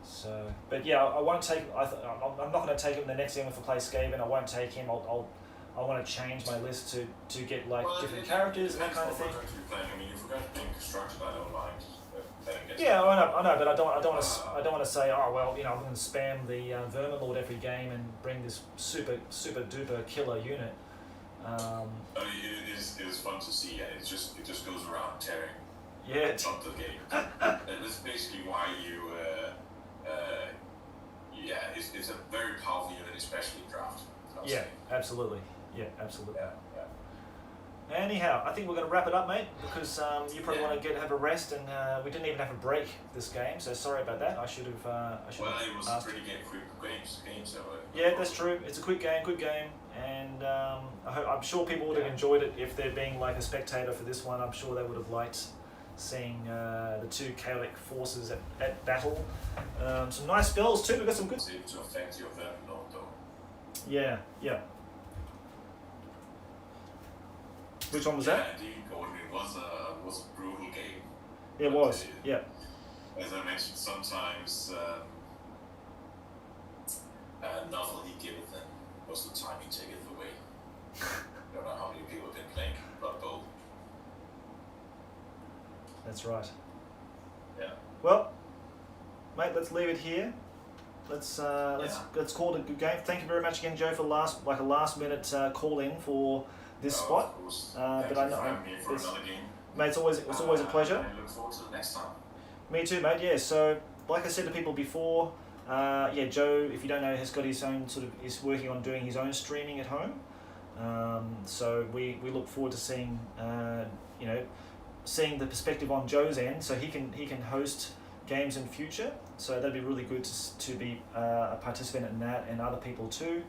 So, but yeah, I won't take. I'm not going to take him the next game if I play Skaven. I won't take him. I want to change my list to get different characters and that kind of thing. I mean, if we're going to be constructed, I don't mind. Yeah, I know, but I don't want to say, oh well, I'm going to spam the Vermin Lord every game and bring this super duper killer unit. I mean, it is fun to see, and it just goes around tearing. Up the game. And that's basically why it's a very powerful unit, especially in draft. Absolutely. Yeah, absolutely. Anyhow, I think we're going to wrap it up, mate, because you probably want to have a rest, and we didn't even have a break this game, so sorry about that. I should have. Well, it was a pretty quick game, so. Yeah, that's true. It's a quick game, and I'm sure people would have enjoyed it if they're being like a spectator for this one. I'm sure they would have liked seeing the two chaotic forces at battle. Some nice spells too. We've got some good. It's able to affect your Vermin Lord, though. Yeah. Which one was that? Indeed, Gordon. It was a brutal game. It was. As I mentioned, sometimes novel he giveth, and most of the time he taketh away. I don't know how many people have been playing Blood Bowl. That's right. Yeah. Well, mate, let's leave it here. Let's call it a good game. Thank you very much again, Joe, for a last minute call in for this spot. Of course. But I know for another game. Mate, it's always a pleasure. I look forward to the next time. Me too, mate. Yeah. So, like I said to people before, Joe, if you don't know, has got his own is working on doing his own streaming at home. So we look forward to seeing seeing the perspective on Joe's end, so he can host games in future. So that'd be really good to be a participant in that, and other people too.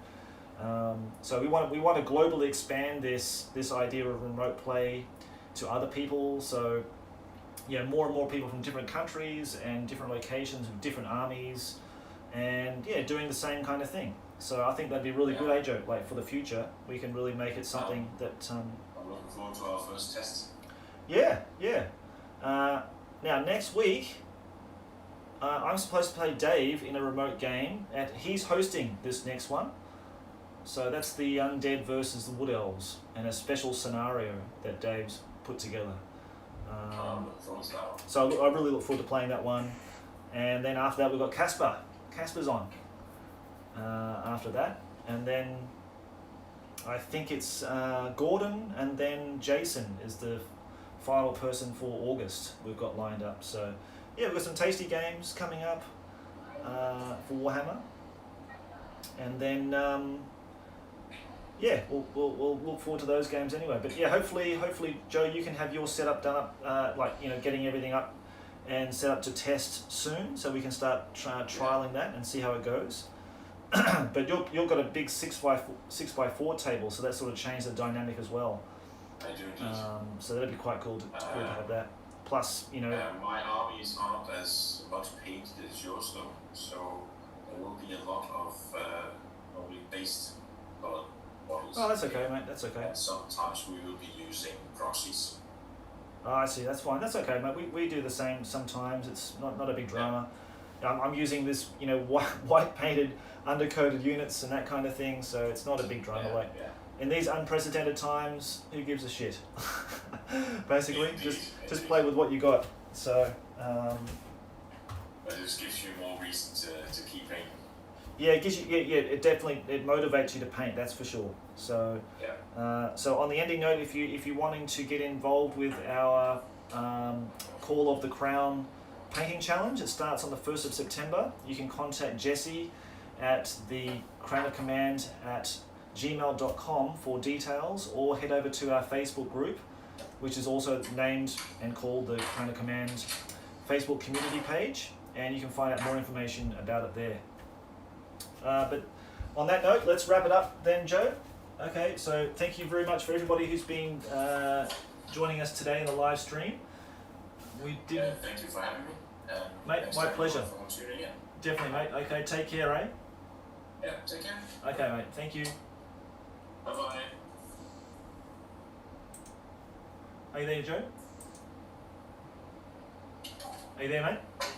So we want to globally expand this idea of remote play to other people. So more and more people from different countries and different locations with different armies, and doing the same kind of thing. So I think that'd be really good, Joe. Like for the future, we can really make it something that. I'm looking forward to our first test. Yeah. Now next week, I'm supposed to play Dave in a remote game. He's hosting this next one. So that's the undead versus the wood elves, and a special scenario that Dave's put together. So I really look forward to playing that one. And then after that we've got Casper. Casper's on after that. And then I think it's Gordon, and then Jason is the final person for August we've got lined up. So we've got some tasty games coming up for Warhammer. And then we'll look forward to those games anyway. But hopefully, Joe, you can have your setup done up, getting everything up and set up to test soon, so we can start trialing that and see how it goes. But you've got a big 6x4 table, so that sort of changed the dynamic as well. I do indeed. So that'd be quite cool to have that. Plus, my armies aren't as much painted as yours though, so there will be a lot of normally based models. Oh, that's okay, mate. That's okay. And sometimes we will be using proxies. Oh, I see. That's fine. That's okay, mate. We do the same sometimes. It's not a big drama. I'm using this, white painted, undercoated units and that kind of thing, so it's not a big drama. In these unprecedented times, who gives a shit? Basically, just play with what you got. So. But it just gives you more reason to keep painting. Yeah, it gives you. It definitely motivates you to paint. That's for sure. So. So on the ending note, if you're wanting to get involved with our Call of the Crown painting challenge, it starts on the 1st of September. You can contact Jesse at the Crown of Command at gmail.com for details, or head over to our Facebook group, which is also named and called the Crown of Command Facebook community page, and you can find out more information about it there. But on that note, let's wrap it up then, Joe. Okay, so thank you very much for everybody who's been joining us today in the live stream. Thank you for having me. Mate, my pleasure. Definitely, mate. Okay, take care, eh? Yeah, take care. Okay, mate. Thank you. Bye-bye. Are you there, Joe? Are you there, mate?